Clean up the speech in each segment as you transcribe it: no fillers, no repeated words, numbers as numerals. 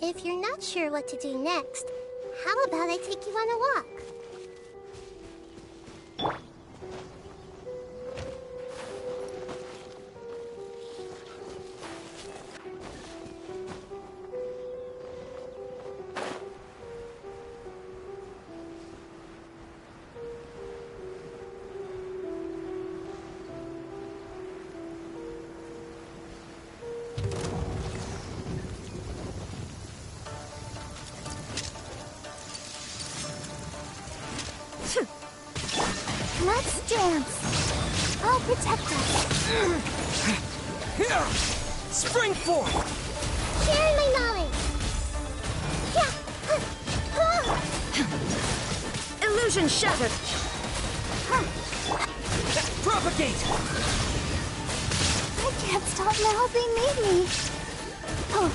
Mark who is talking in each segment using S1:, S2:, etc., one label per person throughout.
S1: If you're not sure what to do next, how about I take you on a walk? Let's dance. I'll protect us.
S2: Here! Spring forth!
S1: Sharing my knowledge.
S3: Illusion shattered.
S2: Propagate!
S1: I can't stop now. They made me. Oh.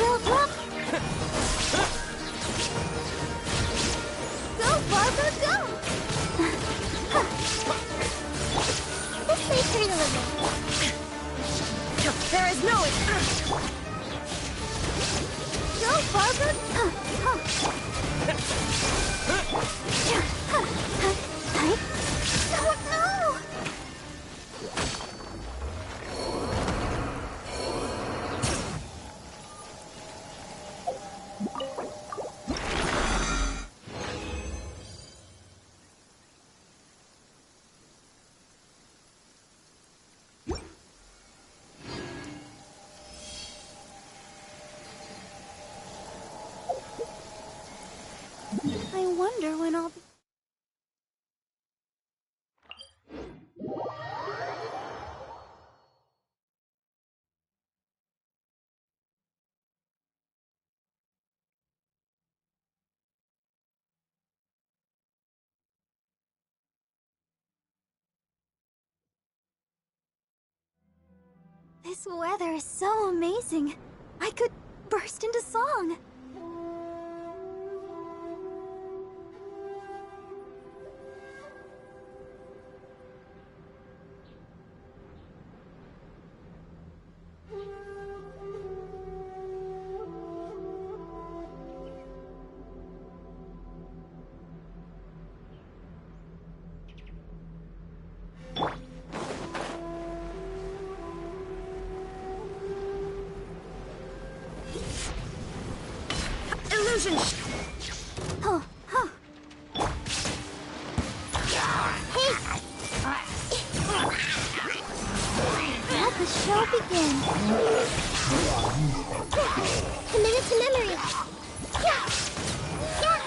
S1: Rock. Go, Barbara, go! This may hurt a little.
S3: There is no...
S1: Go, Barbara! Oh, no! I wonder when I'll be... This weather is so amazing. I could burst into song.
S3: Illusion.
S1: Oh, huh. Hey! Let the show begin. Committed to memory. Yeah! Yeah!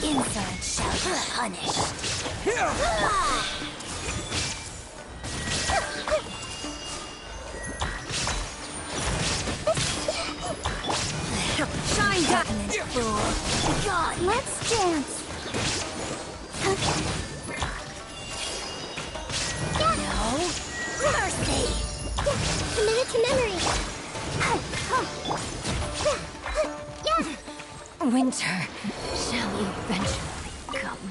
S1: Insolent shall be punished.
S3: Shine down,
S1: fool. God, let's dance.
S3: No mercy.
S1: Committed to memory.
S3: Winter shall eventually come.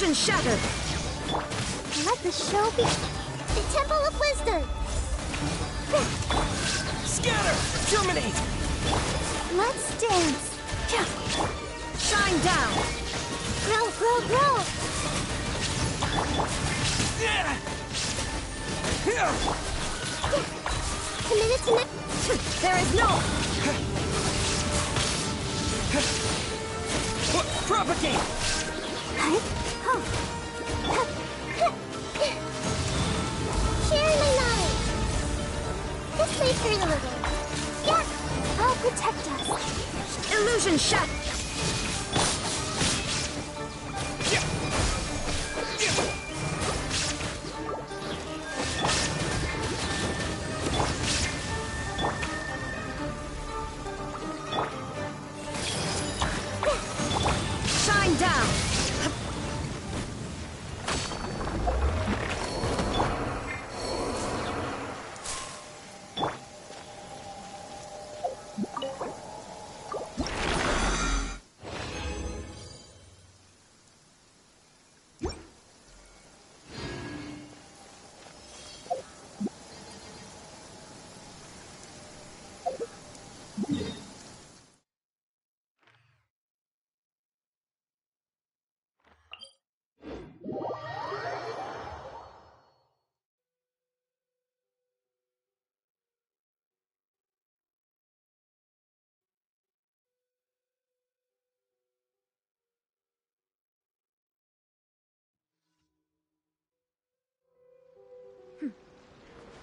S3: Illusion shattered.
S1: Let the show be. The Temple of Wisdom.
S2: Scatter! Germinate!
S1: Let's dance.
S3: Shine down.
S1: Grow, grow, grow. Committed to
S3: There is no.
S2: Propagate!
S1: Sharing my knowledge. This may hurt a little. Yeah, I'll protect us.
S3: Illusion shattered. Shine down.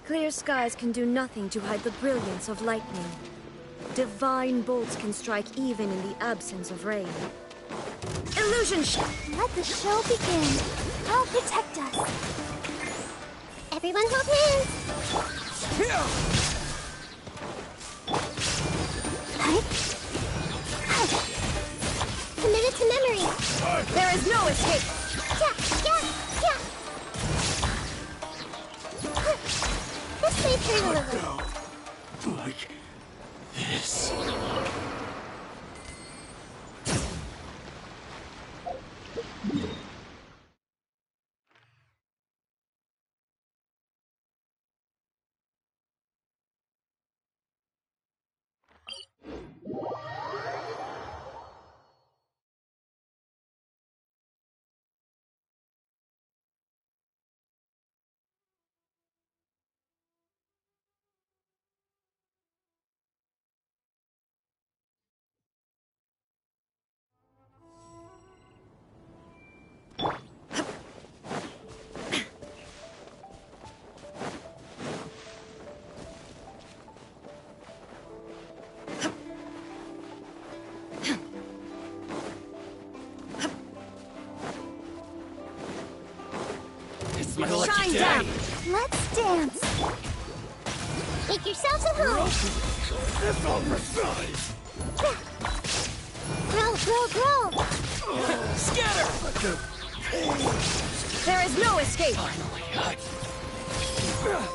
S3: Clear skies can do nothing to hide the brilliance of lightning. Divine bolts can strike even in the absence of rain. Illusion
S1: Let the show begin. I'll protect us. Everyone hold hands. Committed to memory.
S3: There is no escape.
S1: Yeah. This may hurt a little.
S2: Like this. My lucky
S3: Shine
S2: day.
S3: down.
S1: Let's dance. Make yourselves at home.
S2: That's all precise.
S1: Grow, grow, grow.
S2: Scatter!
S3: There is no escape.
S2: Finally,
S1: Yeah.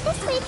S1: This way.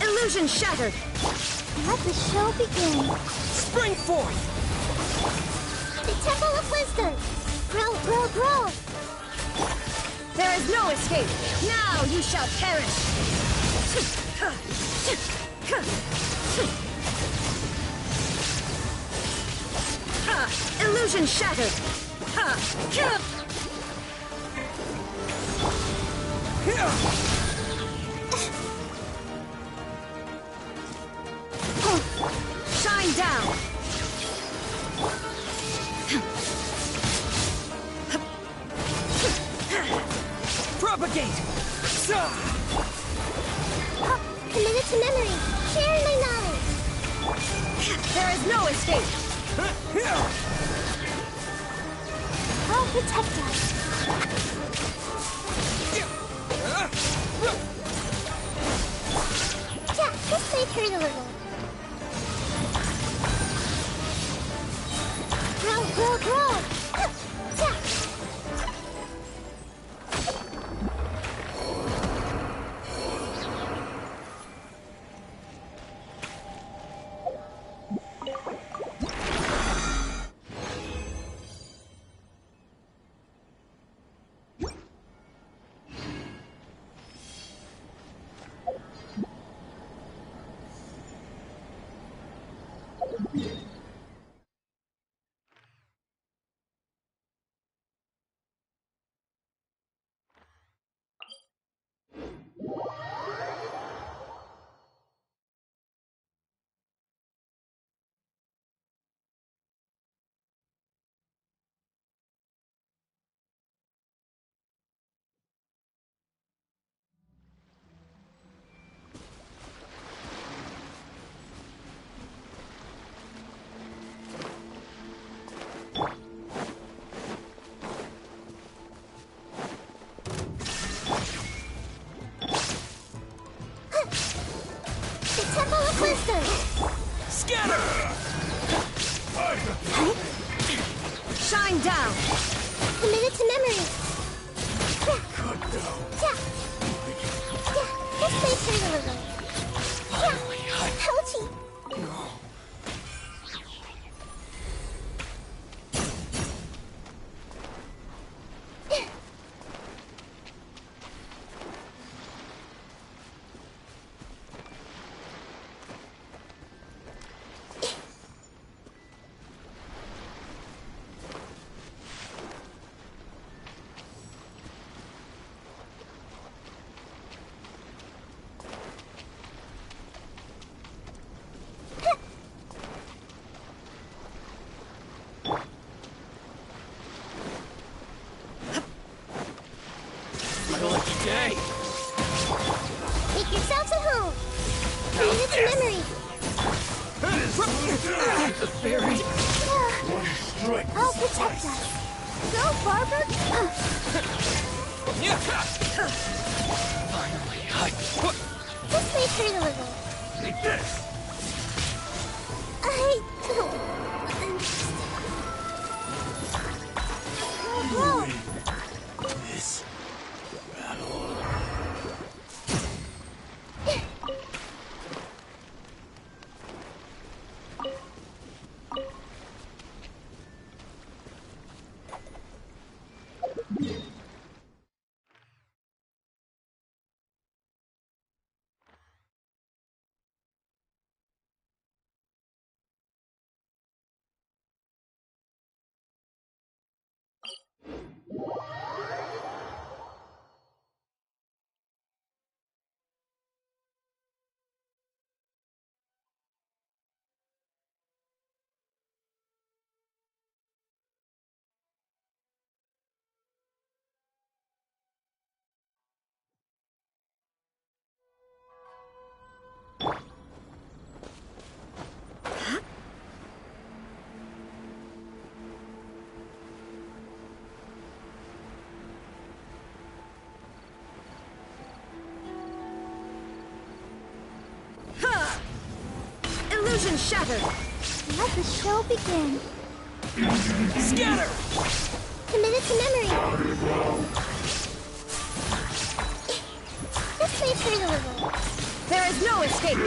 S3: Illusion shattered.
S1: Let the show begin.
S2: Spring forth!
S1: The Temple of Wisdom. Grow, grow, grow.
S3: There is no escape. Now you shall perish. Illusion shattered. Shine down.
S2: Propagate!
S1: Committed to memory. Share my knowledge.
S3: There is no escape.
S1: I'll protect us. Yeah, this may hurt a little. Grow, grow, grow. Yeah.
S2: Scatter!
S3: Shine down.
S1: Committed to memory. Yeah. This may hurt a little. Yeah. Ouchie.
S2: Day.
S1: Make yourselves at home. Committed to memory.
S2: The fairy.
S1: I'll protect us. Go, Barber.
S2: Finally,
S1: This may hurt a little.
S2: Take this.
S1: I don't understand. Whoa.
S2: This battle.
S3: Illusion shattered.
S1: Let the show begin.
S2: Scatter!
S1: Committed to memory. This may hurt a little.
S3: There is no escape.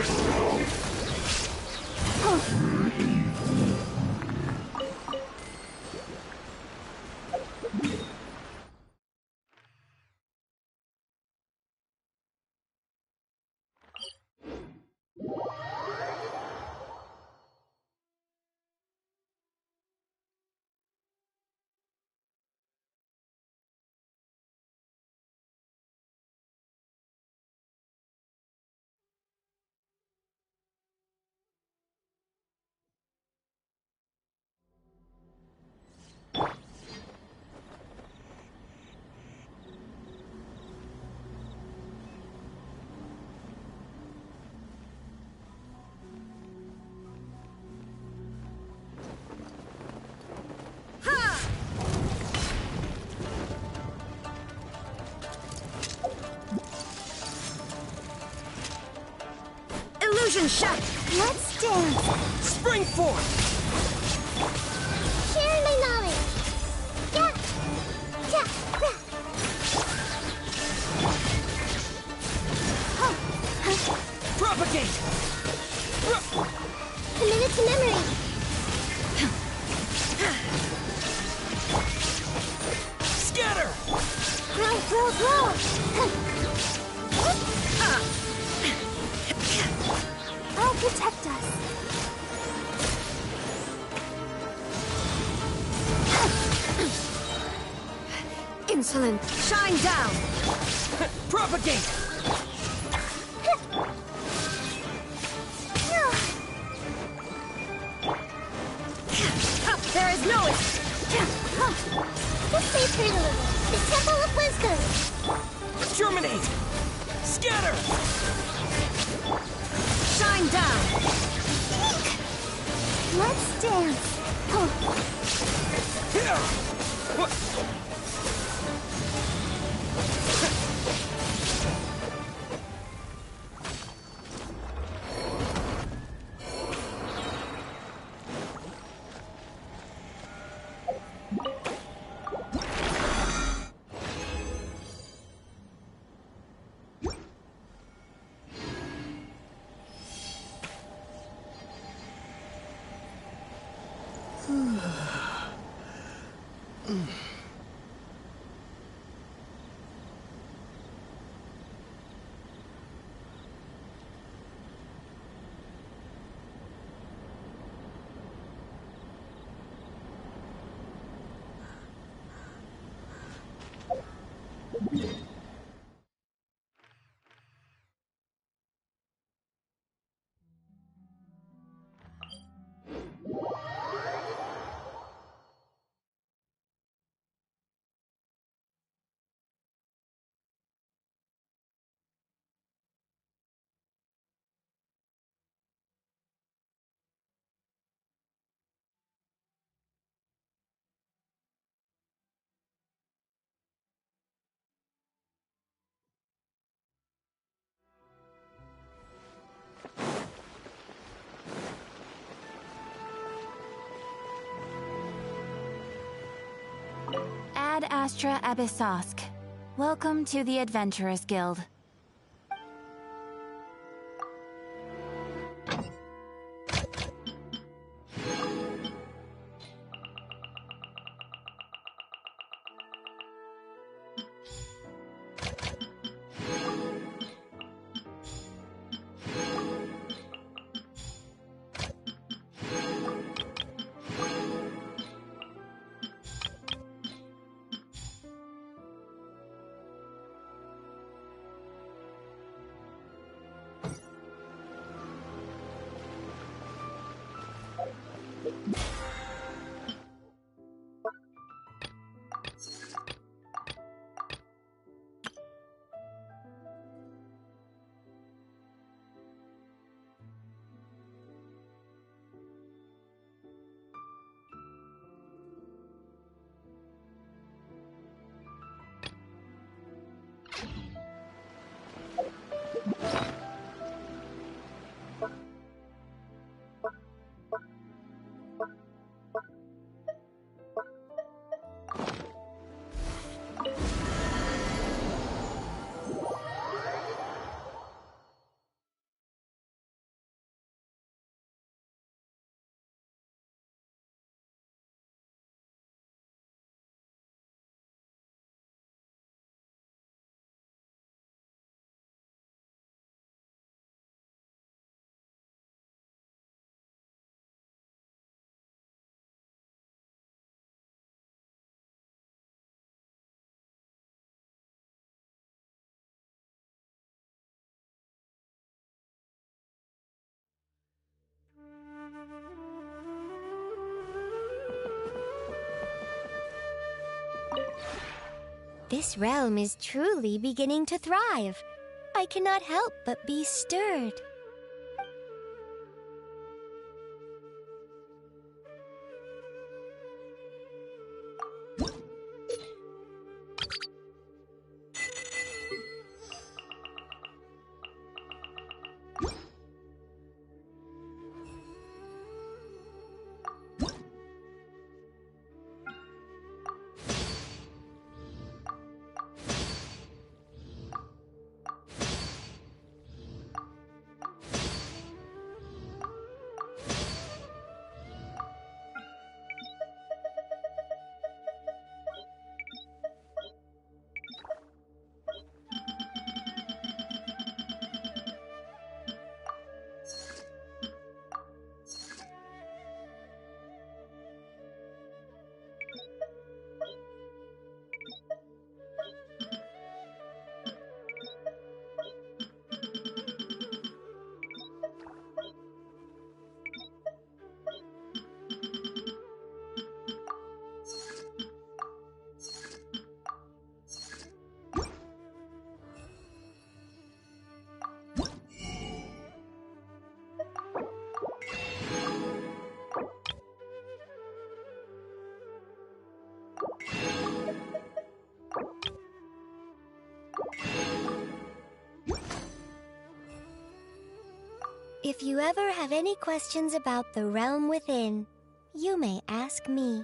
S3: Illusion shot!
S1: Let's dance!
S2: Spring forth!
S1: Share my knowledge! Yeah! Yeah! Yeah! Huh. Huh.
S2: Propagate!
S1: Committed to memory!
S2: Scatter!
S1: Grow, grow, grow! I'll protect us.
S3: Insolent! Shine down!
S2: Propagate!
S3: There is no
S1: Just stay for a little. The Temple of Wisdom.
S2: Germinate! Scatter!
S3: Shine down!
S1: Let's dance. Oh.
S4: Ad Astra Abyssosk. Welcome to the Adventurers Guild.
S1: This realm is truly beginning to thrive. I cannot help but be stirred. If you ever have any questions about the realm within, you may ask me.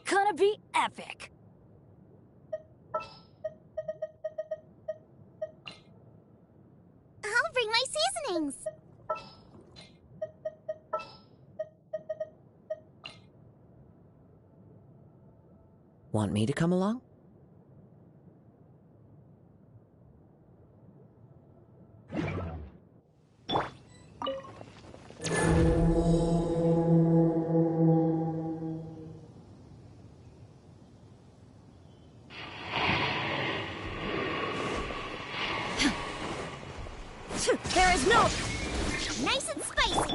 S3: Gonna be epic.
S1: I'll bring my seasonings.
S5: Want me to come along?
S3: There is no...
S1: Nice and spicy.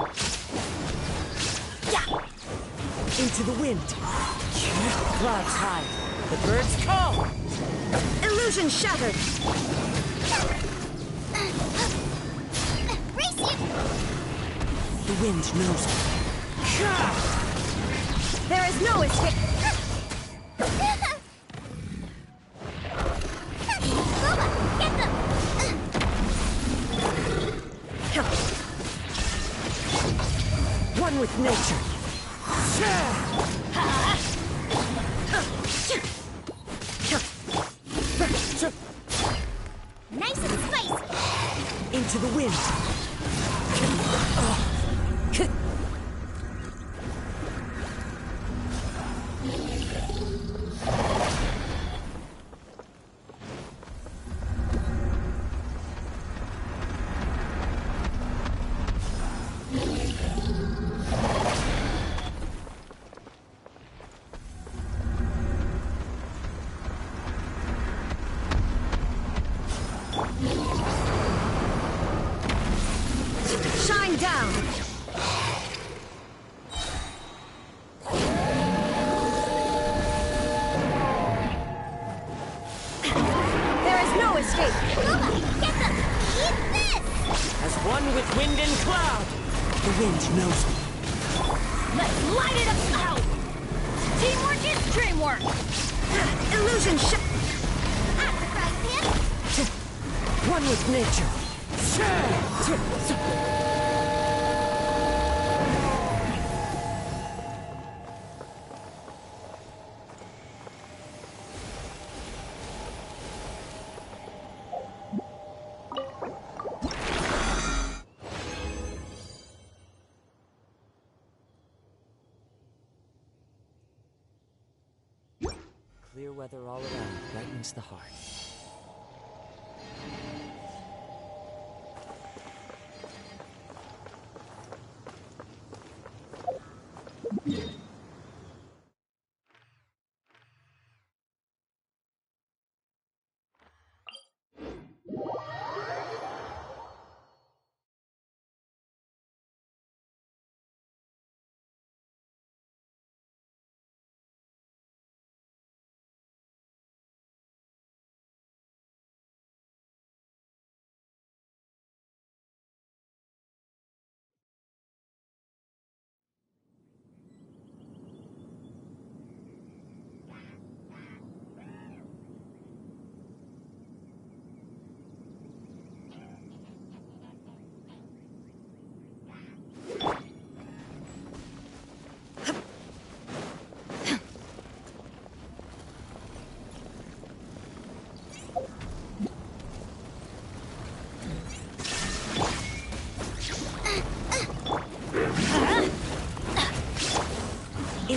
S3: Yeah.
S5: Into the wind. Clouds high. The birds call.
S3: Illusion shattered.
S1: Race you.
S5: The wind knows it.
S3: There is no escape.
S1: Bubba, get them.
S5: One with nature.
S1: Nice and spicy.
S5: Into the wind.
S3: Shine down. There is no escape.
S1: Bubba, get them. Eat this.
S5: As one with wind and cloud. The wind knows me.
S3: Let's light it up out. Teamwork is dreamwork. Illusion
S1: At the fry pan.
S5: One with nature. Clear weather all around brightens the heart.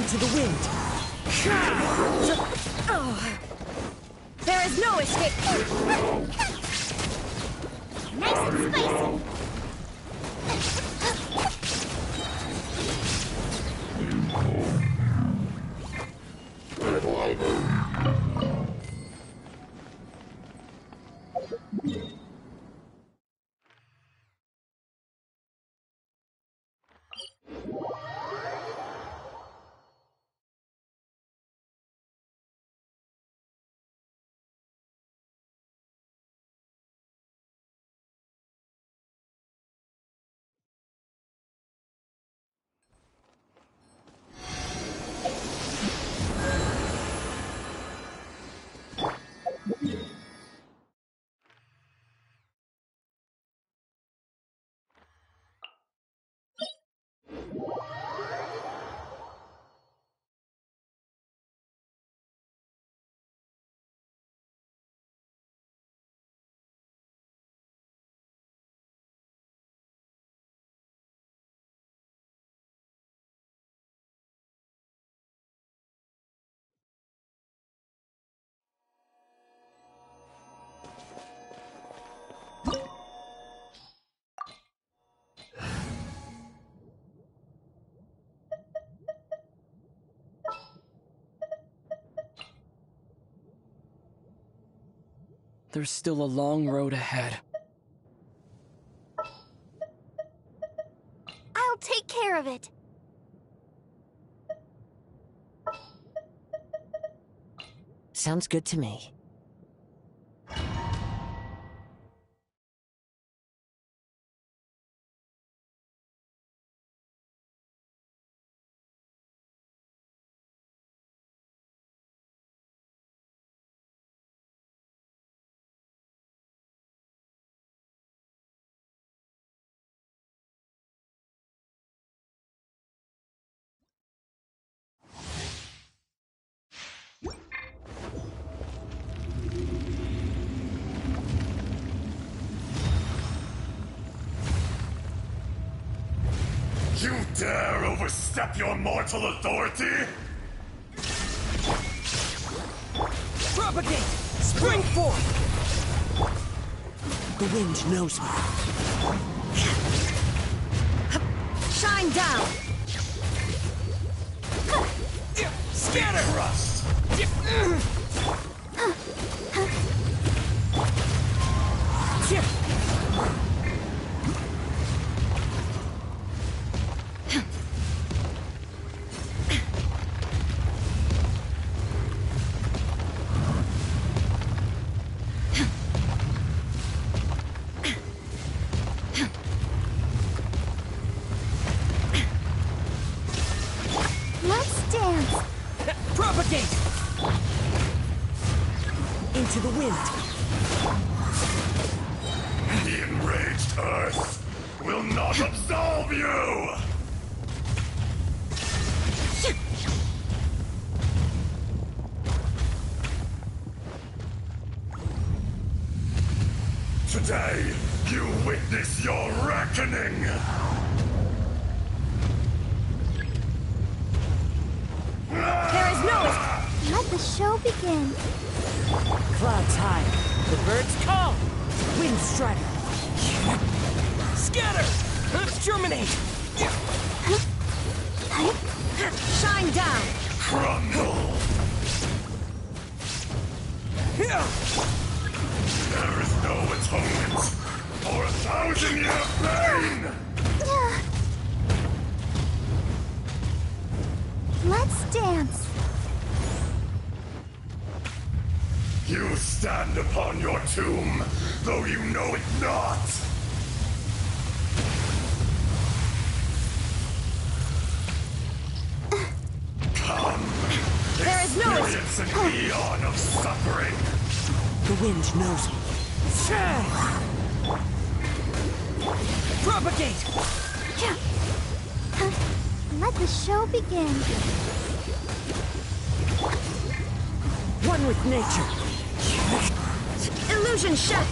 S5: Into the wind.
S3: There is no escape.
S1: Nice and spicy.
S2: There's still a long road ahead.
S1: I'll take care of it.
S5: Sounds good to me.
S6: You dare overstep your mortal authority?
S2: Propagate! Spring forth!
S5: The wind knows me.
S3: Shine down!
S2: Scatter!
S6: Rust!
S1: Let's dance.
S2: Propagate!
S5: Into the wind.
S6: The enraged earth will not absolve you! Today, you witness your reckoning!
S3: There is no
S1: Let the show begin.
S5: Clouds high. The birds call. Wind strike.
S2: Scatter! Exterminate!
S3: Shine down!
S6: Crumble! There is no atonement for 1,000-year pain!
S1: Let's dance.
S6: You stand upon your tomb, though you know it not! Come!
S3: There is no
S6: Experience an eon of suffering!
S5: The wind knows me.
S2: Propagate!
S1: Let the show begin.
S5: One with nature.
S3: Illusion shut!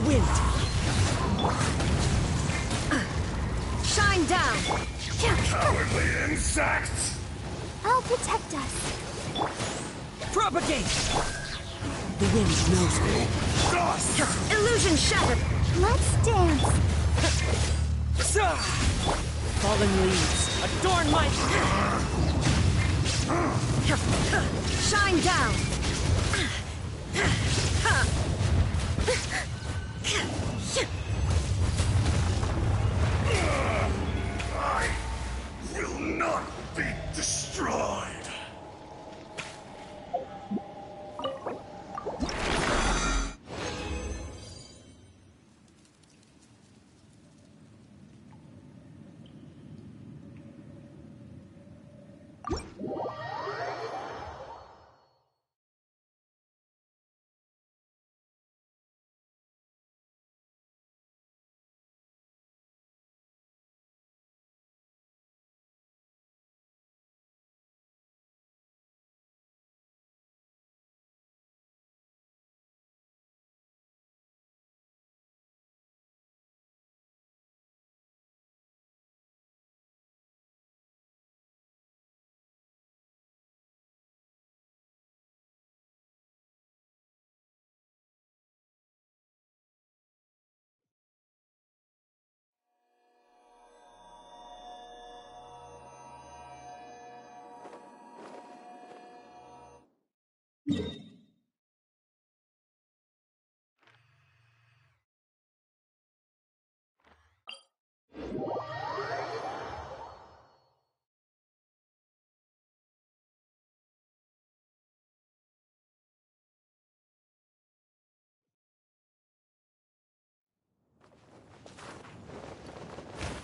S5: wind.
S3: Shine down.
S6: Cowardly insects!
S1: I'll protect us.
S2: Propagate!
S5: The wind knows me.
S6: Dust!
S3: Illusion shattered.
S1: Let's dance.
S5: Fallen leaves adorn my...
S3: Shine down.
S6: I will not be destroyed.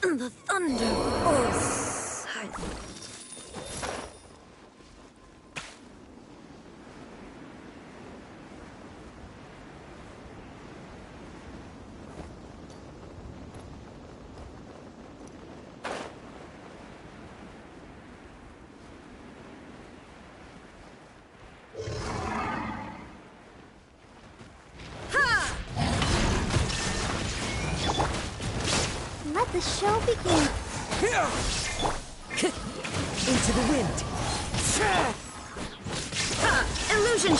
S3: The thunder falls silent.
S1: Let the show begin.
S5: Into the wind.
S3: Illusion.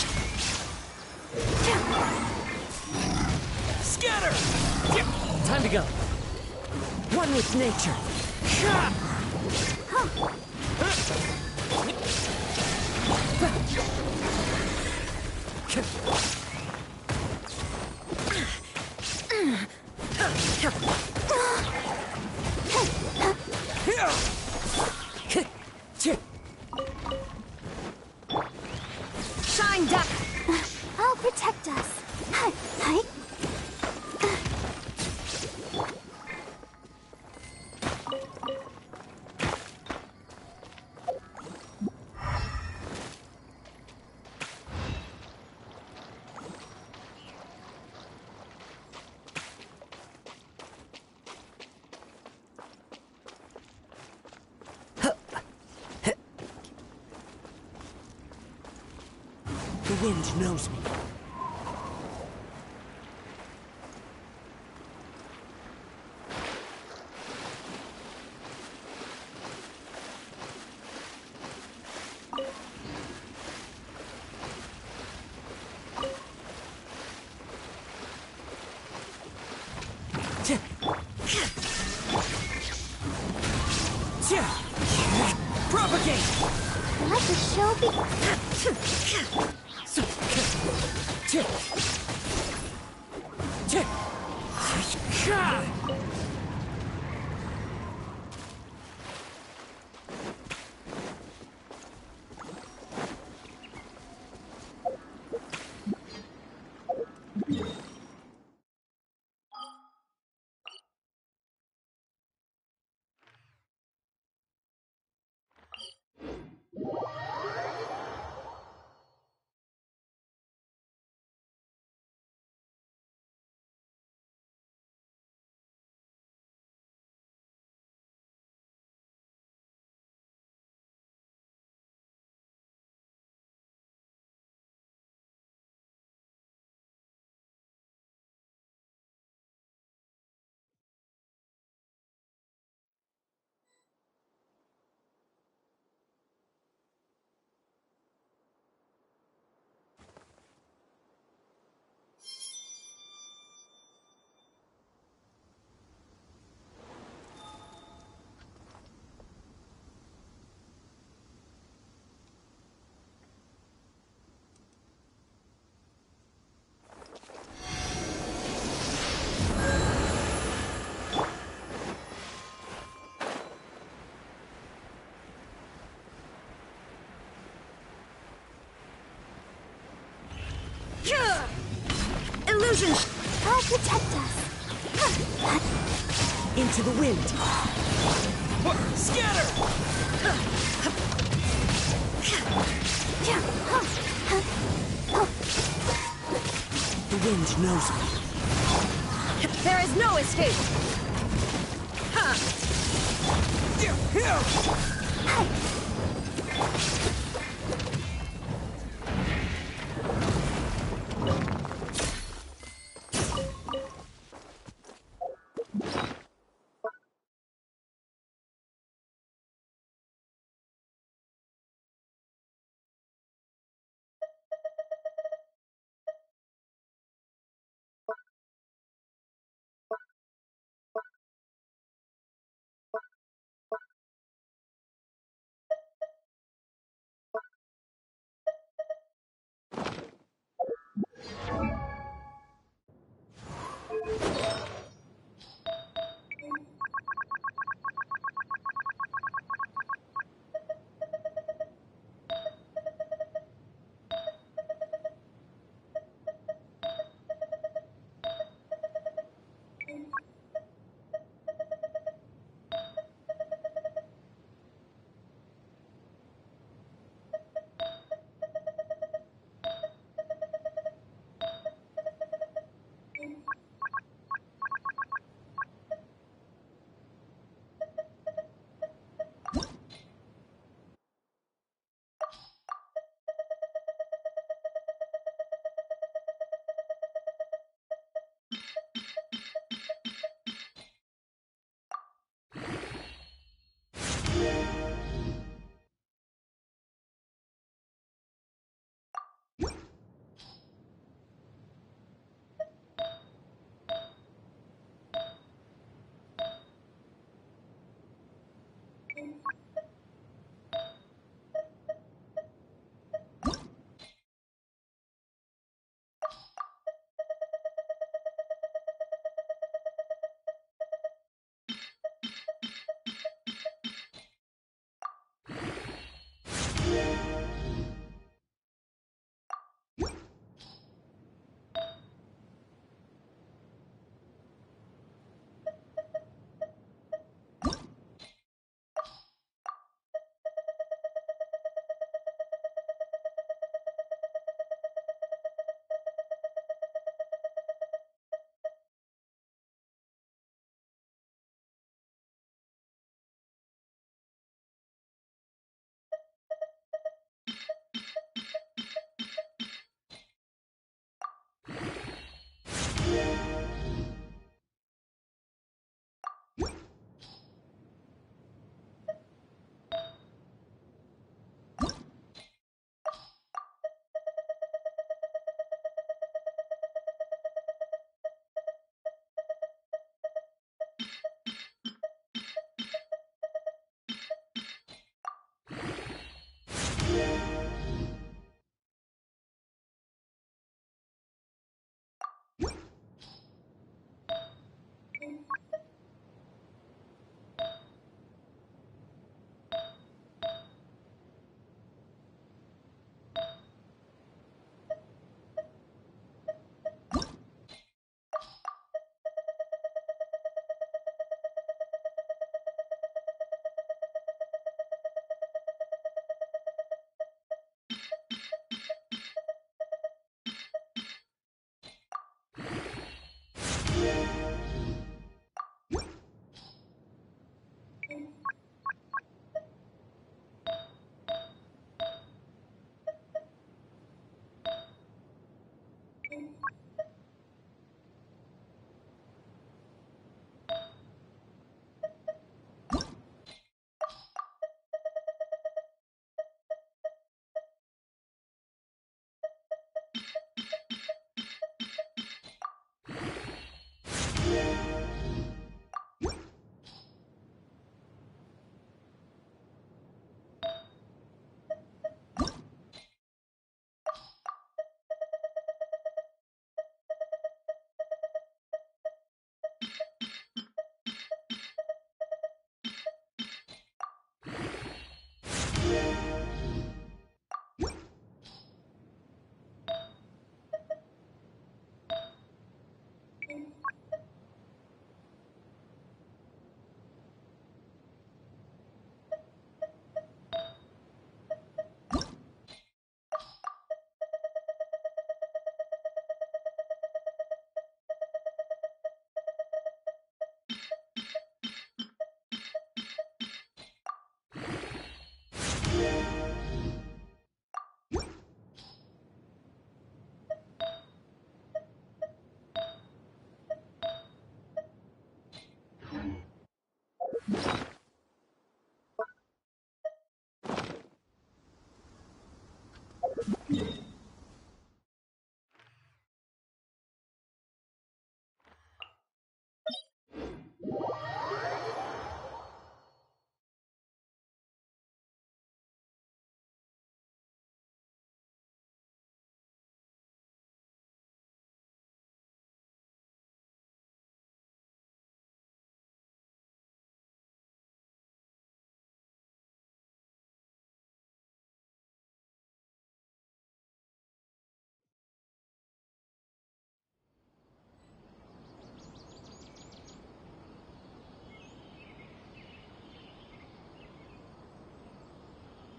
S2: Scatter!
S5: Time to go. One with nature.
S3: Shine down.
S1: I'll protect us. Hi.
S5: The wind knows me.
S2: Propagate!
S1: Let the show begin.
S3: Illusion!
S1: I'll protect us.
S5: Into the wind.
S2: What? Scatter!
S5: The wind knows me.
S3: There is no escape!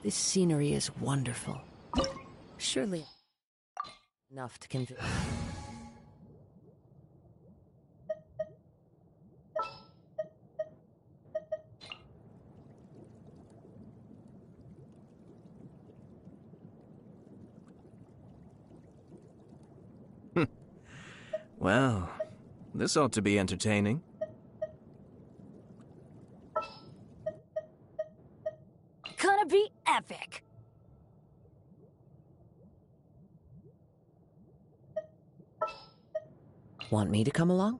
S5: This scenery is wonderful. Surely enough to convince.
S2: Well, this ought to be entertaining.
S4: Gonna be epic.
S5: Want me to come along?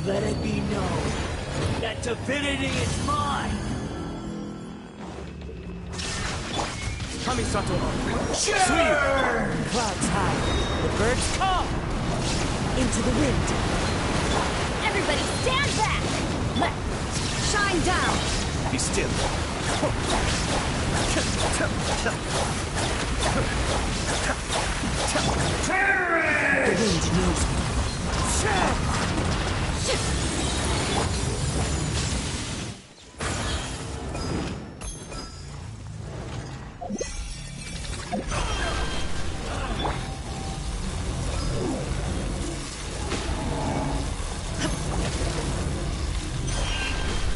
S7: Let it be known that divinity is mine!
S2: Kamisato.
S7: Sure!
S5: Clouds high, the birds come! Into the wind.
S3: Everybody stand back! Shine down!
S2: Be still.
S5: The wind knows me.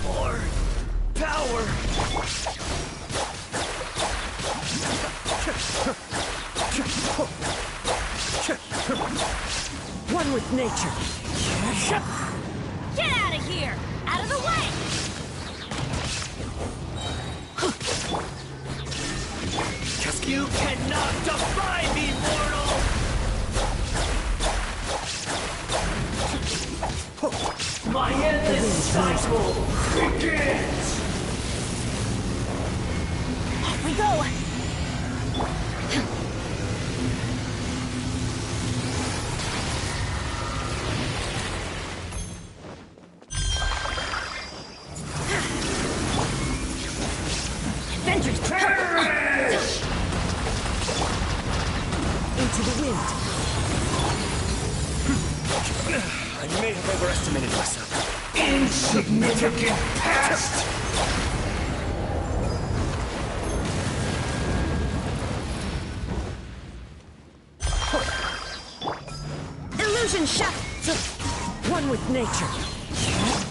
S7: More power!
S5: One with nature.
S3: Get out of here! Out of the way!
S7: You cannot defy me, mortal! My endless cycle begins!
S3: Off we go! Avengers
S5: Into the wind.
S2: I may have overestimated myself.
S6: Insignificant past!
S3: Illusion shot!
S5: One with nature.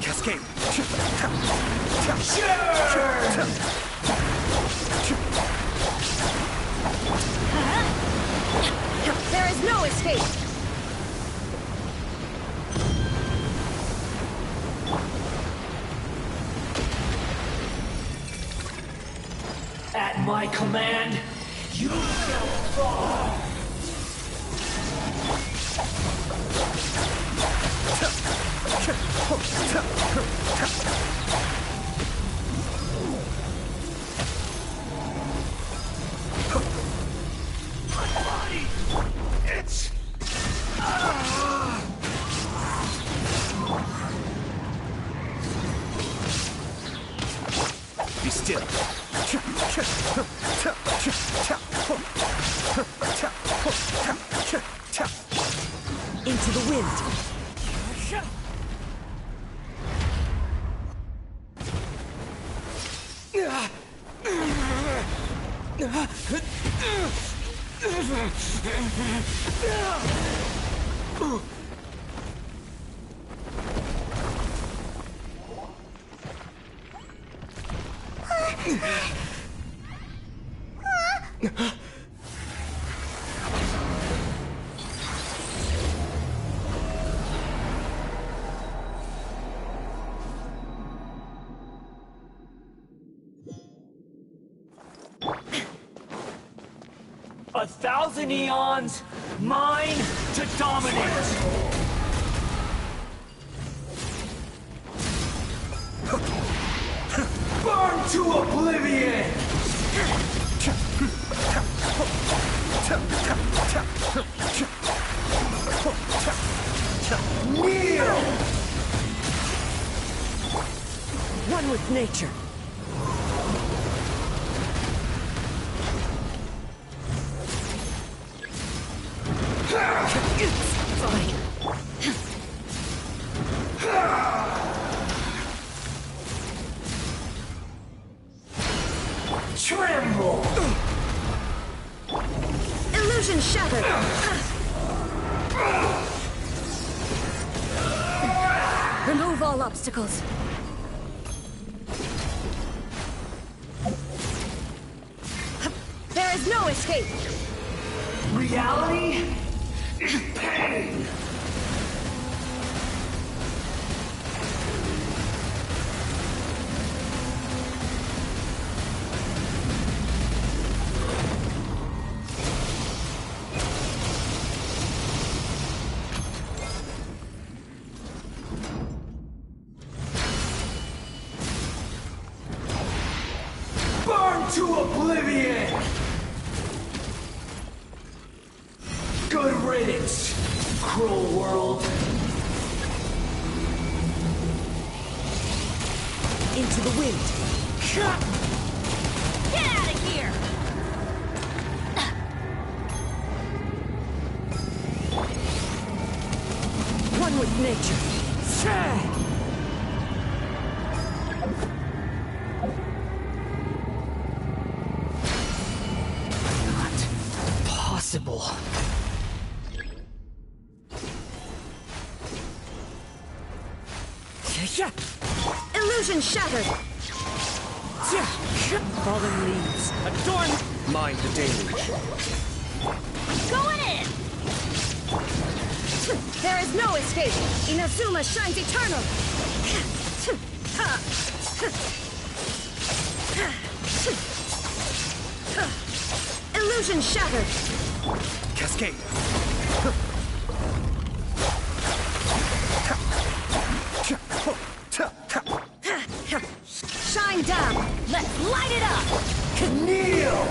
S2: Cascade.
S3: There is no escape!
S7: At my command, you shall fall! My body! It's...
S2: still.
S5: Into the wind.
S7: A thousand eons, mine to dominate. Burn to oblivion. Kneel.
S5: One with nature.
S3: Fine.
S7: Tremble.
S3: Illusion shattered. Remove all obstacles. There is no escape.
S7: Reality is pain. Burn to oblivion. Good riddance, cruel world.
S5: Into the wind.
S3: Get out of here!
S5: One with nature.
S7: Not possible.
S3: Illusion shattered.
S5: Fallen leaves. Adorn.
S2: Mind the deluge.
S3: Going in! There is no escape. Inazuma shines eternal. Illusion shattered.
S2: Cascade.
S3: Shine down. Let's light it up.
S7: Kneel.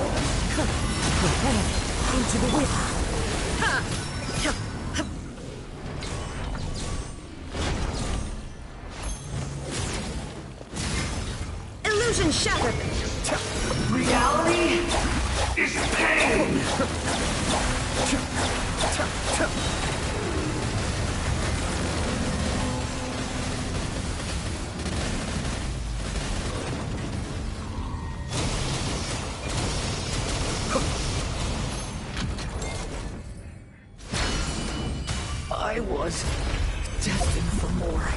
S5: Into the wind.
S3: Illusion shattered.
S7: Reality is pain. I was destined for more.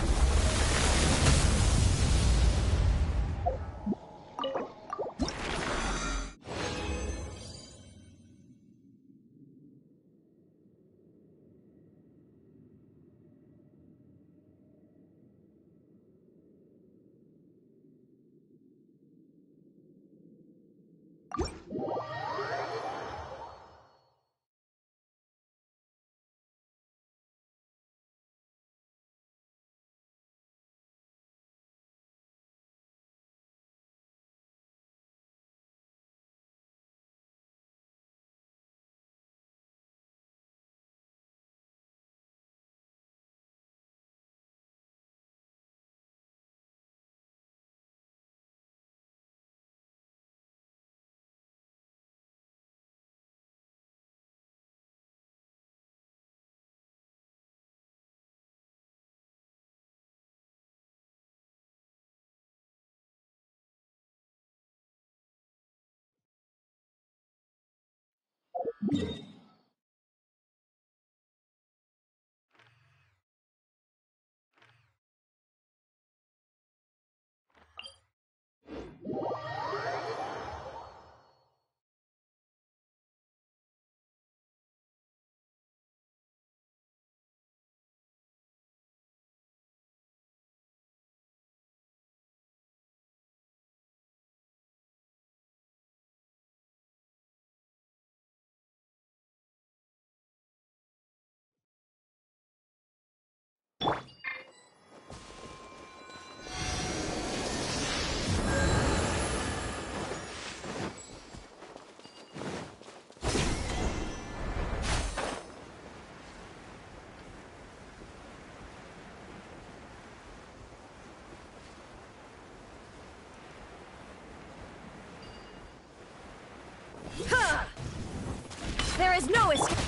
S3: There is no escape.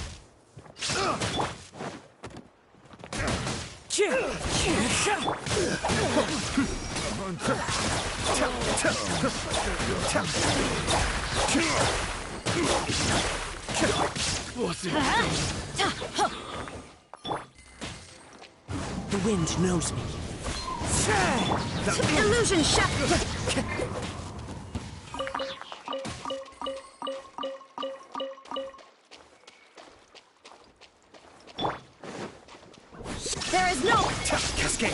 S5: The wind knows me.
S3: Illusion shattered. There is no
S2: Cascade.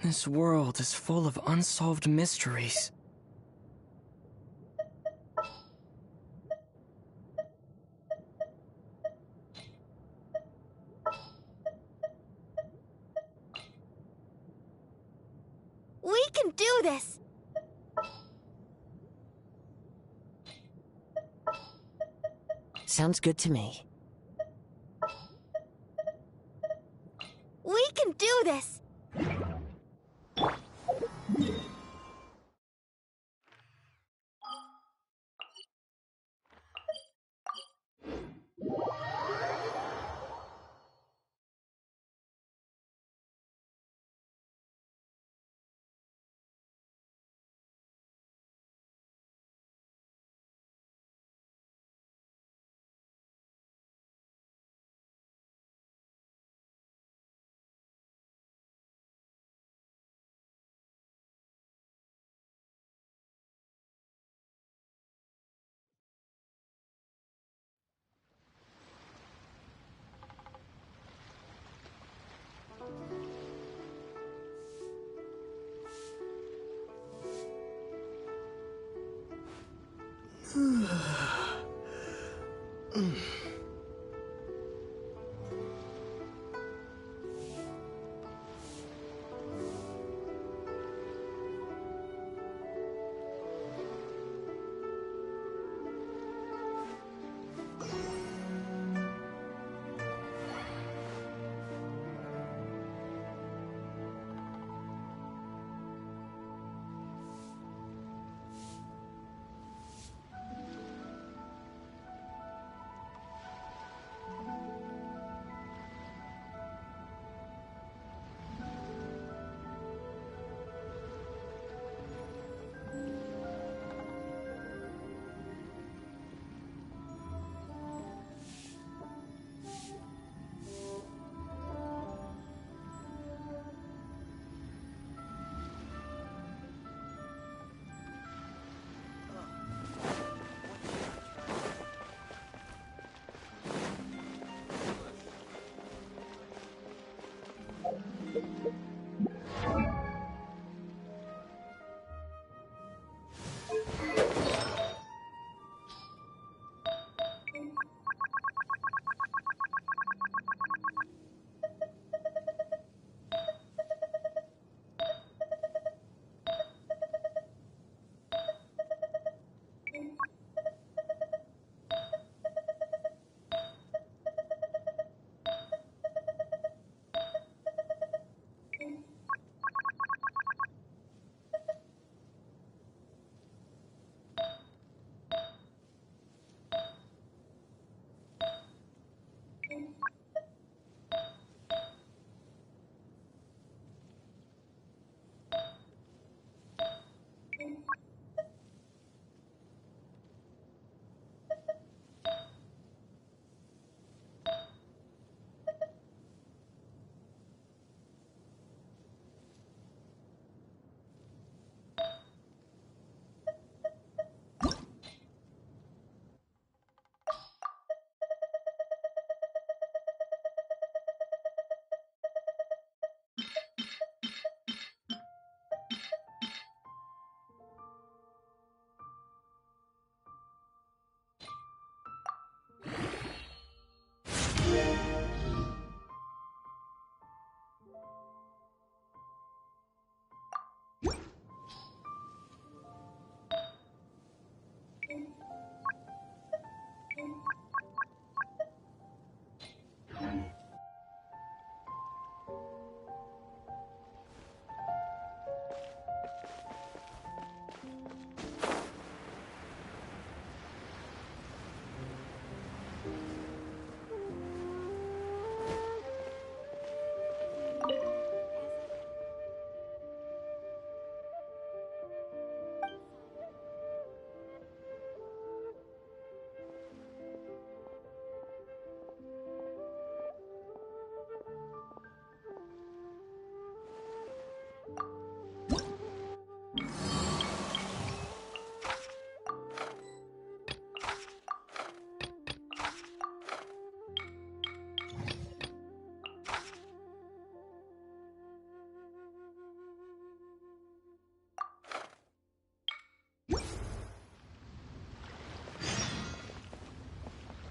S8: This world is full of unsolved mysteries.
S1: We can do this!
S5: Sounds good to me.
S1: We can do this!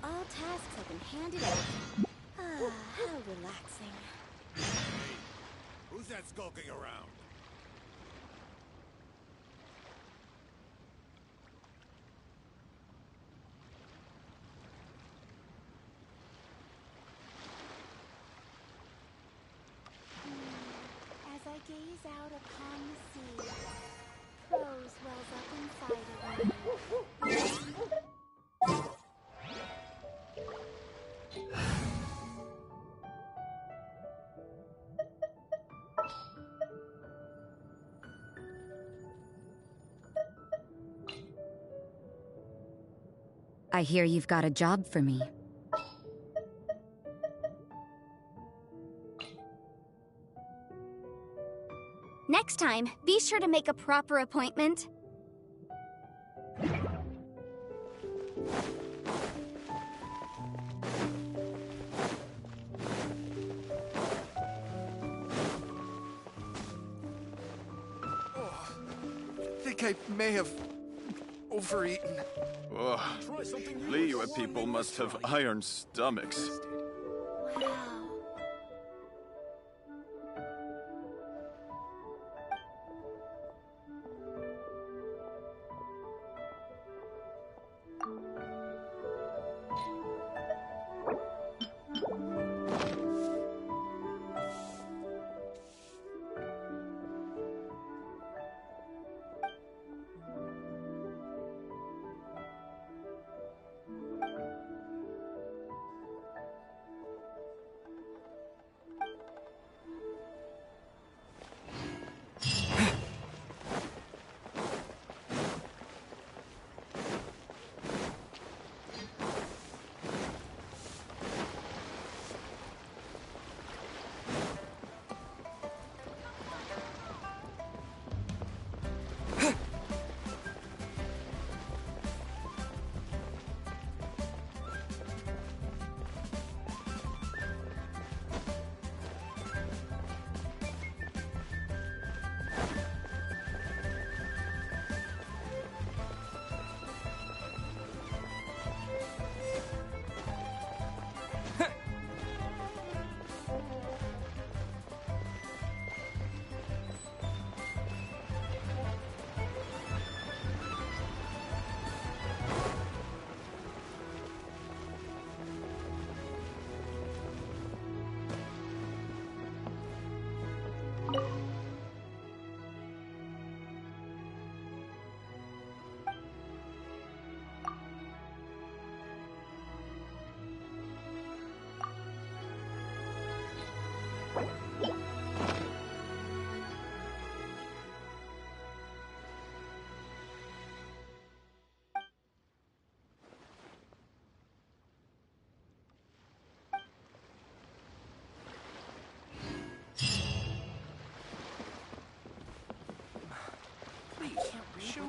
S1: All tasks have been handed out. Ah, how relaxing.
S6: Who's that skulking around?
S1: As I gaze out upon the sea, prose wells up inside of me.
S9: I hear you've got a job for me.
S1: Next time, be sure to make a proper appointment.
S10: I think I may have overeaten.
S6: Ugh. Liyue people must have iron stomachs.
S1: Wow.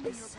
S3: this?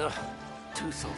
S7: Ugh, too salty.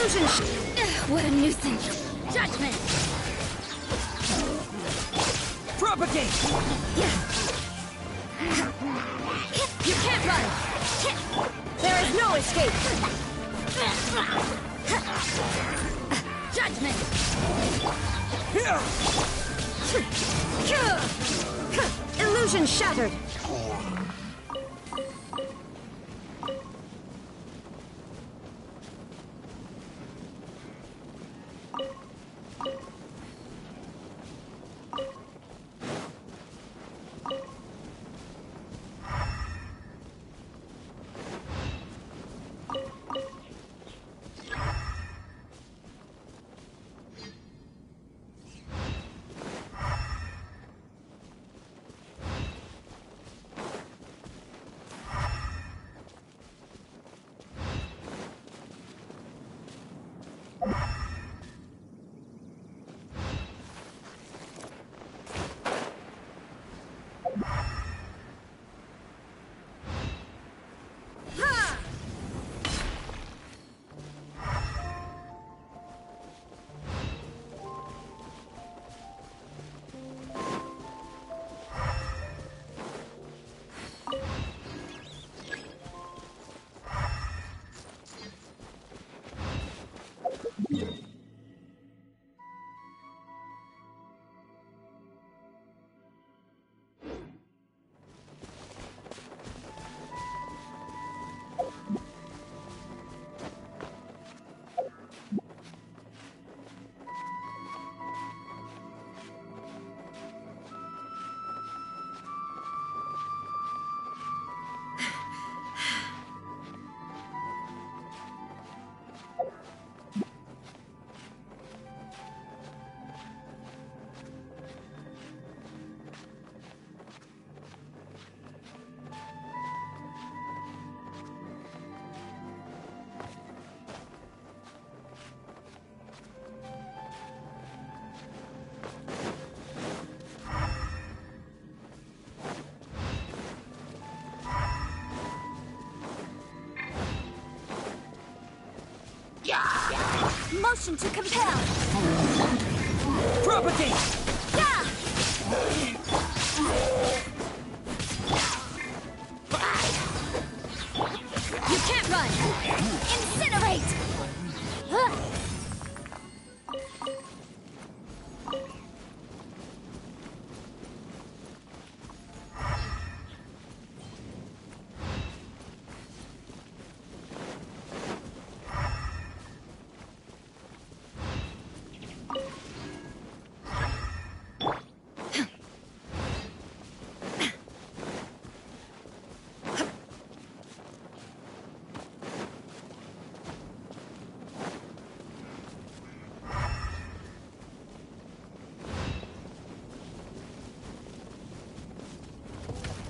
S3: Illusion! What a nuisance! Judgment!
S5: Propagate!
S3: You can't run! There is no escape! Judgment! Illusion shattered! Motion to compel.
S5: Propagate!
S3: Yeah! You can't run! Incinerate!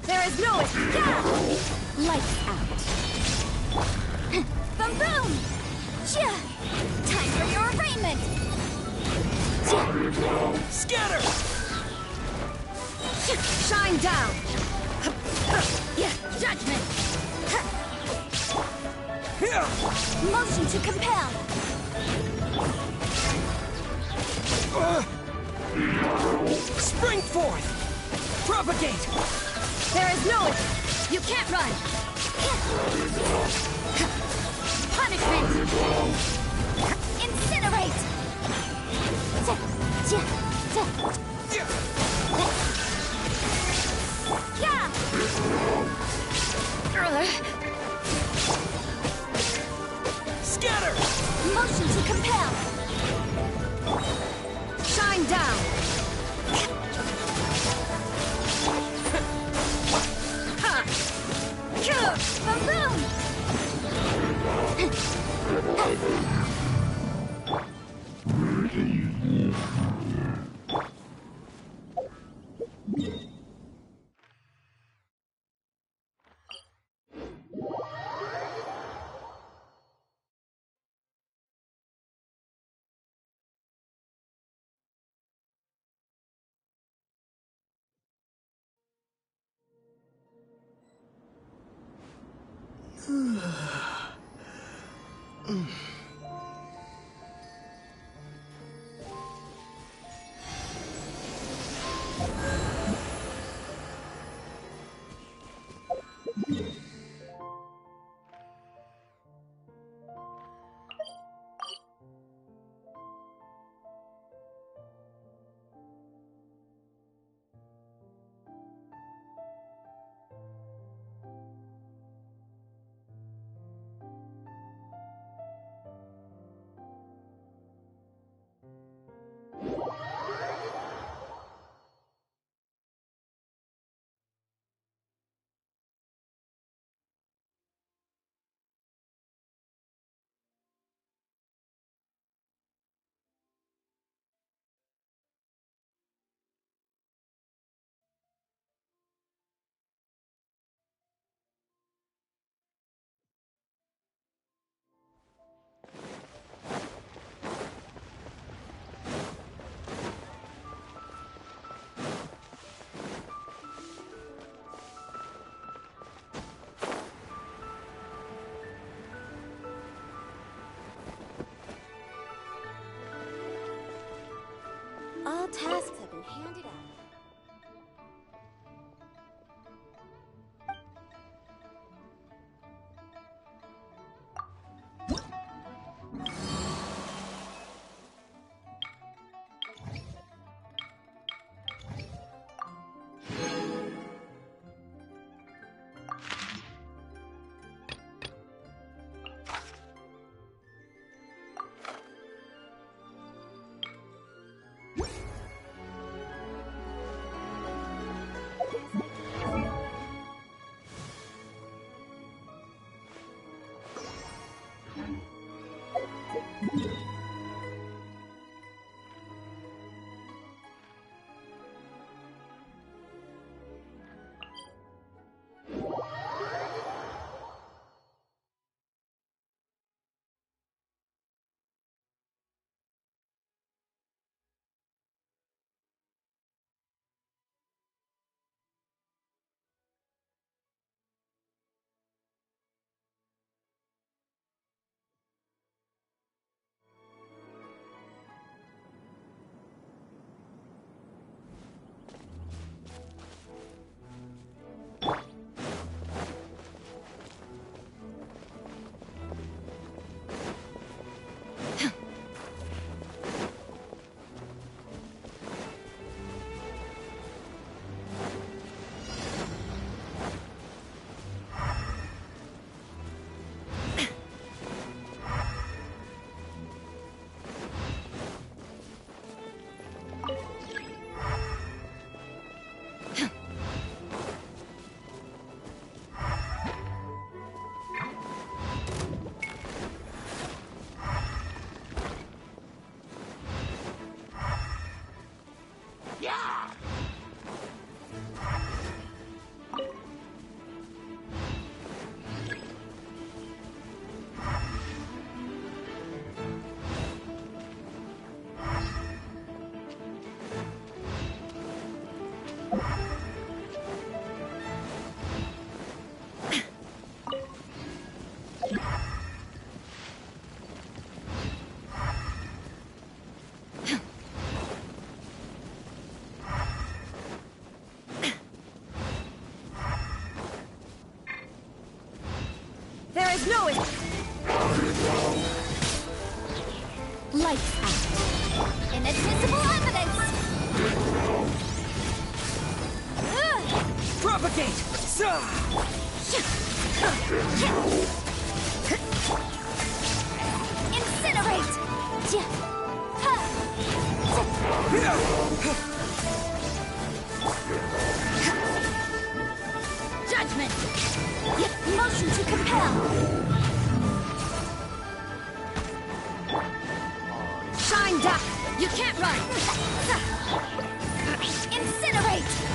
S3: There is no lights out. Boom boom! Time for your arraignment!
S5: Scatter!
S3: Shine down! Judgment! Motion to compel!
S5: Spring forth! Propagate!
S3: There is no... You can't run! Punishment! Incinerate! Yeah!
S5: Scatter!
S3: Motion to compel! Shine down! Boom boom! All tasks have been handed out. is no
S1: Lights out. Inadmissible evidence.
S5: Propagate!
S1: Incinerate. Judgment. Motion to compel.
S3: Shine duck! You can't run!
S1: Incinerate.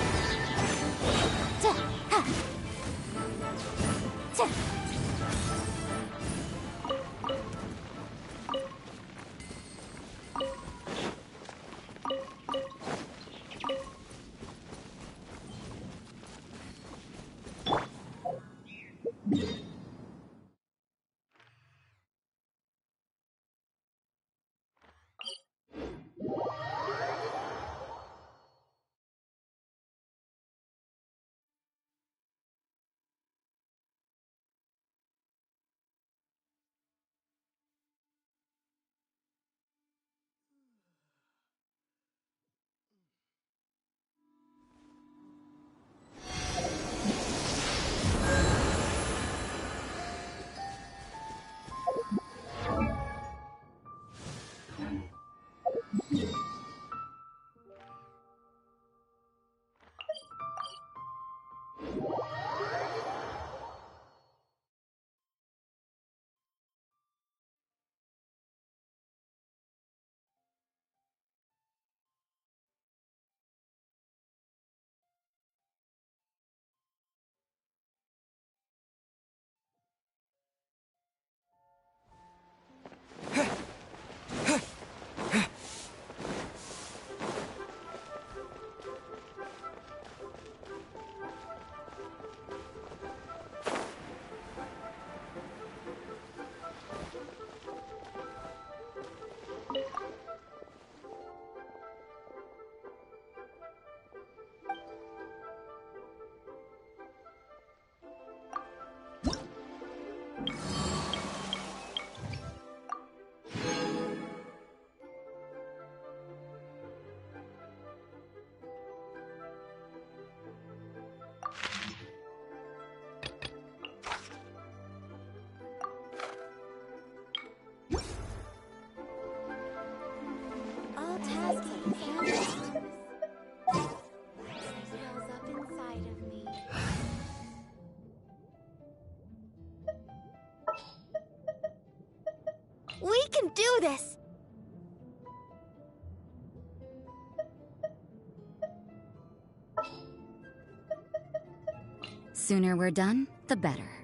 S1: We can do this!
S9: Sooner we're done, the better.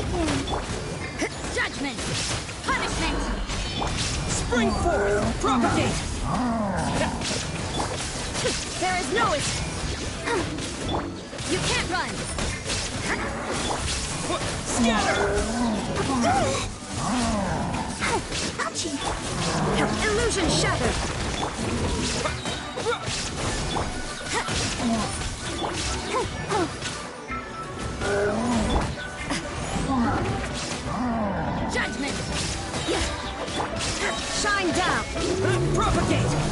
S1: begin.
S3: Judgment! Punishment!
S5: Spring forth! Propagate!
S3: There is no You can't run!
S5: Scatter!
S1: Ouchie!
S3: Illusion shattered! Judgment! Shine down!
S5: Propagate!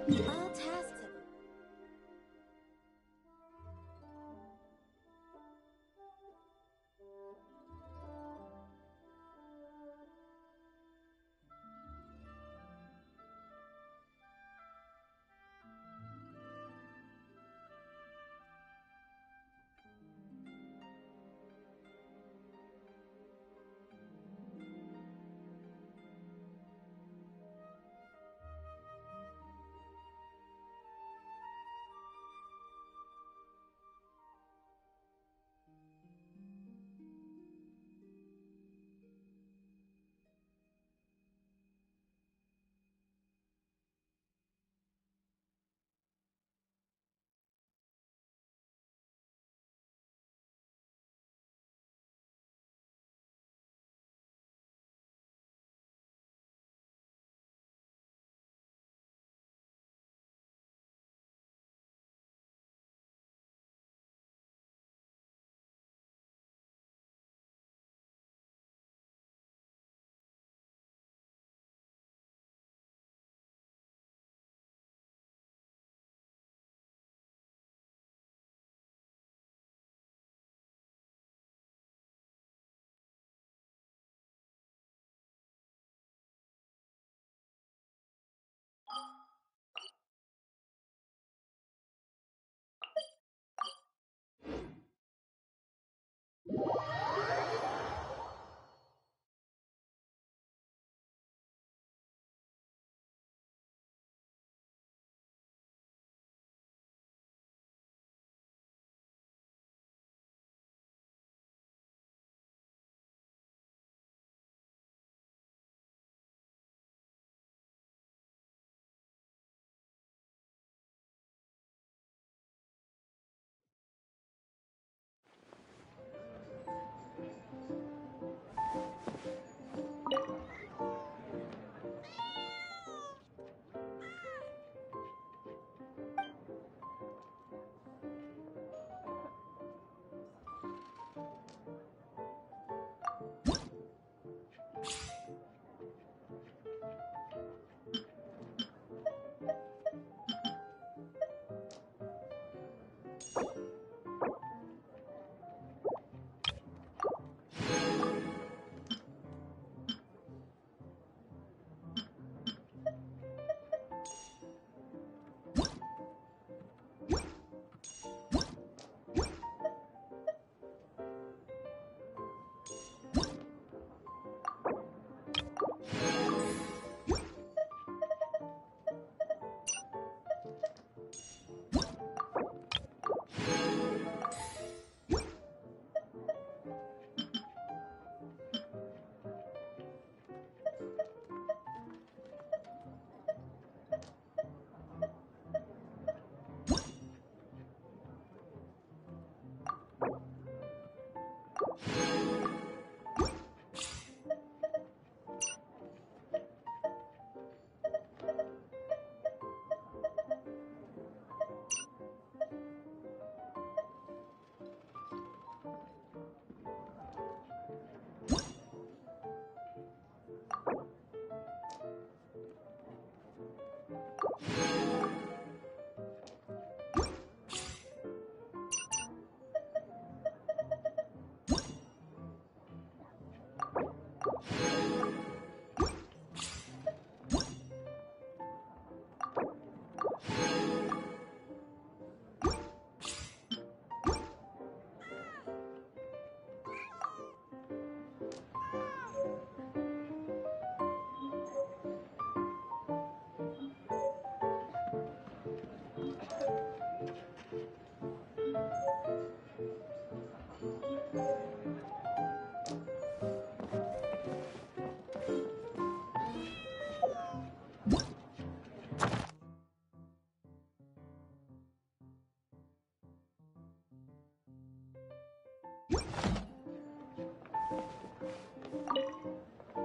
S1: All tasks have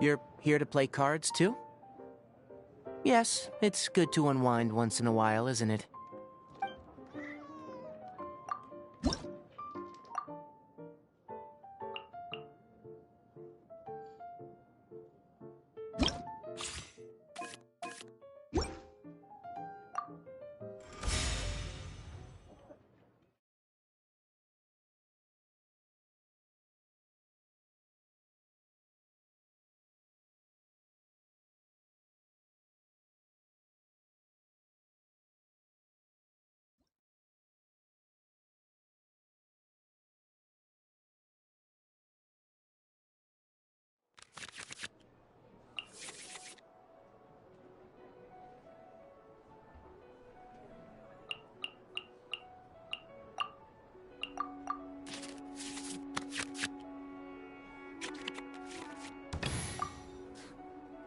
S11: You're here to play cards, too? Yes, it's good to unwind once in a while, isn't it?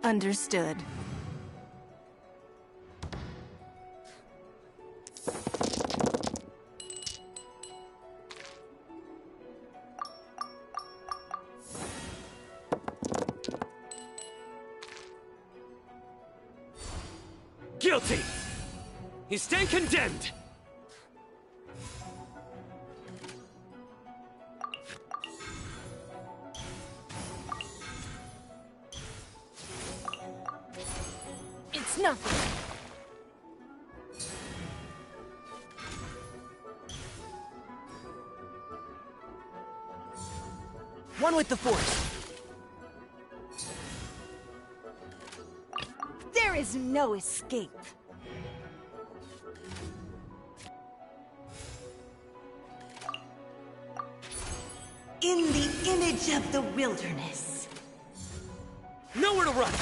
S4: Understood.
S7: Guilty! You stand condemned!
S3: It's nothing.
S11: One with the force.
S5: There is no escape. In the image of the wilderness.
S7: Nowhere to run!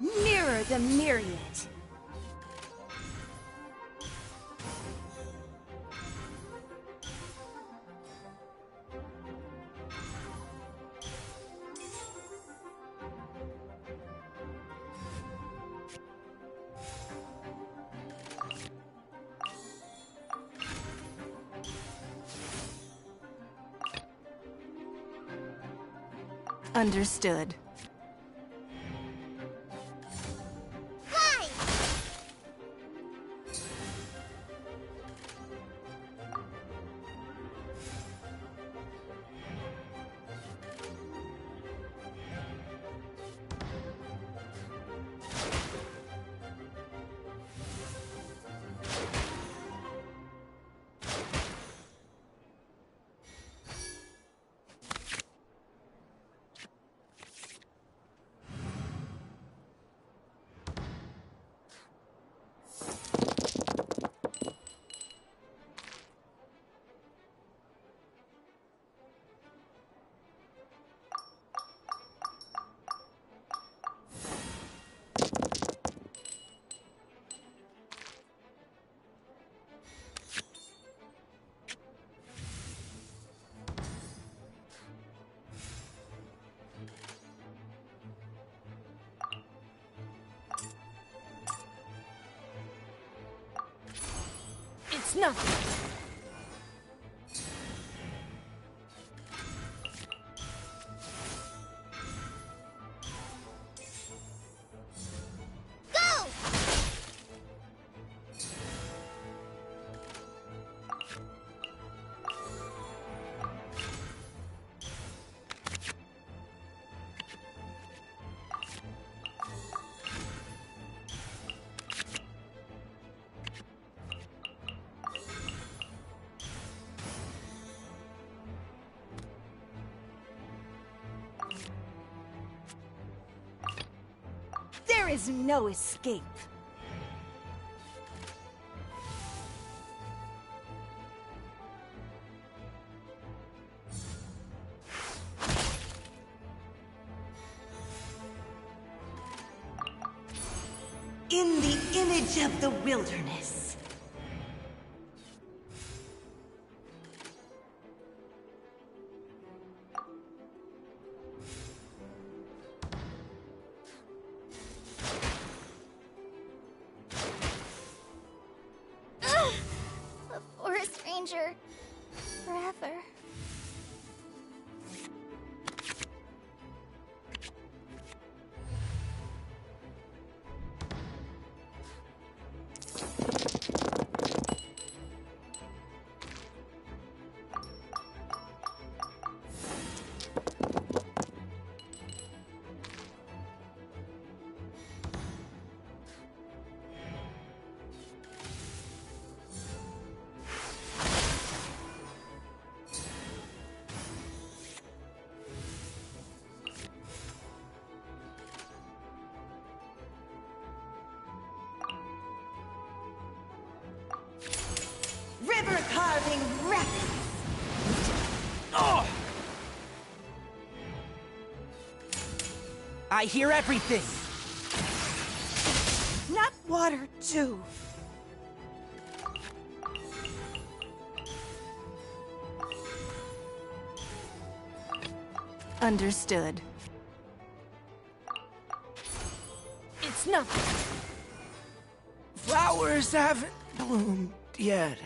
S3: Mirror the myriad.
S4: Understood.
S3: nothing.
S1: Go!
S3: There is no escape.
S5: In the image of the wilderness.
S1: The forest ranger. Forever.
S5: River carving rapids.
S7: Oh!
S11: I hear everything!
S5: Not water, too.
S3: Understood. It's nothing.
S11: Flowers haven't bloomed yet.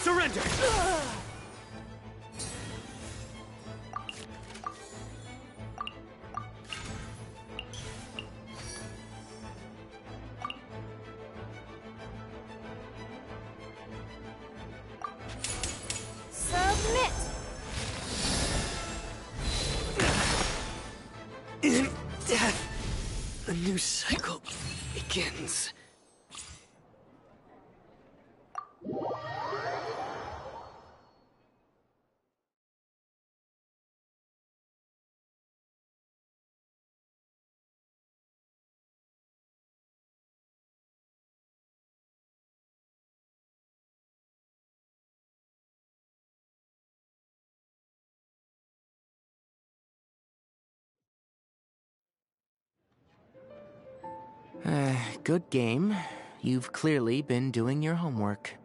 S7: Surrender!
S1: Submit!
S8: In death, a new cycle begins.
S11: Good game. You've clearly been doing your homework.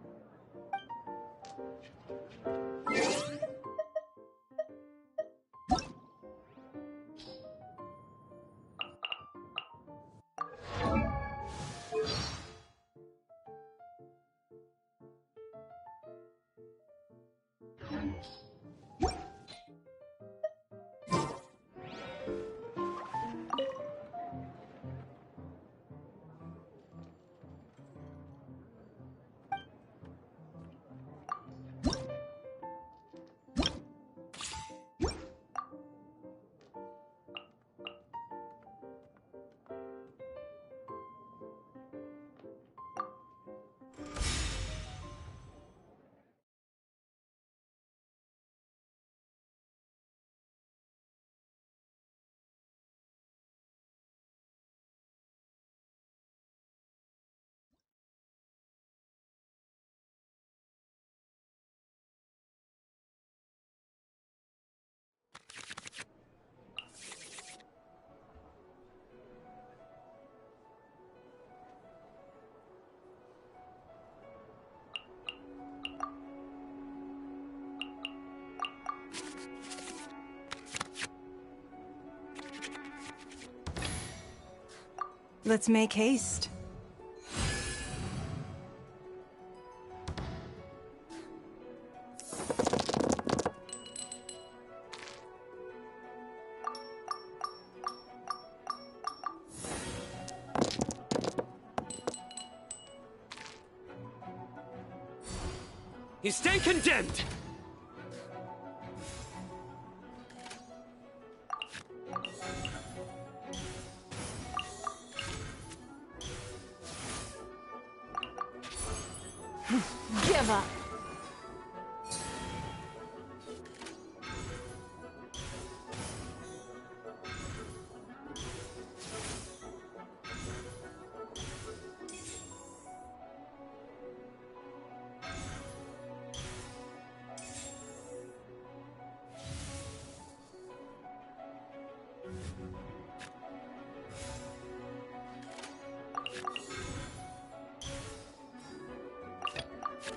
S5: Let's make haste.
S7: You stand condemned!
S4: Give up.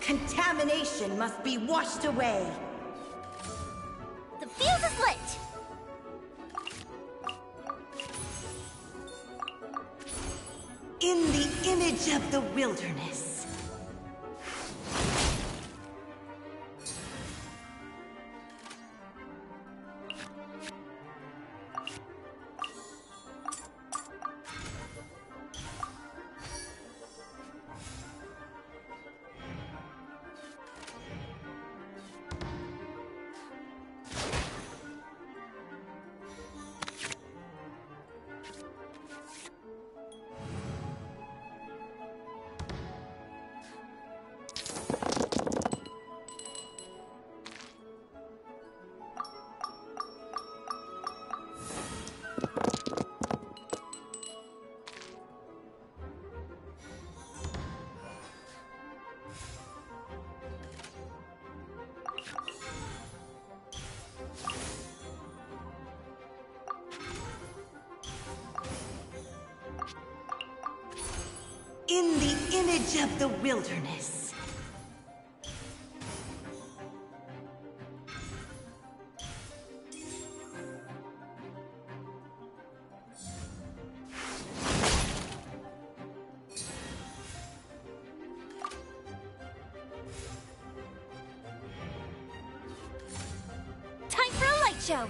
S12: Contamination must be washed away.
S1: The fuse is lit!
S12: In the image of the wilderness. In the image of the wilderness.
S1: Time for a light show!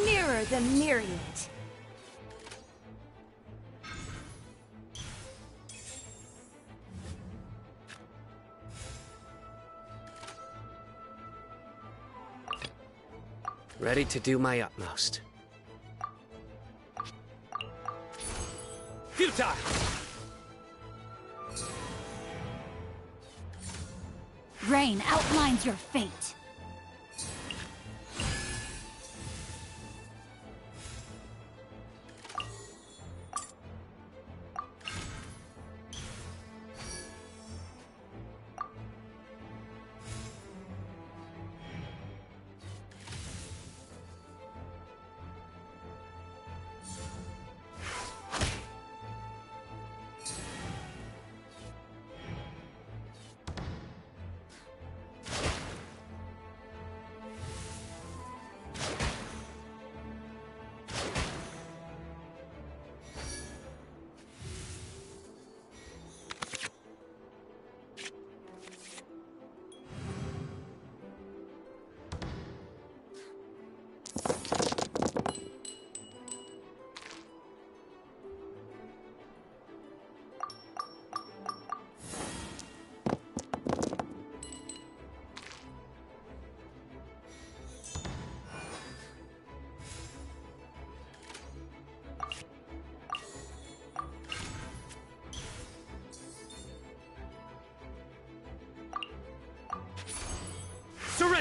S1: Mirror the myriad.
S7: Ready to do my utmost. Futile!
S1: Rain outlines your fate.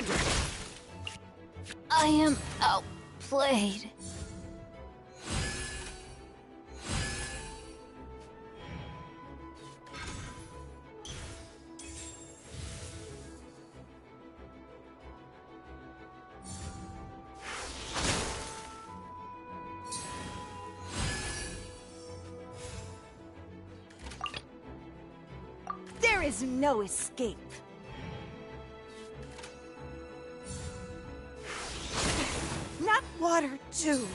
S7: surrender!
S4: I am outplayed.
S12: There is no escape. Not water, too.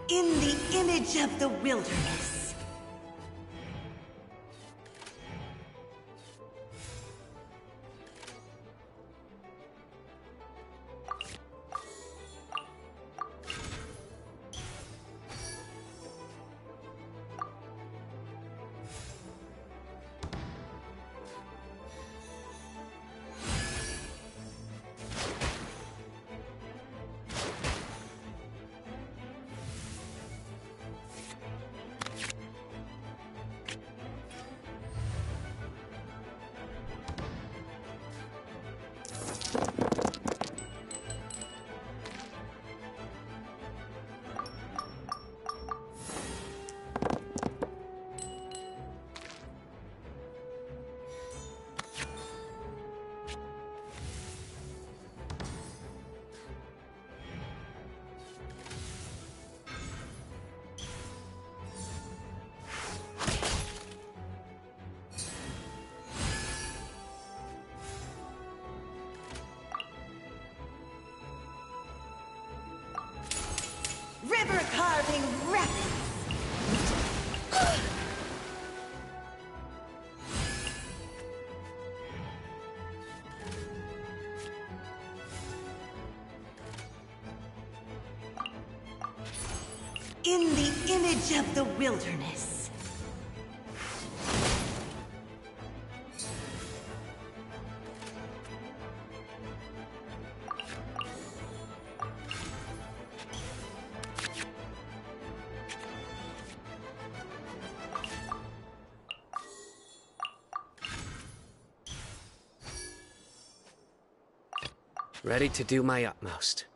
S12: In the image of the wilderness. River carving rapids. In the image of the wilderness.
S7: Ready to do my utmost.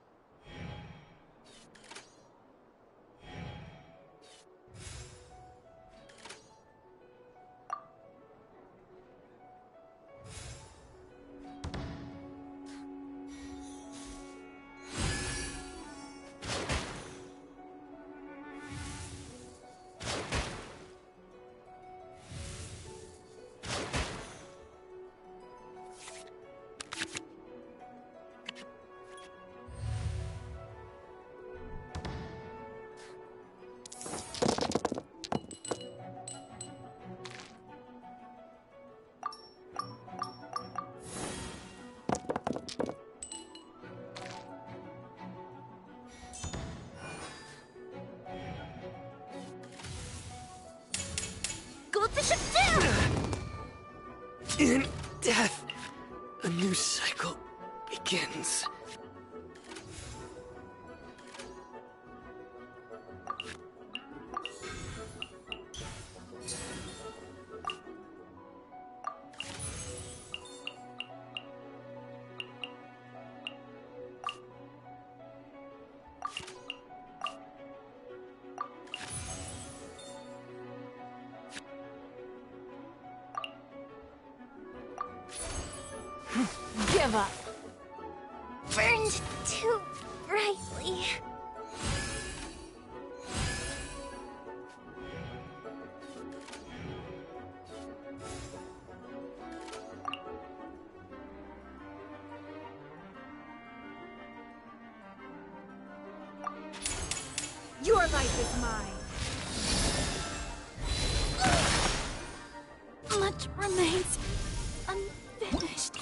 S7: In death, a new cycle begins.
S12: Give up.
S1: Burned too brightly.
S12: Your life is mine.
S4: Much remains unfinished.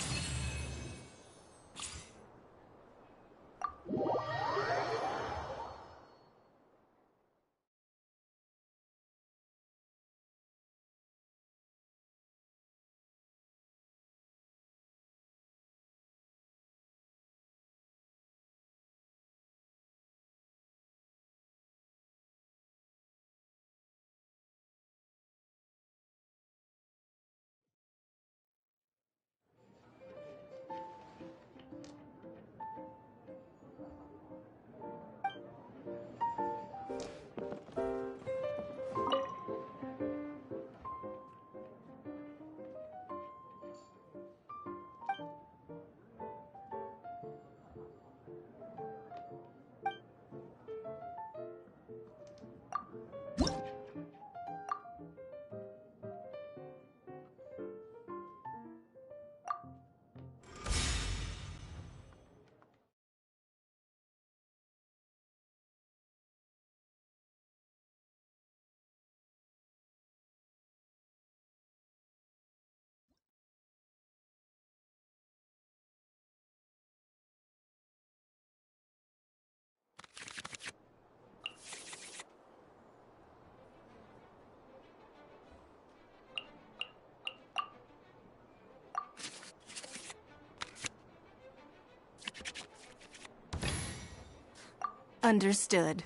S13: Understood.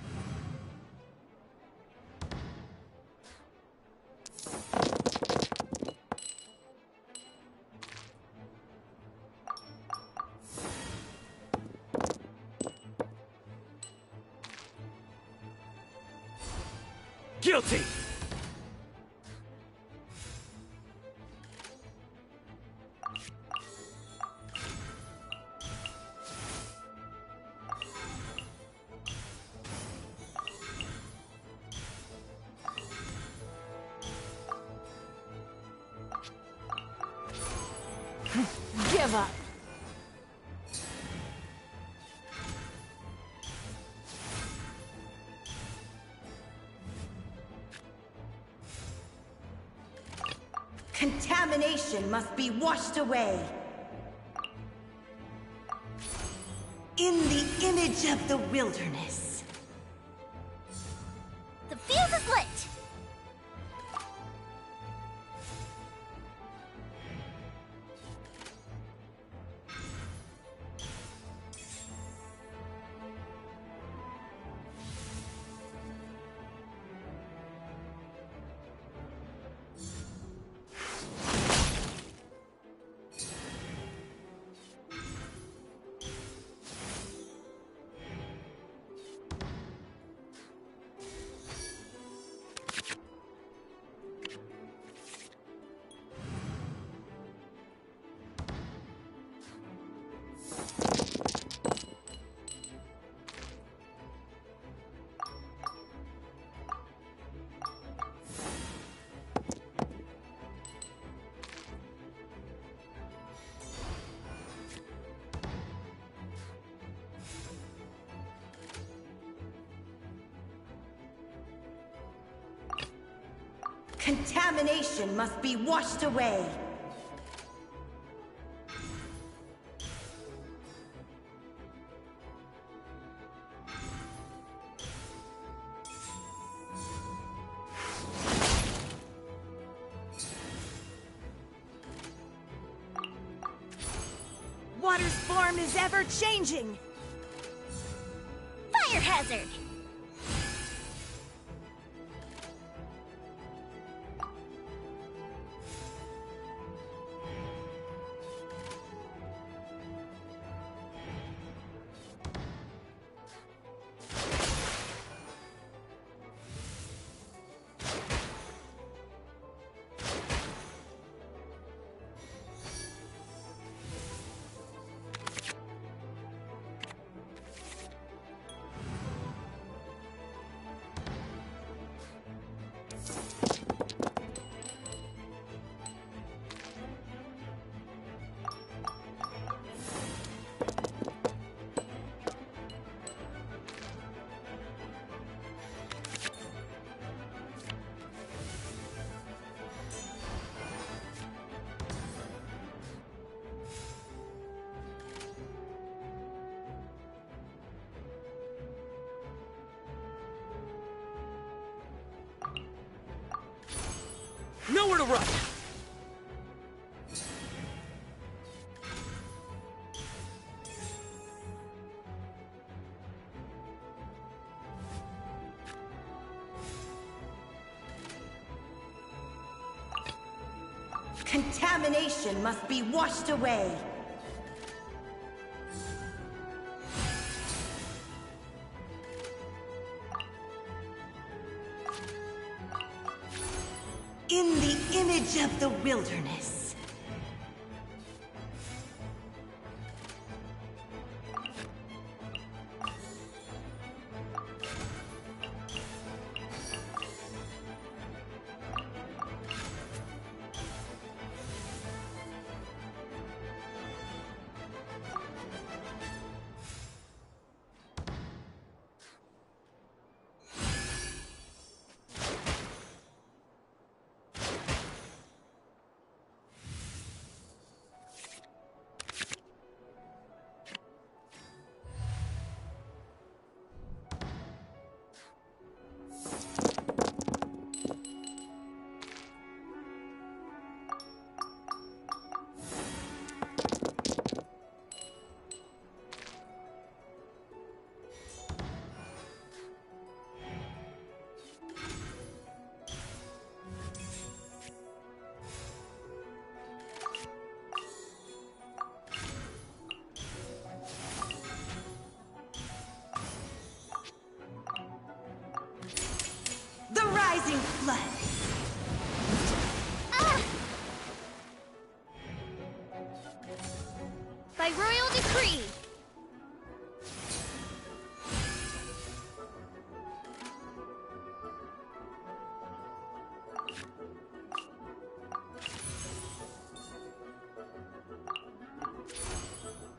S7: Guilty!
S13: Give up.
S12: Contamination must be washed away. In the image of the wilderness.
S1: The fuse is lit!
S12: Contamination must be washed away.
S13: Water's form is ever changing.
S1: Fire hazard!
S7: Nowhere to run!
S12: Contamination must be washed away. In the image of the wilderness. fled.
S1: By royal decree.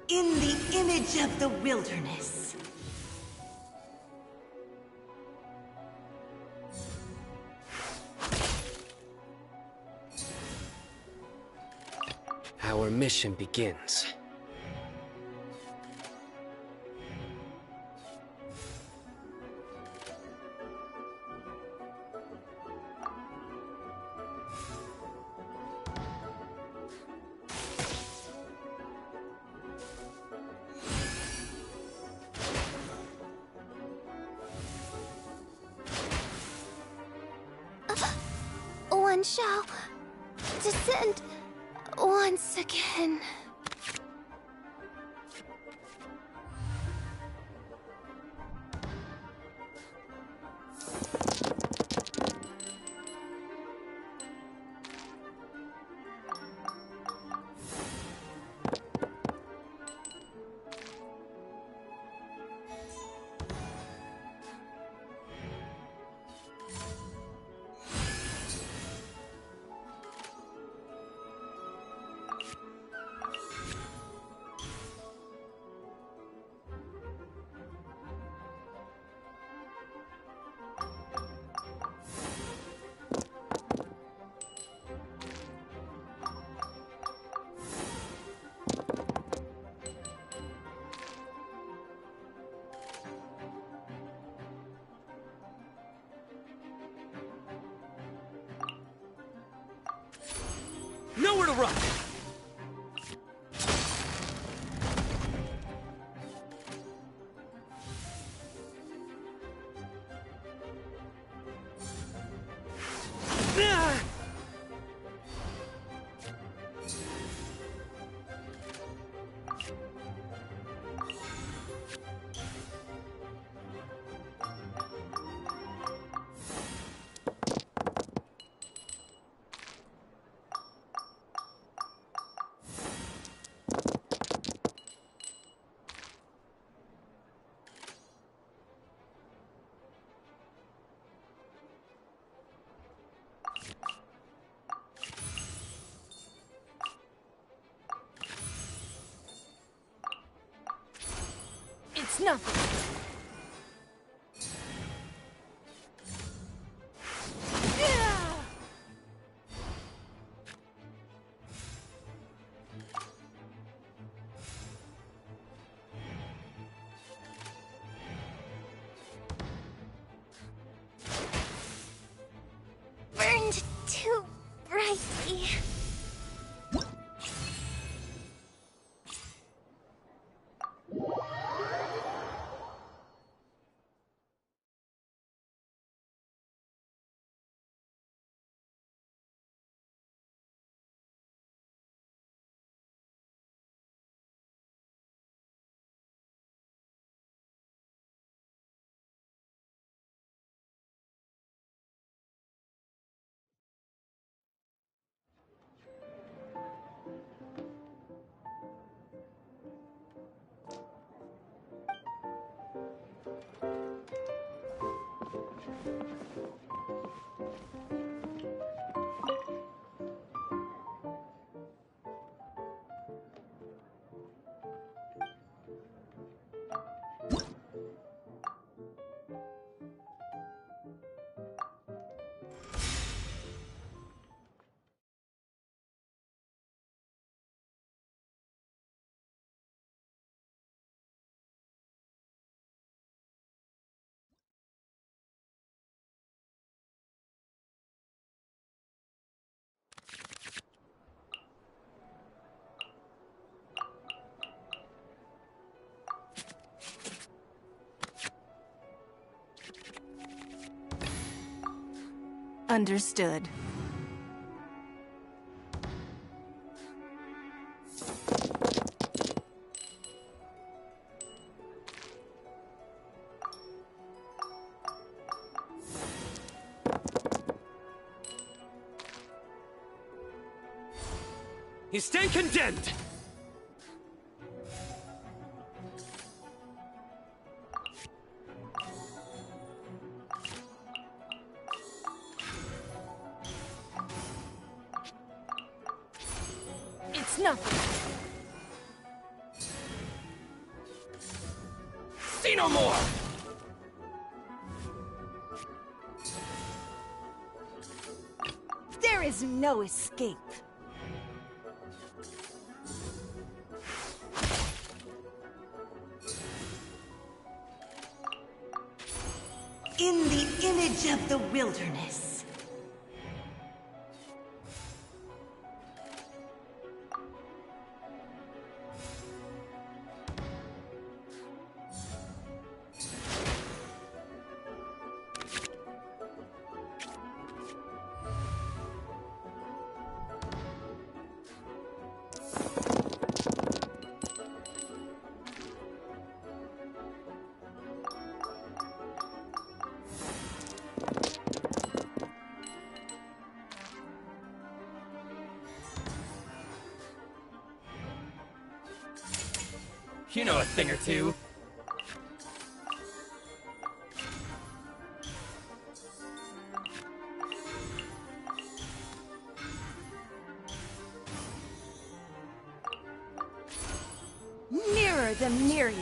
S12: In the image of the wilderness.
S14: Our mission begins.
S1: One shall descend once again.
S7: Nowhere to run!
S13: It's nothing.
S1: Burned too brightly.
S13: Understood.
S7: You stand condemned!
S3: It's nothing.
S7: See no more!
S12: There is no escape. In the image of the wilderness.
S7: You know a thing or two.
S3: Mirror the myriad.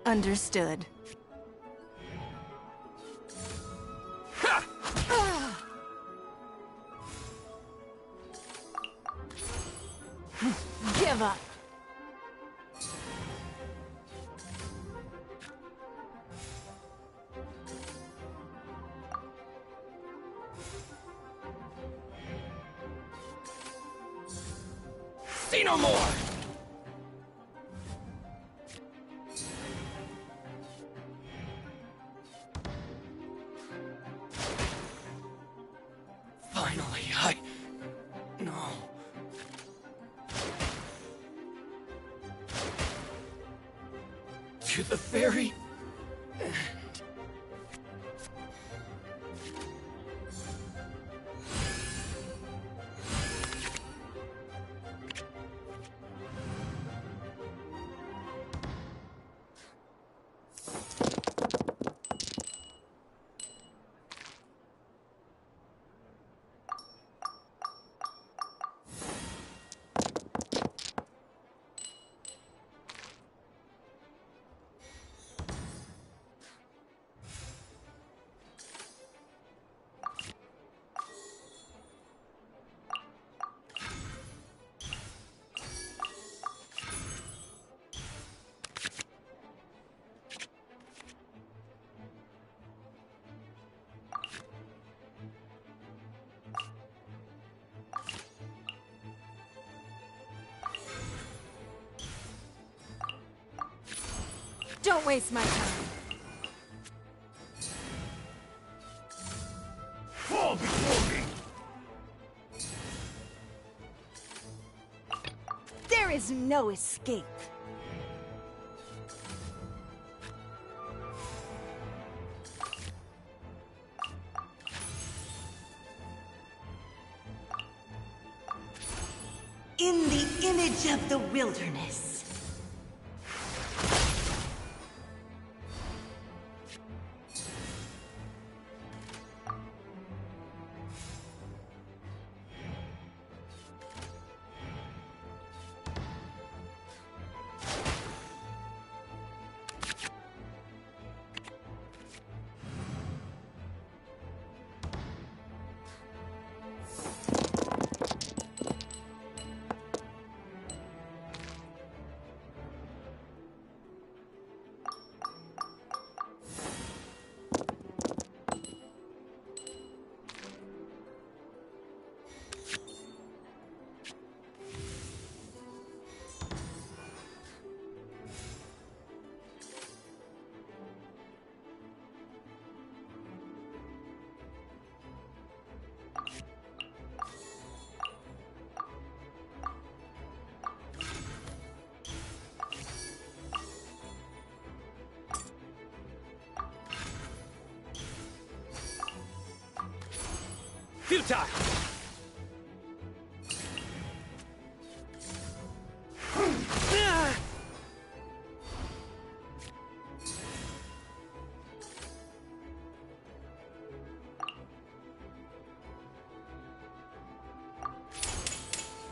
S13: Understood.
S3: Give up.
S7: See no more! Finally, No. To the very end.
S3: Don't waste my time.
S6: Fall before me!
S12: There is no escape. In the image of the wilderness.
S7: futile!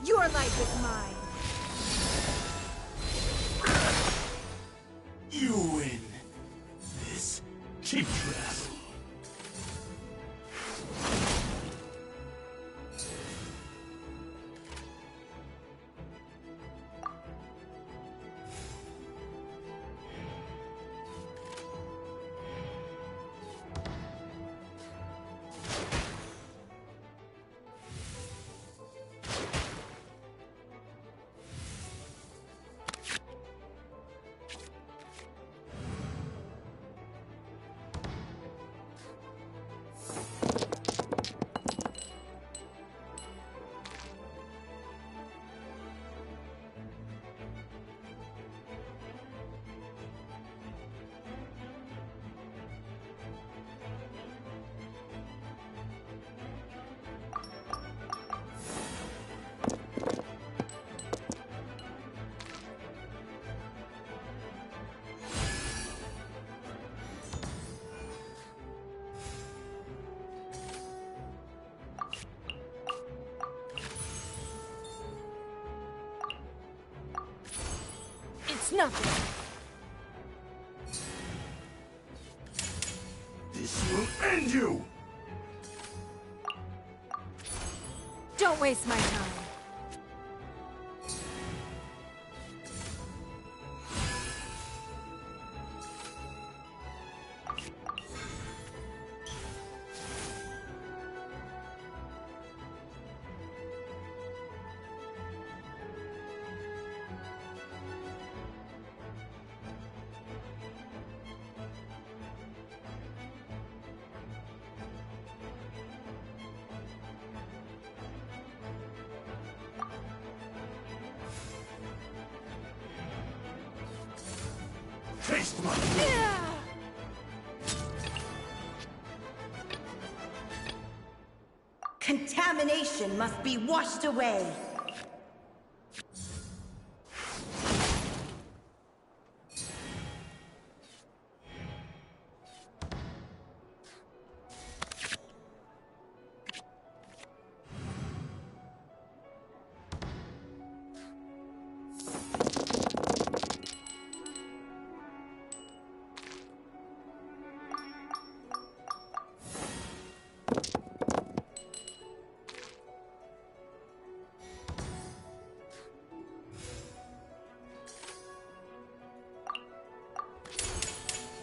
S3: Your life is mine.
S6: You win this cheap trap.
S3: It's nothing.
S6: This will end you!
S3: Don't waste my time.
S6: Taste my
S12: Contamination must be washed away.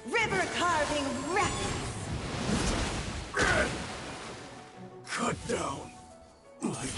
S12: River carving records!
S6: cut down like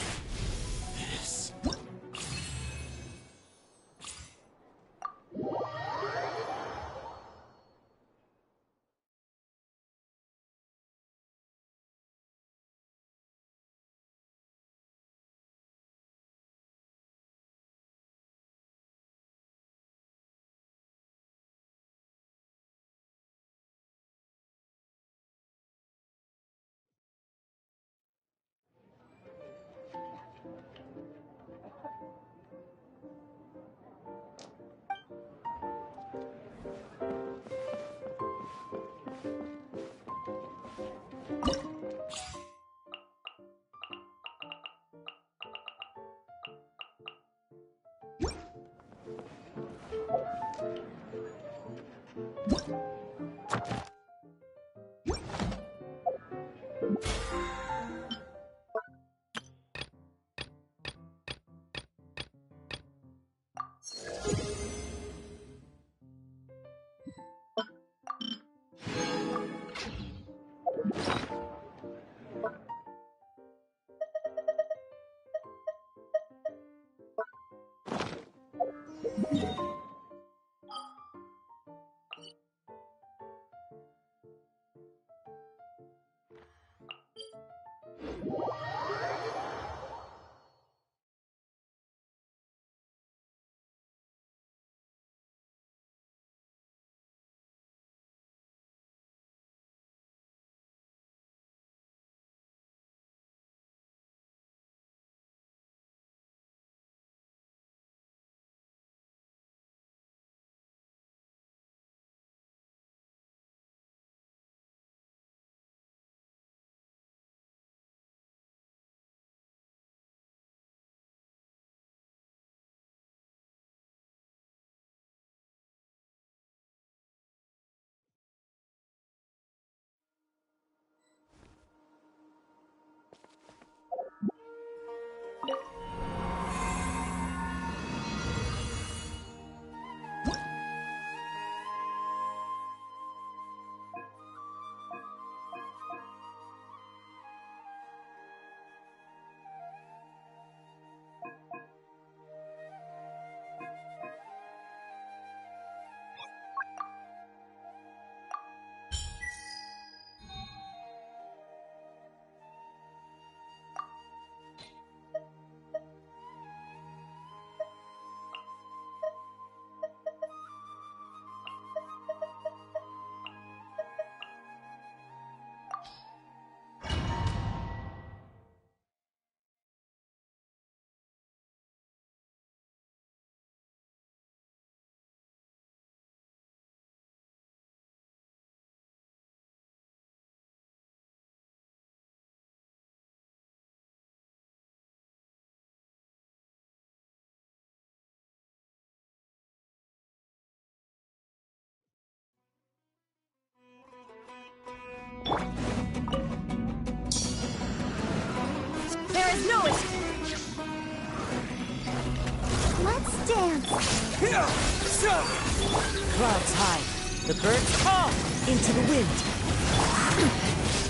S5: Clouds high. The birds call. Into the wind.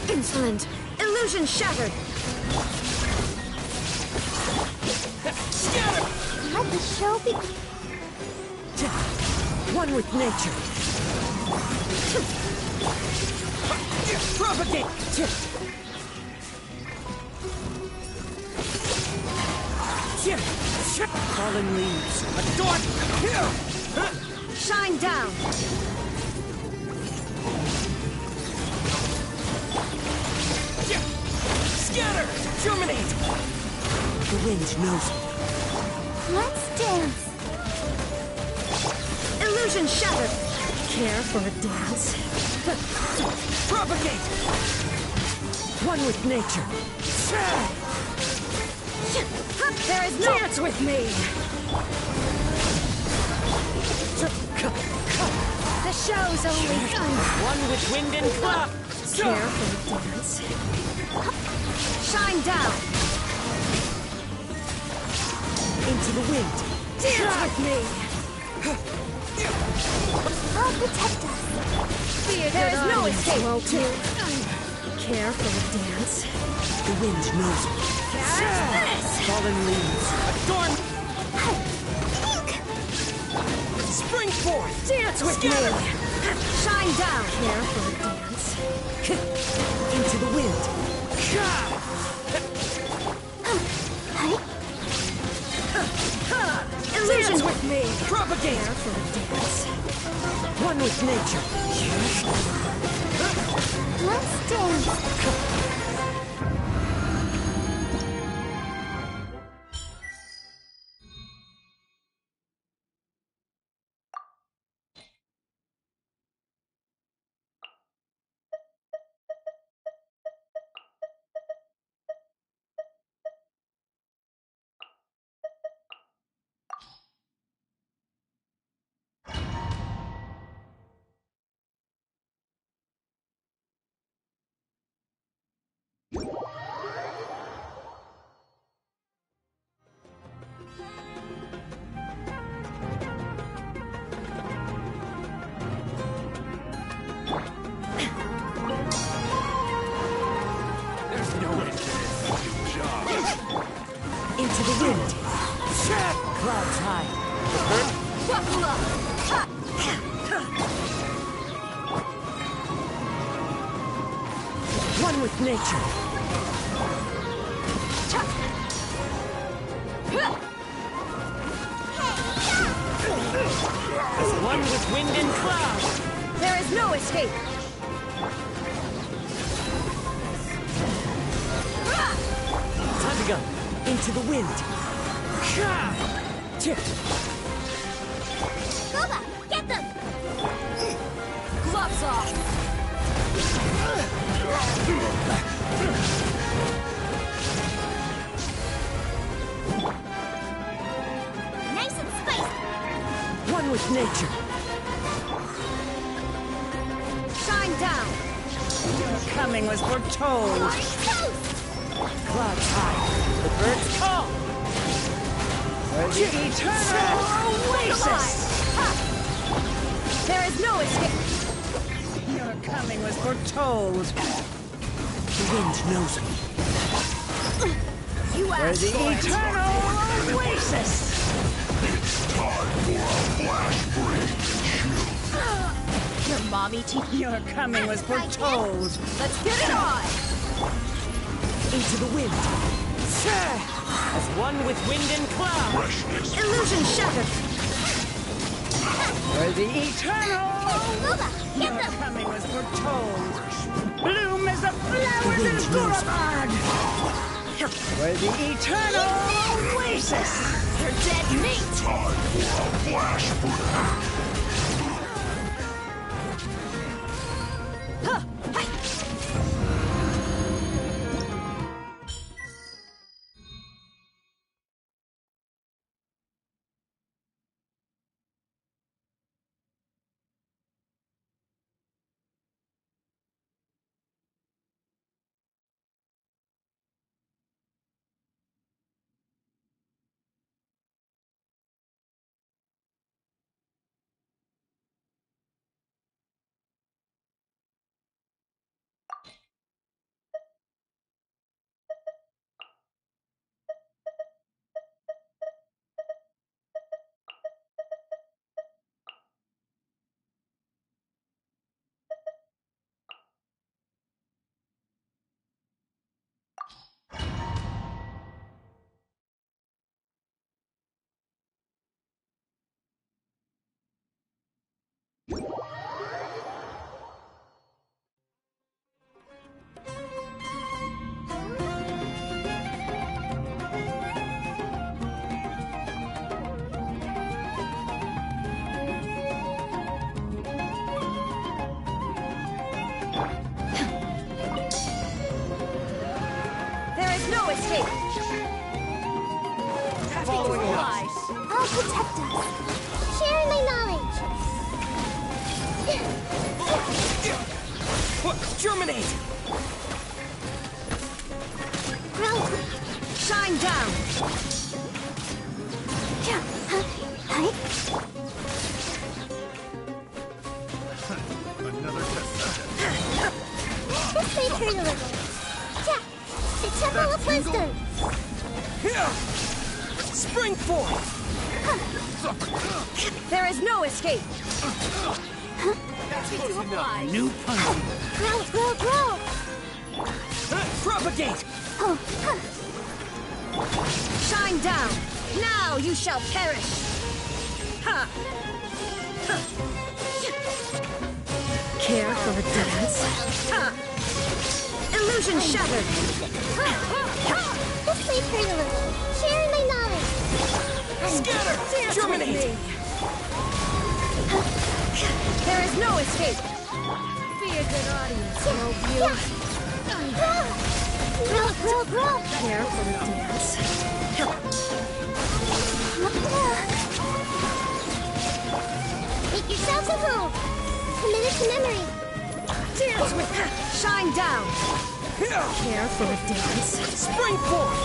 S3: Insolent! Illusion shattered!
S1: Let the show be.
S5: One with nature. Propagate! Fallen leaves. Adorn!
S3: Shine down!
S5: Scatter! Germinate! The wind knows me.
S1: Let's dance.
S3: Illusion shattered! Care for a dance?
S5: Propagate! One with nature.
S3: There is no dance with me! The show's only done.
S5: One with wind and cloud.
S3: Care for a dance? Shine down!
S5: Into the wind.
S3: Dance with me!
S1: I'll protect us.
S3: There is no escape! Care for a dance?
S5: The wind knows me. Fallen leaves. Adorn. Spring forth.
S3: Dance with me! Shine down! Care for a dance?
S5: Into the wind.
S3: Illusion with me!
S5: Propagate.
S3: Care for a dance?
S5: One with nature.
S1: Let's dance.
S5: Into the wind. Clouds high. One with nature. One with wind and cloud.
S3: There is no escape!
S5: Time to go. Into the wind.
S1: Goba, get them.
S3: Gloves off!
S1: Nice and spicy.
S5: One with nature.
S3: Shine down!
S5: Your coming was foretold.
S1: Toast.
S5: Clouds high. The birds call. For the eternal oasis.
S3: There is no escape!
S5: Your coming was foretold. The wind knows me.
S3: You
S5: For
S3: asked
S5: the
S3: for it!
S5: eternal oasis.
S6: It's time for a flash break.
S3: Your mommy teeth.
S5: Your coming was foretold.
S3: Let's get it on!
S5: Into the wind. As one with wind and cloud.
S6: Freshness.
S3: Illusion shattered!
S5: For the eternal.
S1: Goba, get
S5: Your
S1: them.
S5: coming was foretold. Bloom as the flowers in Gurabad. For the eternal oasis.
S3: You're dead meat!
S6: Time for a flash break.
S3: escape!
S5: Following orders.
S1: I'll protect us. Sharing my knowledge.
S7: Germinate!
S1: Grow.
S3: Shine down!
S10: Another test subject.
S1: This may hurt a little. Yeah, the Temple of Wisdom.
S7: Spring forth!
S3: There is no escape!
S7: New punch!
S1: Grow!
S7: Propagate!
S3: Shine down! Now you shall perish! Ha! Care for a dance? Ha! Illusion shattered!
S1: This may hurt a little. Sharing my knowledge.
S7: Scatter! Germinate!
S3: There is no escape! Be a good audience, Mobile.
S1: Grow!
S3: Care for the dance?
S1: Make yourselves at home. Committed to memory.
S3: Dance with shine down! Care for the dance?
S7: Spring forth!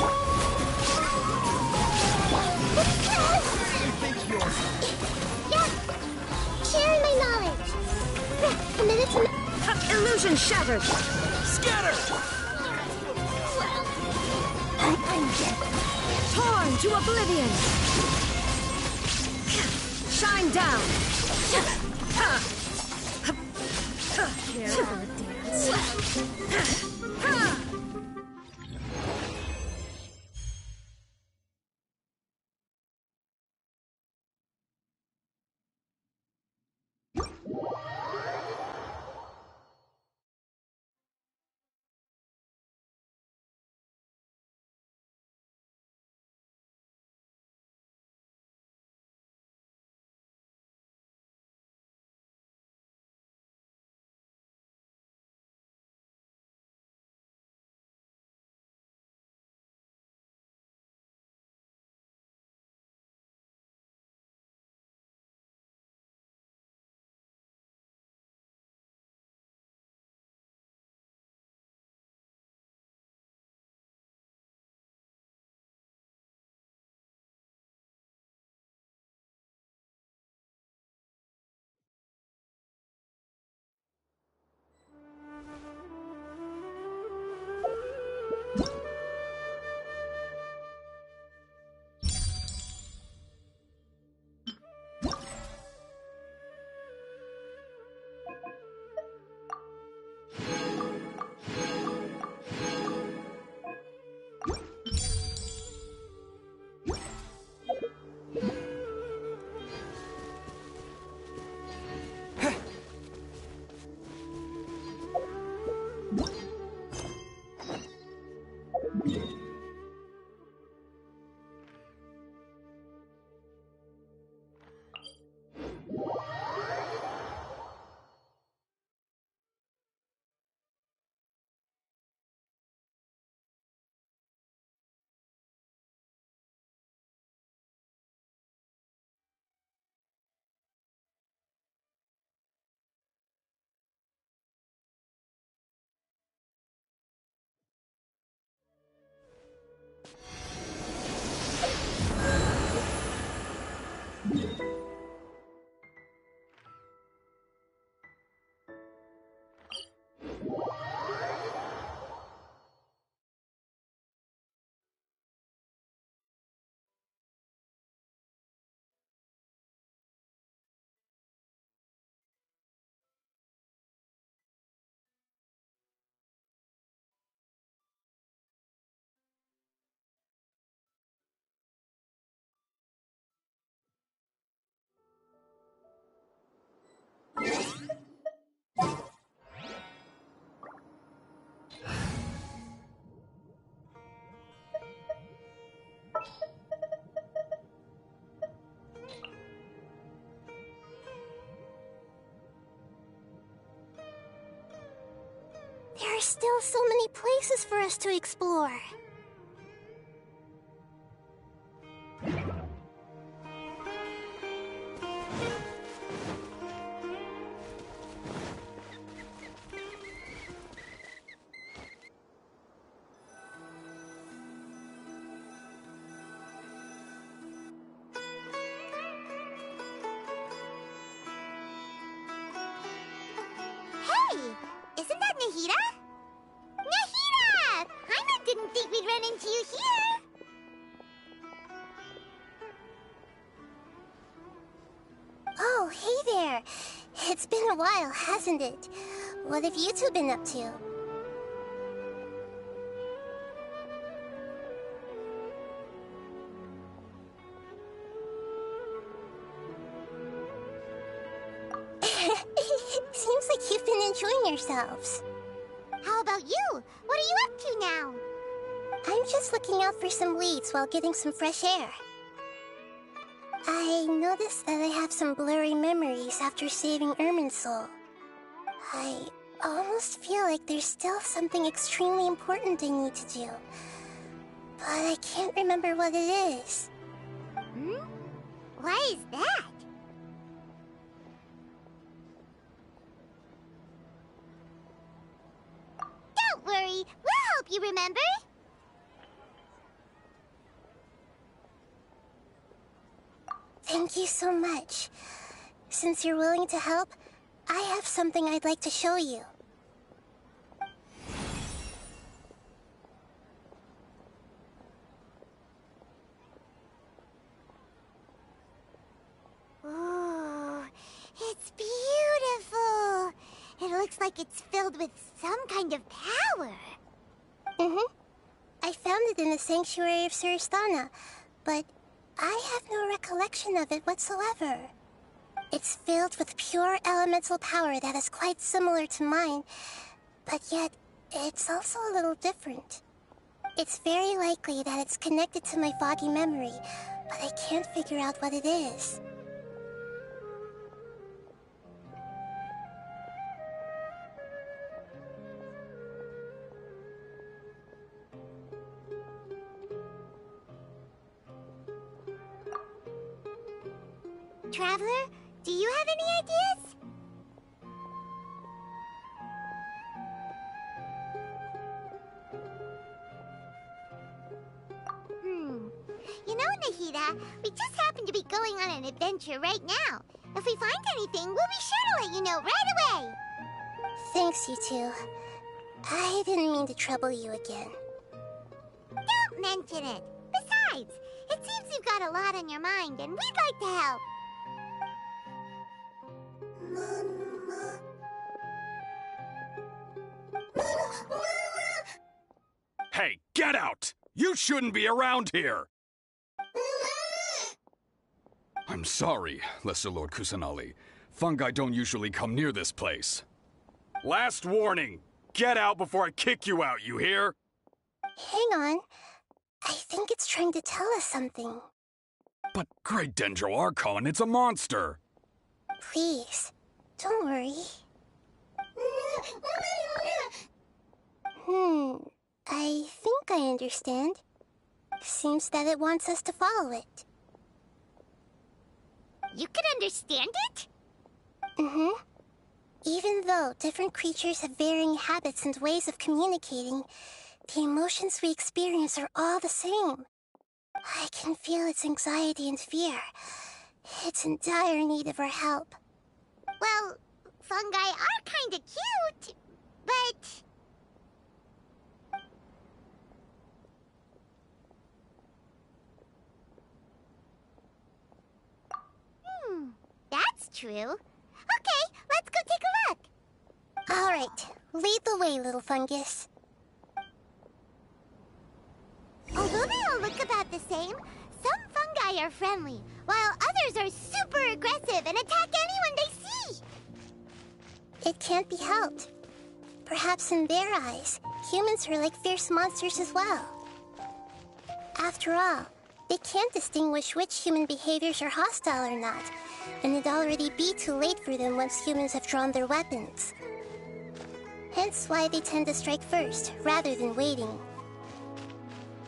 S1: Yeah. Sharing my knowledge. Committed to
S3: Illusion shattered!
S7: Scatter!
S1: I'm dead.
S3: Torn to oblivion! Shine down! Care for the dance?
S1: There are still so many places for us to explore. hey there. It's been a while, hasn't it? What have you two been up to? Seems like you've been enjoying yourselves.
S15: How about you? What are you up to now?
S1: I'm just looking out for some weeds while getting some fresh air. I noticed that I have some blurry memories after saving Irminsul. I almost feel like there's still something extremely important I need to do. But I can't remember what it is.
S15: Why is that? Don't worry, we'll help you remember.
S1: Thank you so much. Since you're willing to help, I have something I'd like to show you.
S15: Ooh, it's beautiful. It looks like it's filled with some kind of power.
S1: I found it in the sanctuary of Suristana, but I have no recollection of it whatsoever. It's filled with pure elemental power that is quite similar to mine, but yet it's also a little different. It's very likely that it's connected to my foggy memory, but I can't figure out what it is.
S15: Traveler, do you have any ideas? You know, Nahida, we just happen to be going on an adventure right now. If we find anything, we'll be sure to let you know right away.
S1: Thanks, you two. I didn't mean to trouble you again.
S15: Don't mention it. Besides, it seems you've got a lot on your mind, and we'd like to help.
S6: Hey, get out! You shouldn't be around here! I'm sorry, Lesser Lord Kusanali. Fungi don't usually come near this place. Last warning! Get out before I kick you out, you hear?
S1: Hang on. I think it's trying to tell us something.
S6: But Great Dendro Archon, it's a monster!
S1: Please, don't worry. I think I understand. Seems that it wants us to follow it.
S15: You can understand it?
S1: Even though different creatures have varying habits and ways of communicating, the emotions we experience are all the same. I can feel its anxiety and fear. It's in dire need of our help.
S15: Well, fungi are kinda cute, but... That's true. Okay, let's go take a look.
S1: All right, lead the way, little fungus.
S15: Although they all look about the same, some fungi are friendly, while others are super aggressive and attack anyone they see.
S1: It can't be helped. Perhaps in their eyes, humans are like fierce monsters as well. After all, they can't distinguish which human behaviors are hostile or not, and it'd already be too late for them once humans have drawn their weapons. Hence why they tend to strike first, rather than waiting.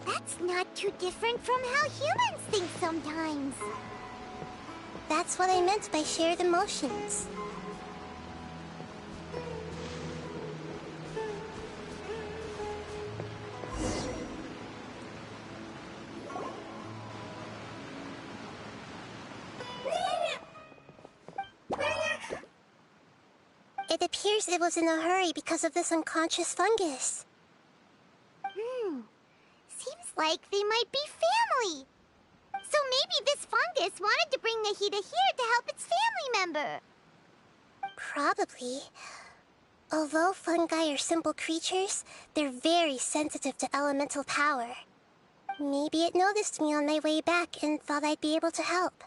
S15: That's not too different from how humans think sometimes.
S1: That's what I meant by shared emotions. It appears it was in a hurry because of this unconscious fungus.
S15: Seems like they might be family. So maybe this fungus fungus wanted to bring Nahida here to help its family member.
S1: Probably. Although fungi are simple creatures, they're very sensitive to elemental power. Maybe it noticed me on my way back and thought I'd be able to help.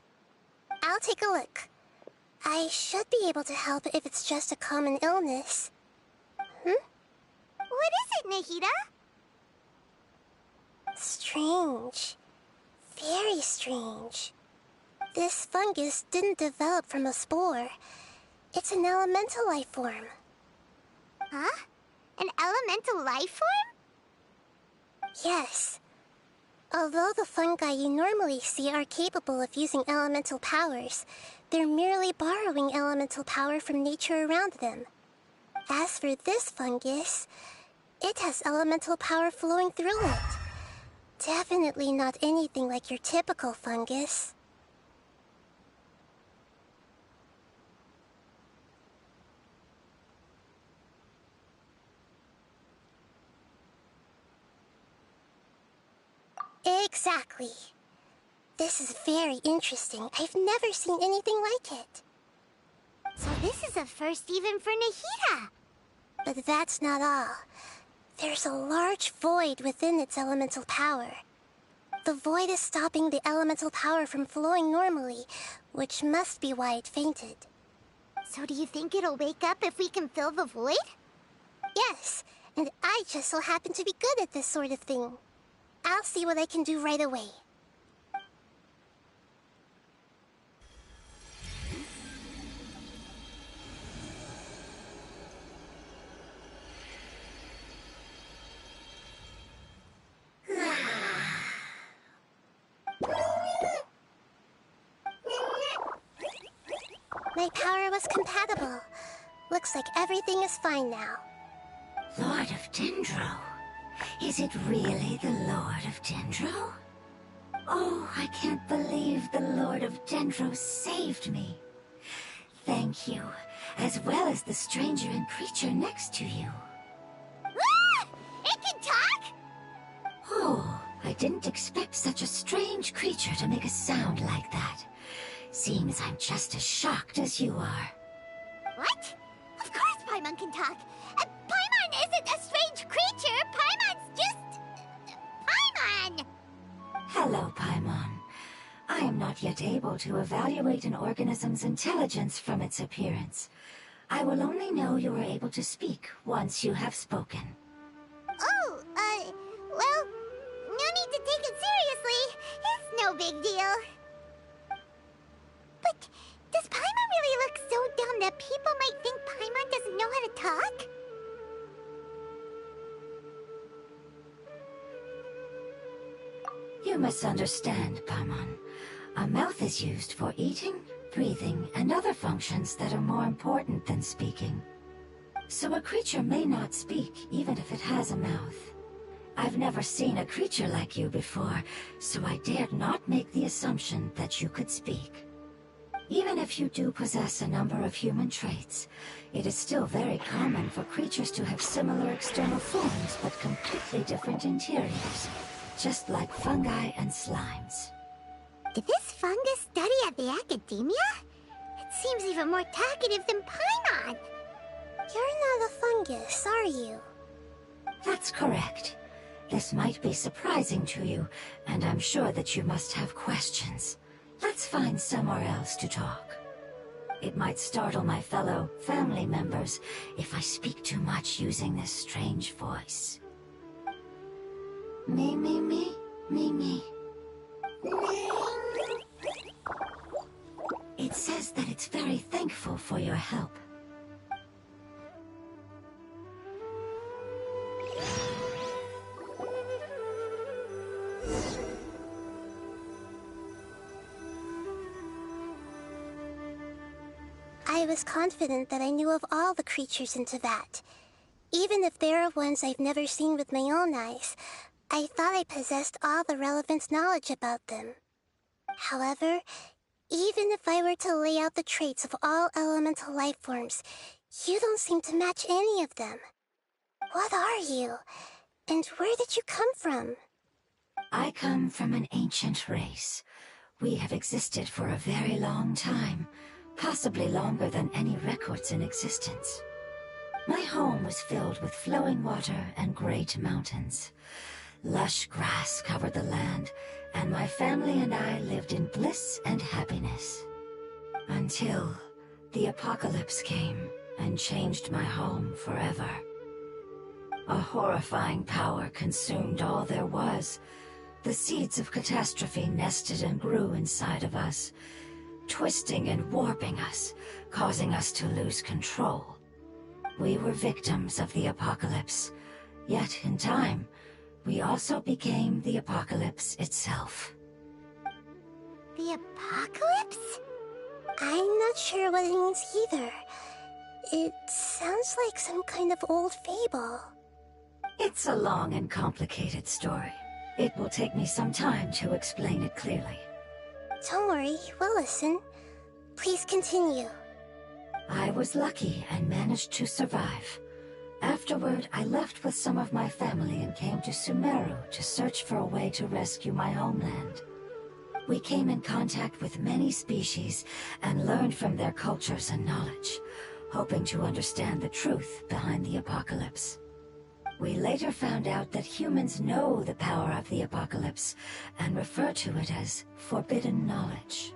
S1: I'll take a look. I should be able to help if it's just a common illness.
S15: What is it, Nahida?
S1: Strange. Very strange. This fungus didn't develop from a spore. It's an elemental life form.
S15: Huh? An elemental life form?
S1: Yes. Although the fungi you normally see are capable of using elemental powers, they're merely borrowing elemental power from nature around them. As for this fungus, it has elemental power flowing through it. Definitely not anything like your typical fungus. Exactly. This is very interesting. I've never seen anything like it.
S15: So this is a first even for Nahida.
S1: But that's not all. There's a large void within its elemental power. The void is stopping the elemental power from flowing normally, which must be why it fainted.
S15: So do you think it'll wake up if we can fill the void?
S1: Yes, and I just so happen to be good at this sort of thing. I'll see what I can do right away. My power was compatible. Looks like everything is fine now.
S16: Lord of Dendro? Is it really the Lord of Dendro? Oh, I can't believe the Lord of Dendro saved me. Thank you, as well as the stranger and creature next to you.
S15: Ah! It can talk?
S16: Oh, I didn't expect such a strange creature to make a sound like that. Seems I'm just as shocked as you are.
S15: What? Of course Paimon can talk. Paimon isn't a strange creature. Paimon's just... Paimon!
S16: Hello, Paimon. I am not yet able to evaluate an organism's intelligence from its appearance. I will only know you are able to speak once you have spoken.
S15: Oh, well, no need to take it seriously. It's no big deal. But does Paimon really look so dumb that people might think Paimon doesn't know how to talk?
S16: You misunderstand, Paimon. A mouth is used for eating, breathing, and other functions that are more important than speaking. So a creature may not speak, even if it has a mouth. I've never seen a creature like you before, so I dared not make the assumption that you could speak. Even if you do possess a number of human traits, it is still very common for creatures to have similar external forms but completely different interiors, just like fungi and slimes.
S15: Did this fungus study at the academia? It seems even more talkative than Paimon.
S1: You're not a fungus, are you?
S16: That's correct. This might be surprising to you, and I'm sure that you must have questions. Let's find somewhere else to talk. It might startle my fellow family members if I speak too much using this strange voice. Me, me, me, me, me. It says that it's very thankful for your help.
S1: I was confident that I knew of all the creatures in Teyvat. Even if there are ones I've never seen with my own eyes, I thought I possessed all the relevant knowledge about them. However, even if I were to lay out the traits of all elemental life forms, you don't seem to match any of them. What are you? And where did you come from?
S16: I come from an ancient race, We have existed for a very long time, possibly longer than any records in existence. My home was filled with flowing water and great mountains. Lush grass covered the land, and my family and I lived in bliss and happiness. Until the apocalypse came and changed my home forever. A horrifying power consumed all there was. The seeds of catastrophe nested and grew inside of us, twisting and warping us, causing us to lose control. We were victims of the apocalypse, yet in time, we also became the apocalypse itself.
S1: The apocalypse? I'm not sure what it means either. It sounds like some kind of old fable.
S16: It's a long and complicated story. It will take me some time to explain it clearly.
S1: Don't worry, we'll listen. Please continue.
S16: I was lucky and managed to survive. Afterward, I left with some of my family and came to Sumeru to search for a way to rescue my homeland. We came in contact with many species and learned from their cultures and knowledge, hoping to understand the truth behind the apocalypse. We later found out that humans know the power of the apocalypse and refer to it as forbidden knowledge.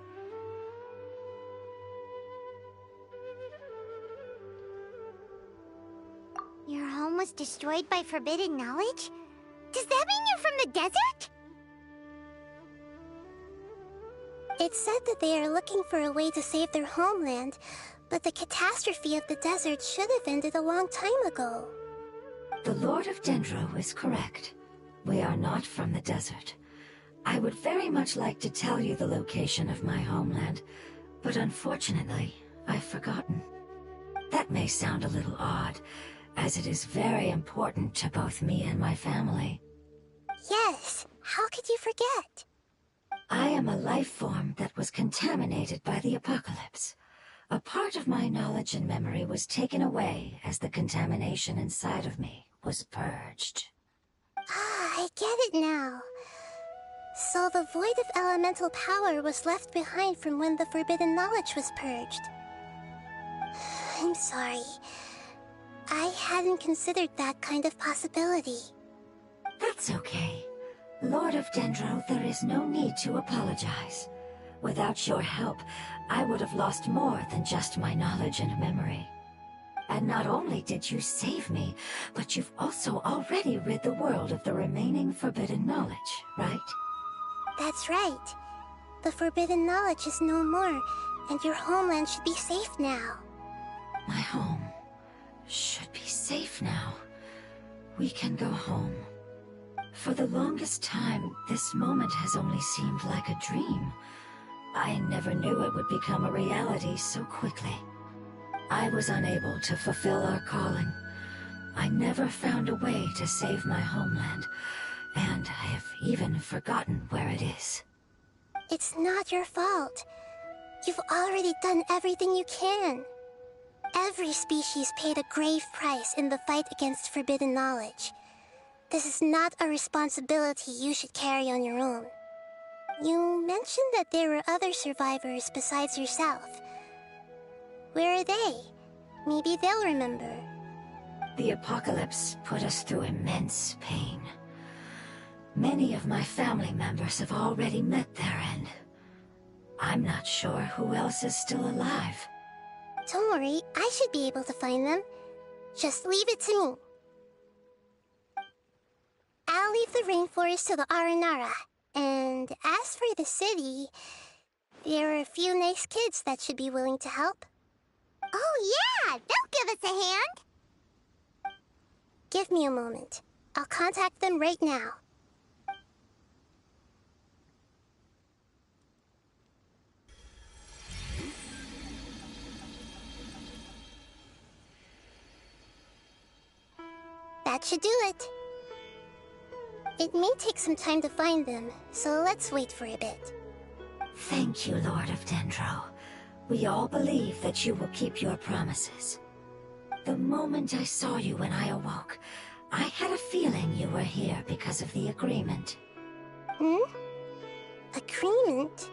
S15: Your home was destroyed by forbidden knowledge? Does that mean you're from the desert?
S1: It said that they are looking for a way to save their homeland, but the catastrophe of the desert should have ended a long time ago.
S16: The Lord of Dendro is correct. We are not from the desert. I would very much like to tell you the location of my homeland, but unfortunately, I've forgotten. That may sound a little odd, as it is very important to both me and my family.
S1: Yes, how could you forget?
S16: I am a life form that was contaminated by the apocalypse. A part of my knowledge and memory was taken away as the contamination inside of me was purged.
S1: Ah, I get it now. So the void of elemental power was left behind from when the forbidden knowledge was purged. I'm sorry. I hadn't considered that kind of possibility.
S16: That's okay. Lord of Dendro, there is no need to apologize. Without your help, I would have lost more than just my knowledge and memory. And not only did you save me, but you've also already rid the world of the remaining forbidden knowledge, right?
S1: That's right. The forbidden knowledge is no more, and your homeland should be safe now.
S16: My home should be safe now. We can go home. For the longest time, this moment has only seemed like a dream. I never knew it would become a reality so quickly. I was unable to fulfill our calling. I never found a way to save my homeland, and I have even forgotten where it is.
S1: It's not your fault. You've already done everything you can. Every species paid a grave price in the fight against forbidden knowledge. This is not a responsibility you should carry on your own. You mentioned that there were other survivors besides yourself. Where are they? Maybe they'll remember.
S16: The apocalypse put us through immense pain. Many of my family members have already met their end. I'm not sure who else is still alive.
S1: Don't worry, I should be able to find them. Just leave it to me. I'll leave the rainforest to the Aranara. And as for the city, there are a few nice kids that should be willing to help.
S15: Oh yeah, they'll give us a hand.
S1: Give me a moment. I'll contact them right now. That should do it. It may take some time to find them, so let's wait for a bit.
S16: Thank you, Lord of Dendro. We all believe that you will keep your promises. The moment I saw you when I awoke, I had a feeling you were here because of the agreement.
S1: Hmm? Agreement?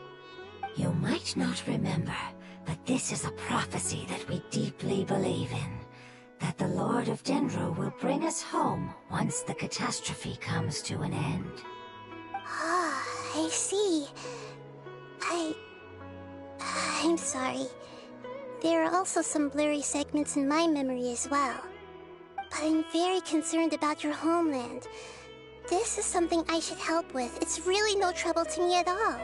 S16: might not remember, but this is a prophecy that we deeply believe in. That the Lord of Dendro will bring us home once the catastrophe comes to an end.
S1: Ah, I see. I'm sorry. There are also some blurry segments in my memory as well. But I'm very concerned about your homeland. This is something I should help with. It's really no trouble to me at all.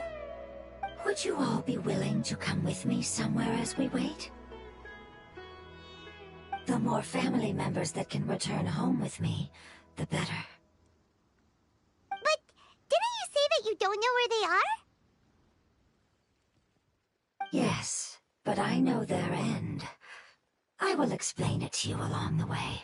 S16: Would you all be willing to come with me somewhere as we wait? The more family members that can return home with me, the better.
S15: But didn't you say that you don't know where they are?
S16: Yes, but I know their end. I will explain it to you along the way.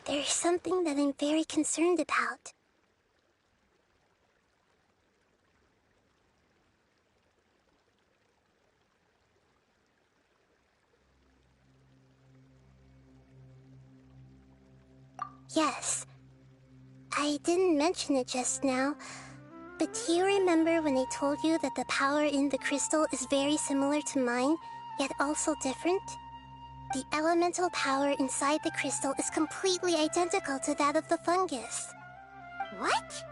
S1: There's something that I'm very concerned about. Yes. I didn't mention it just now, but do you remember when I told you that the power in the crystal is very similar to mine, yet also different? The elemental power inside the crystal is completely identical to that of the fungus.
S15: What?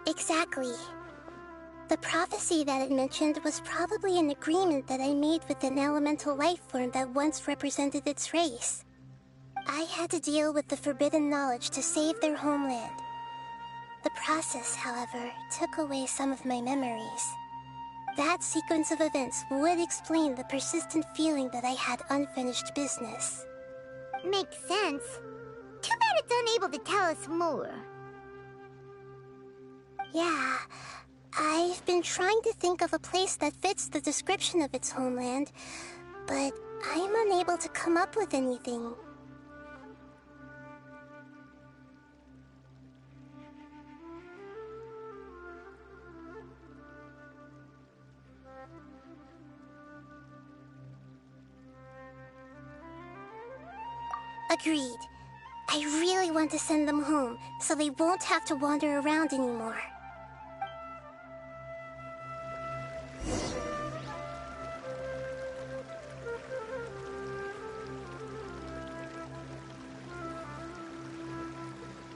S1: Exactly. The prophecy that it mentioned was probably an agreement that I made with an elemental life form that once represented its race. I had to deal with the forbidden knowledge to save their homeland. The process, however, took away some of my memories. That sequence of events would explain the persistent feeling that I had unfinished business.
S15: Makes sense. Too bad it's unable to tell us more.
S1: Yeah, I've been trying to think of a place that fits the description of its homeland, but I'm unable to come up with anything. Agreed. I really want to send them home, so they won't have to wander around anymore.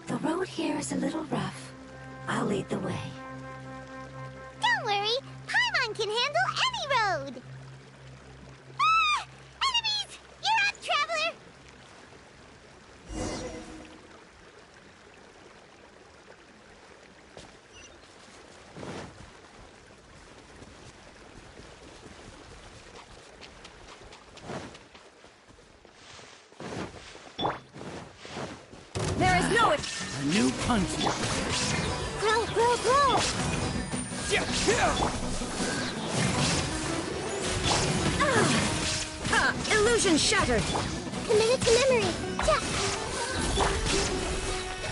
S16: The road here is a little rough. I'll lead the way.
S15: Don't worry, Paimon can handle any road! Ah! Enemies! You're up, traveler!
S3: There is no...
S7: A new punch.
S1: Grow, grow, grow!
S3: Illusion shattered!
S1: Committed to memory! Yeah.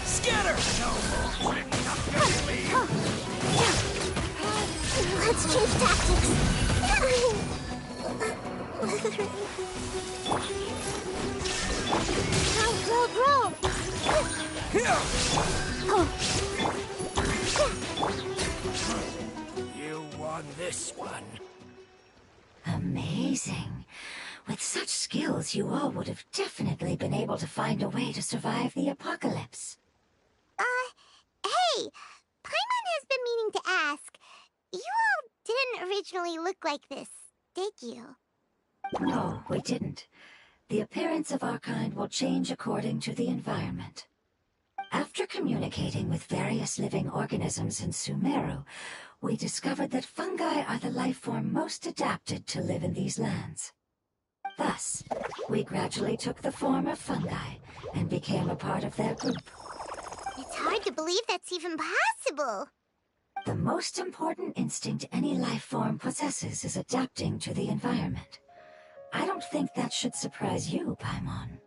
S7: Scatter!
S1: Let's change tactics! Grow, grow, grow!
S7: You won this one.
S16: Amazing. With such skills, you all would have definitely been able to find a way to survive the apocalypse.
S15: Hey! Paimon has been meaning to ask. You all didn't originally look like this, did you?
S16: No, we didn't. The appearance of our kind will change according to the environment. After communicating with various living organisms in Sumeru, we discovered that fungi are the life form most adapted to live in these lands. Thus, we gradually took the form of fungi and became a part of their group.
S15: It's hard to believe that's even possible.
S16: The most important instinct any life form possesses is adapting to the environment. I don't think that should surprise you, Paimon.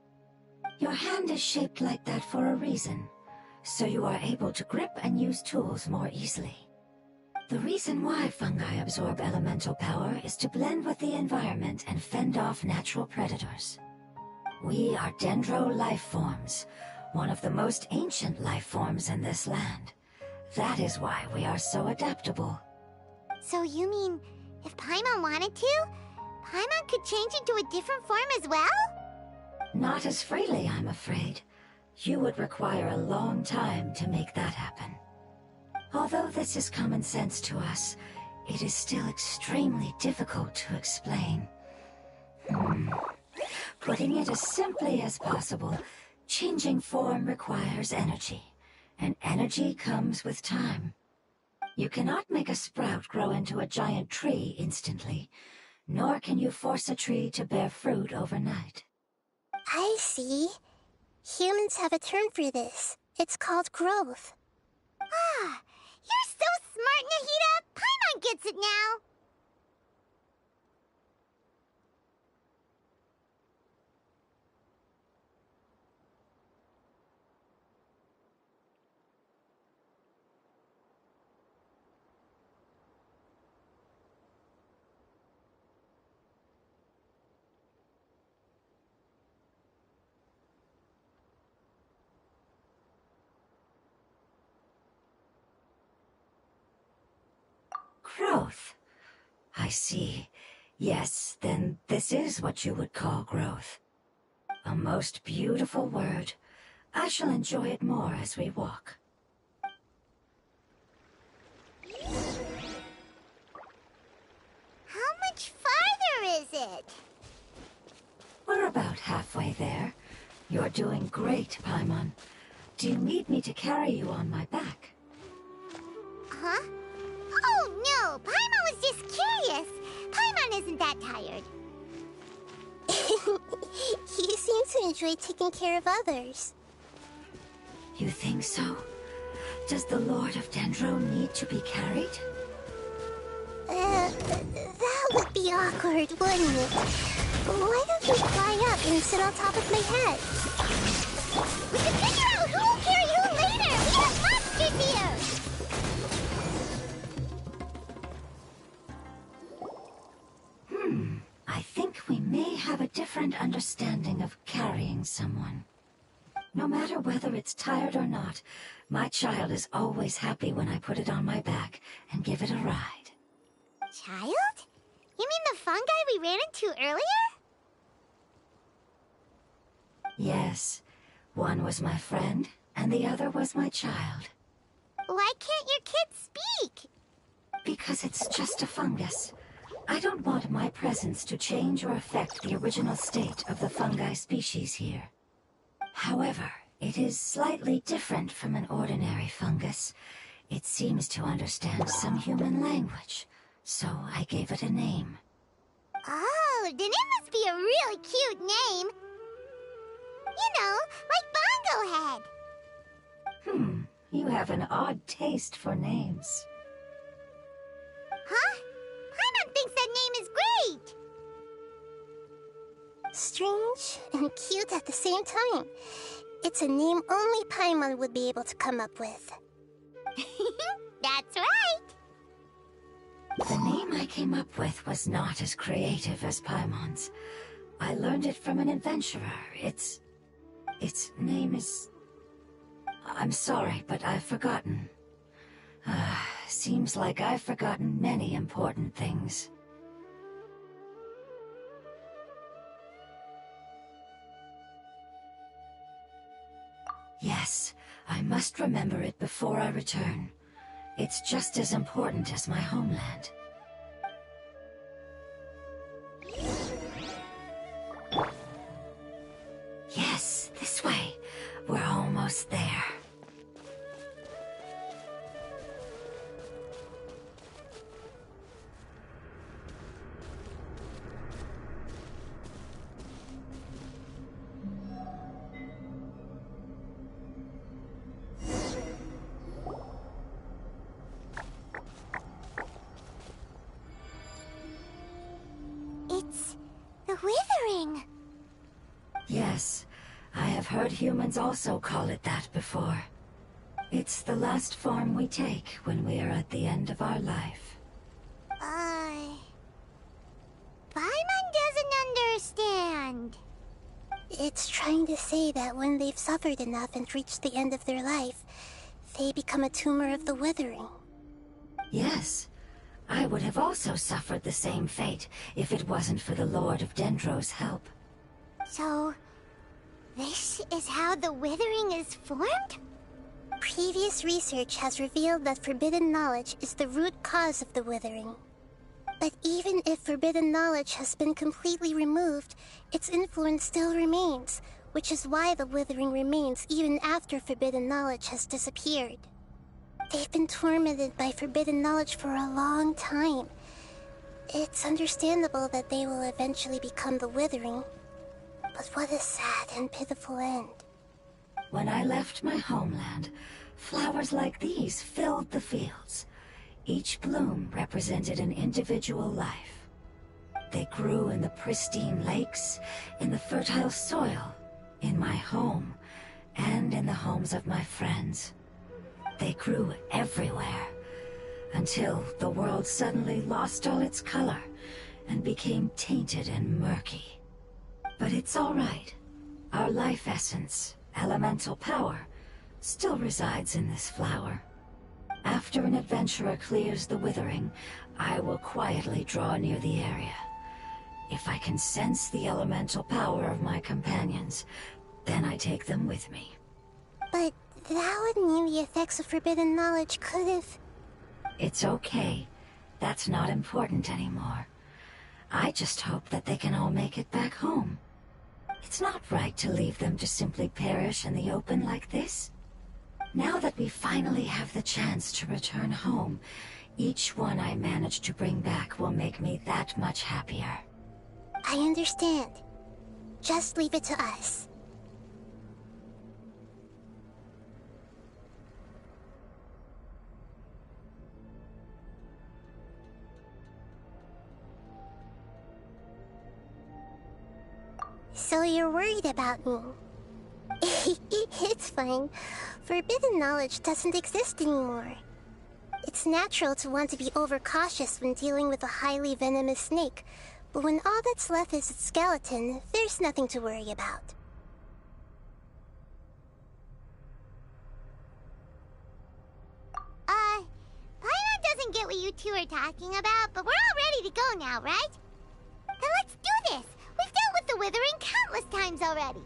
S16: Your hand is shaped like that for a reason, so you are able to grip and use tools more easily. The reason why fungi absorb elemental power is to blend with the environment and fend off natural predators. We are dendro life forms, one of the most ancient life forms in this land. That is why we are so adaptable.
S15: So you mean, if Paimon wanted to, Paimon could change into a different form as well?
S16: Not as freely, I'm afraid. You would require a long time to make that happen. Although this is common sense to us, it is still extremely difficult to explain. Putting it as simply as possible, changing form requires energy, and energy comes with time. You cannot make a sprout grow into a giant tree instantly, nor can you force a tree to bear fruit overnight.
S1: I see. Humans have a term for this. It's called growth.
S15: Ah, you're so smart, Nahida! Paimon gets it now!
S16: Growth. I see. Yes, then this is what you would call growth. A most beautiful word. I shall enjoy it more as we walk.
S15: How much farther is it?
S16: We're about halfway there. You're doing great, Paimon. Do you need me to carry you on my back?
S15: Huh? Oh, no! Paimon was just curious. Paimon isn't that tired.
S1: You seem to enjoy taking care of others.
S16: You think so? Does the Lord of Dendro need to be carried?
S1: That would be awkward, wouldn't it? Why don't you fly up and sit on top of my head?
S15: We can figure out who will carry who later! We have monsters here!
S16: I think we may have a different understanding of carrying someone. No matter whether it's tired or not, my child is always happy when I put it on my back and give it a ride.
S15: Child? You mean the fungi we ran into earlier?
S16: Yes. One was my friend, and the other was my child.
S15: Why can't your kid speak?
S16: Because it's just a fungus. I don't want my presence to change or affect the original state of the fungi species here. However, it is slightly different from an ordinary fungus. It seems to understand some human language, so I gave it a name.
S15: Oh, then it must be a really cute name. You know, like Bongo Head.
S16: You have an odd taste for names.
S15: Huh? Paimon thinks that name is great!
S1: Strange and cute at the same time. It's a name only Paimon would be able to come up with.
S15: That's right!
S16: The name I came up with was not as creative as Paimon's. I learned it from an adventurer. Its name is... I'm sorry, but I've forgotten. Seems like I've forgotten many important things. Yes, I must remember it before I return. It's just as important as my homeland.
S15: The withering!
S16: Yes, I have heard humans also call it that before. It's the last form we take when we are at the end of our life.
S15: Paimon doesn't understand.
S1: It's trying to say that when they've suffered enough and reached the end of their life, they become a tumor of the withering.
S16: Yes, I would have also suffered the same fate if it wasn't for the Lord of Dendro's help.
S15: So, this is how the withering is formed?
S1: Previous research has revealed that forbidden knowledge is the root cause of the withering. But even if forbidden knowledge has been completely removed, its influence still remains, which is why the withering remains even after forbidden knowledge has disappeared. They've been tormented by forbidden knowledge for a long time. It's understandable that they will eventually become the withering. But what a sad and pitiful end.
S16: When I left my homeland, flowers like these filled the fields. Each bloom represented an individual life. They grew in the pristine lakes, in the fertile soil, in my home, and in the homes of my friends. They grew everywhere, until the world suddenly lost all its color and became tainted and murky. But it's all right. Our life essence, elemental power, still resides in this flower. After an adventurer clears the withering, I will quietly draw near the area. If I can sense the elemental power of my companions, then I take them with me.
S1: But that would mean the effects of forbidden knowledge could have...
S16: It's okay. That's not important anymore. I just hope that they can all make it back home. It's not right to leave them to simply perish in the open like this. Now that we finally have the chance to return home, each one I manage to bring back will make me that much happier.
S1: I understand. Just leave it to us. So you're worried about me? It's fine. Forbidden knowledge doesn't exist anymore. It's natural to want to be overcautious when dealing with a highly venomous snake, but when all that's left is its skeleton, there's nothing to worry about.
S15: Paimon doesn't get what you two are talking about, but we're all ready to go now, right? Then let's do this! We've dealt with the withering countless times already!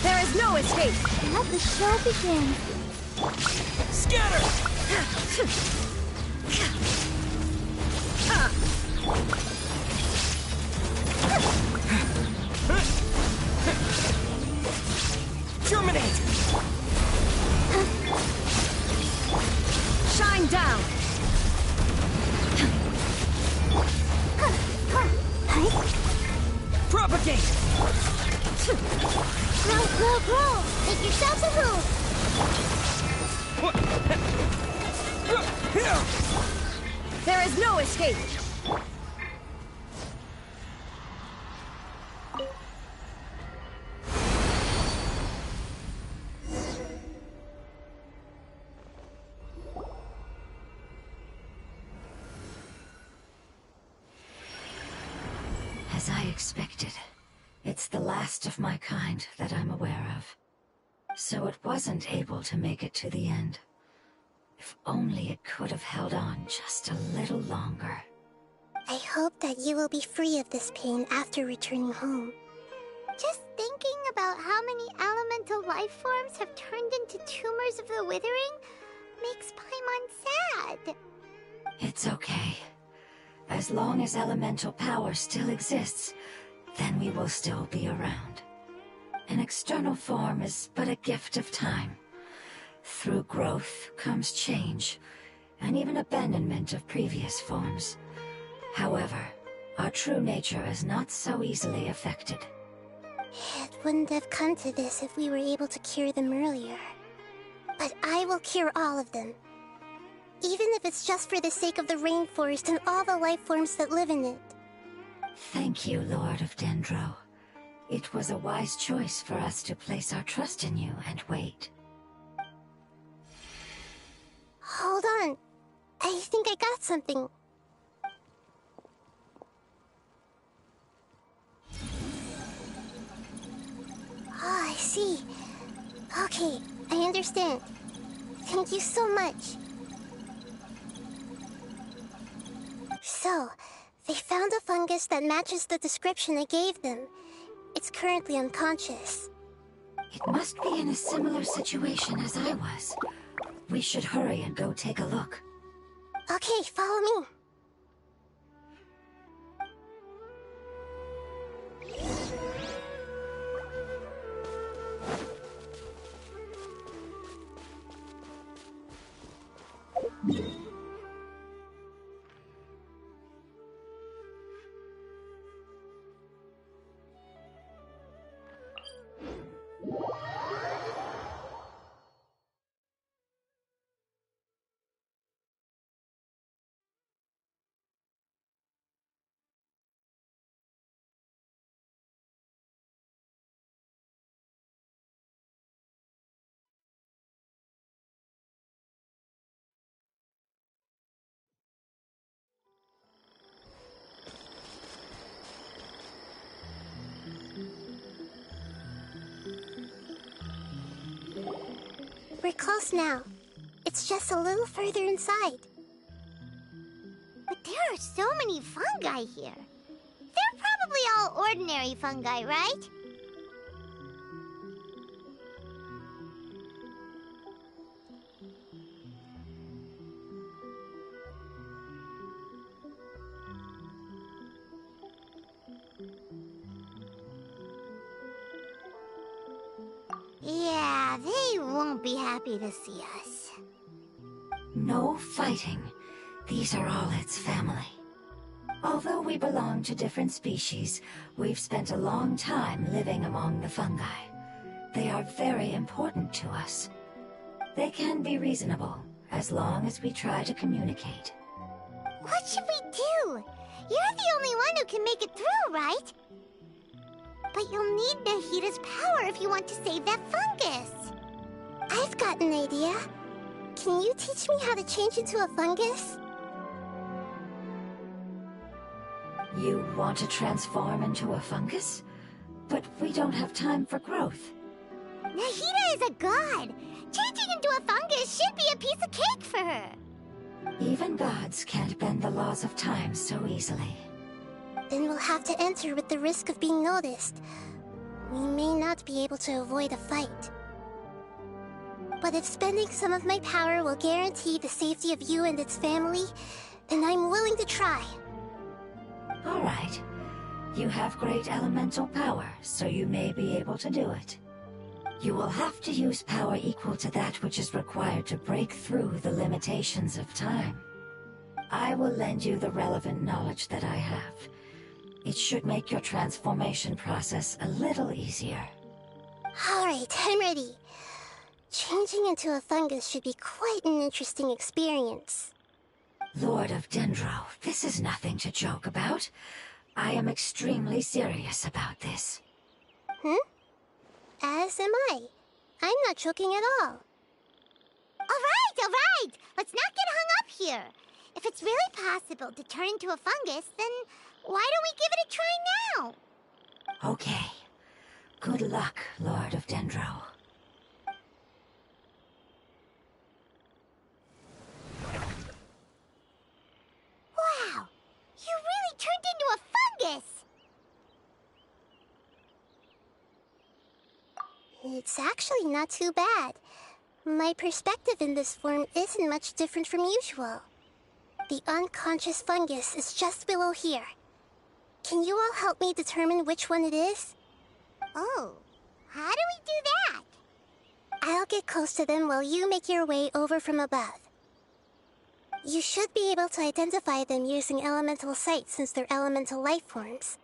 S3: There is no escape!
S15: Let the show begin!
S7: Scatter! Terminate!
S3: Shine down!
S7: Propagate!
S15: Grow, grow, grow! Make yourselves a room!
S3: There is no escape!
S16: As I expected, it's the last of my kind that I'm aware of. So it wasn't able to make it to the end. If only it could have held on just a little longer.
S1: I hope that you will be free of this pain after returning home.
S15: Just thinking about how many elemental life forms have turned into tumors of the withering makes Paimon sad.
S16: It's okay. As long as elemental power still exists, then we will still be around. An external form is but a gift of time. Through growth comes change, and even abandonment of previous forms. However, our true nature is not so easily affected.
S1: It wouldn't have come to this if we were able to cure them earlier. But I will cure all of them. Even if it's just for the sake of the rainforest and all the life forms that live in it.
S16: Thank you, Lord of Dendro. It was a wise choice for us to place our trust in you and wait.
S1: Hold on. I think I got something. Oh, I see. Okay, I understand. Thank you so much. So, they found a fungus that matches the description I gave them. It's currently unconscious.
S16: It must be in a similar situation as I was. We should hurry and go take a look.
S1: Okay, follow me. We're close now. It's just a little further inside.
S15: But there are so many fungi here. They're probably all ordinary fungi, right? Yeah, they won't be happy to see us.
S16: No fighting. These are all its family. Although we belong to different species, we've spent a long time living among the fungi. They are very important to us. They can be reasonable, as long as we try to communicate.
S15: What should we do? You're the only one who can make it through, right? But you'll need Nahita's power if you want to save that fungus.
S1: I've got an idea. Can you teach me how to change into a fungus?
S16: You want to transform into a fungus? But we don't have time for growth.
S15: Nahita is a god. Changing into a fungus should be a piece of cake for her.
S16: Even gods can't bend the laws of time so easily.
S1: Then we'll have to enter with the risk of being noticed. We may not be able to avoid a fight. But if spending some of my power will guarantee the safety of you and its family, then I'm willing to try.
S16: All right. You have great elemental power, so you may be able to do it. You will have to use power equal to that which is required to break through the limitations of time. I will lend you the relevant knowledge that I have. It should make your transformation process a little easier.
S1: All right, I'm ready. Changing into a fungus should be quite an interesting experience.
S16: Lord of Dendro, this is nothing to joke about. I am extremely serious about this.
S1: As am I. I'm not joking at all.
S15: All right! Let's not get hung up here. If it's really possible to turn into a fungus, then why don't we give it a try now?
S16: Okay. Good luck, Lord of Dendro.
S1: it's actually not too bad. My perspective in this form isn't much different from usual. The unconscious fungus is just below here. Can you all help me determine which one it is?
S15: Oh, how do we do that?
S1: I'll get close to them while you make your way over from above. You should be able to identify them using elemental sight since they're elemental life forms.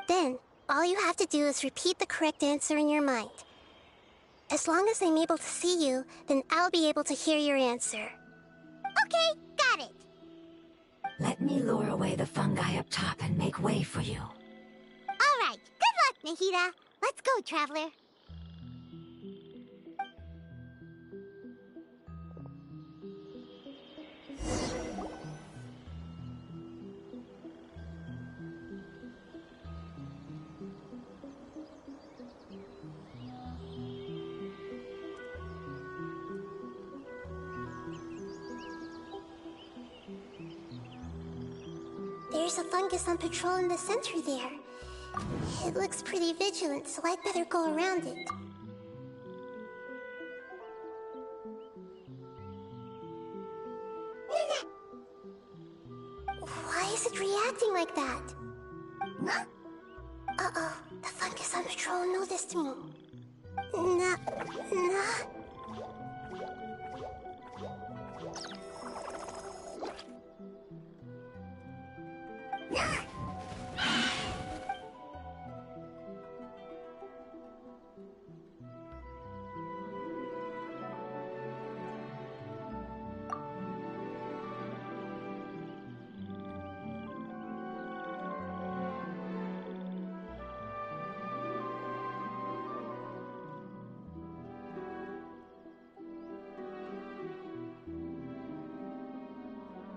S1: Then, all you have to do is repeat the correct answer in your mind. As long as I'm able to see you, then I'll be able to hear your answer.
S15: Okay, got it.
S16: Let me lure away the fungi up top and make way for you.
S15: All right, good luck, Nahida. Let's go, Traveler.
S1: There's a fungus on patrol in the center there. It looks pretty vigilant, so I'd better go around it. Why is it reacting like that? Uh-oh, the fungus on patrol noticed me. Nah.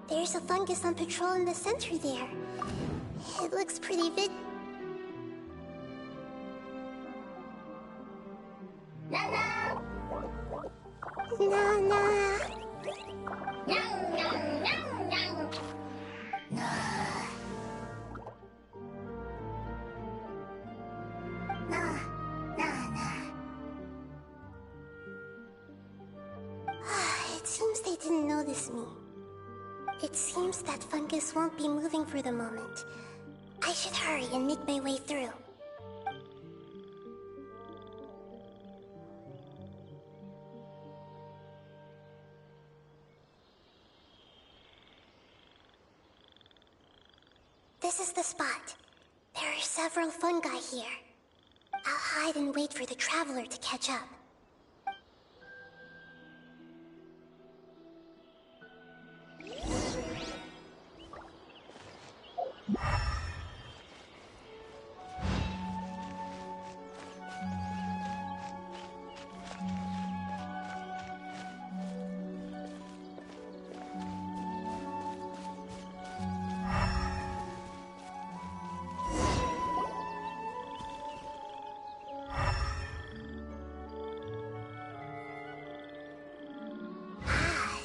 S1: There's a fungus on patrol in the center there. It looks pretty It seems they didn't notice me. It seems that fungus won't be moving for the moment. I should hurry and make my way through. This is the spot. There are several fungi here. I'll hide and wait for the traveler to catch up.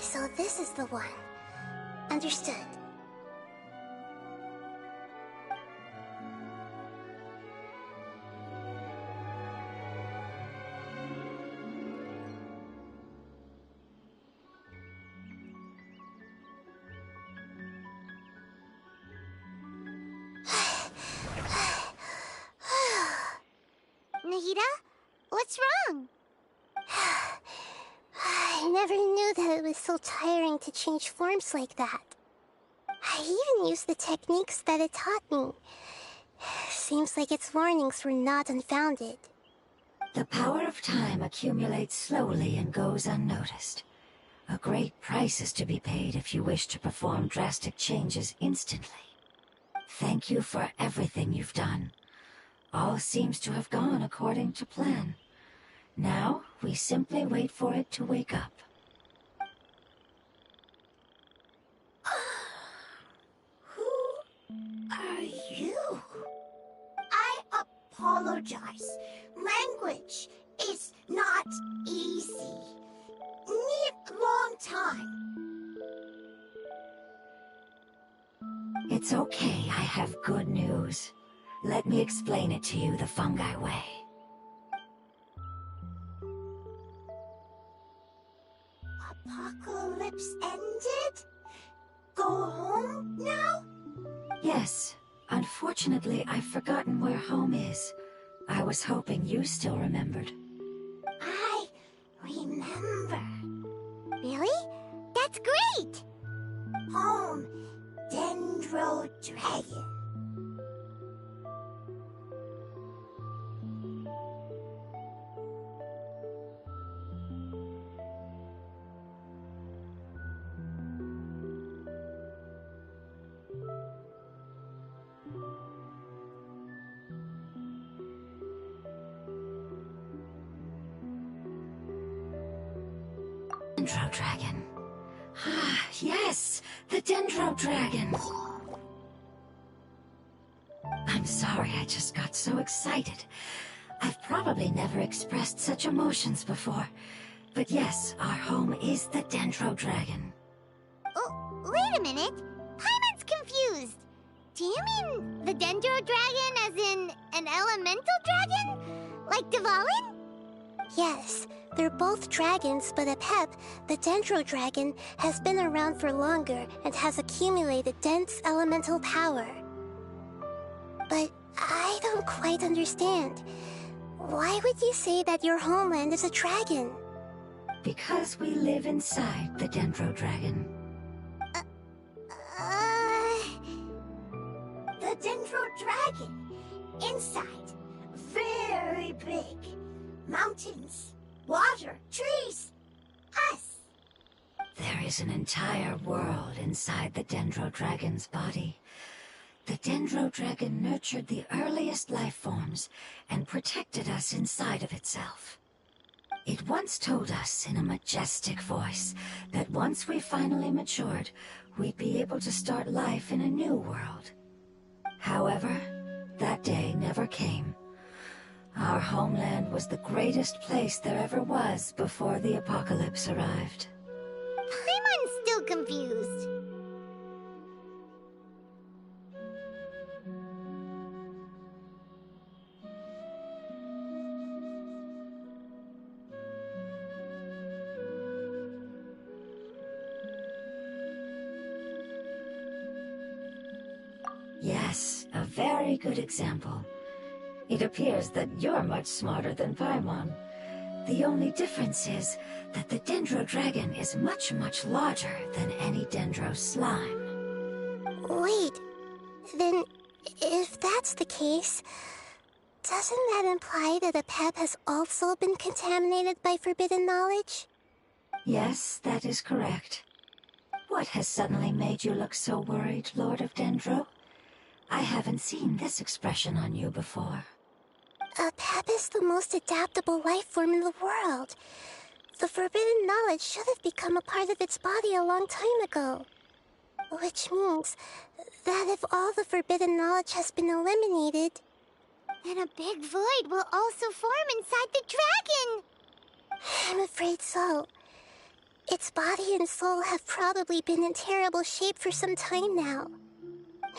S1: So this is the one. Understood.
S15: Nahida? What's wrong?
S1: I never knew that it was so tiring to change forms like that. I even used the techniques that it taught me. Seems like its warnings were not unfounded.
S16: The power of time accumulates slowly and goes unnoticed. A great price is to be paid if you wish to perform drastic changes instantly. Thank you for everything you've done. All seems to have gone according to plan. Now, we simply wait for it to wake up.
S12: Who are you? I apologize. Language is not easy. Need long time.
S16: It's okay, I have good news. Let me explain it to you the fungi way. apocalypse ended? Go home now? Yes. Unfortunately, I've forgotten where home is. I was hoping you still remembered.
S15: I remember. Really? That's great! Home, Dendro Dragon.
S16: Dendro Dragon. Ah, yes, the Dendro Dragon. I'm sorry, I just got so excited. I've probably never expressed such emotions before. But yes, our home is the Dendro Dragon.
S15: Oh, wait a minute. Paimon's confused. Do you mean the Dendro Dragon as in an elemental dragon? Like Dvalin?
S1: Yes, they're both dragons, but Apep, the Dendro Dragon, has been around for longer and has accumulated dense elemental power. But I don't quite understand. Why would you say that your homeland is a dragon?
S16: Because we live inside the Dendro Dragon.
S15: The Dendro Dragon. Inside. Very big. Mountains. Water. Trees. Us.
S16: There is an entire world inside the Dendro Dragon's body. The Dendro Dragon nurtured the earliest life forms and protected us inside of itself. It once told us in a majestic voice that once we finally matured, we'd be able to start life in a new world. However, that day never came. Our homeland was the greatest place there ever was before the apocalypse arrived.
S15: Paimon's still confused.
S16: Yes, a very good example. It appears that you're much smarter than Paimon. The only difference is that the Dendro Dragon is much, much larger than any Dendro slime.
S1: Wait, then if that's the case, doesn't that imply that Apep has also been contaminated by forbidden knowledge?
S16: Yes, that is correct. What has suddenly made you look so worried, Lord of Dendro? I haven't seen this expression on you before.
S1: Apep is the most adaptable life form in the world. The forbidden knowledge should have become a part of its body a long time ago. Which means that if all the forbidden knowledge has been eliminated,
S15: then a big void will also form inside the dragon!
S1: I'm afraid so. Its body and soul have probably been in terrible shape for some time now.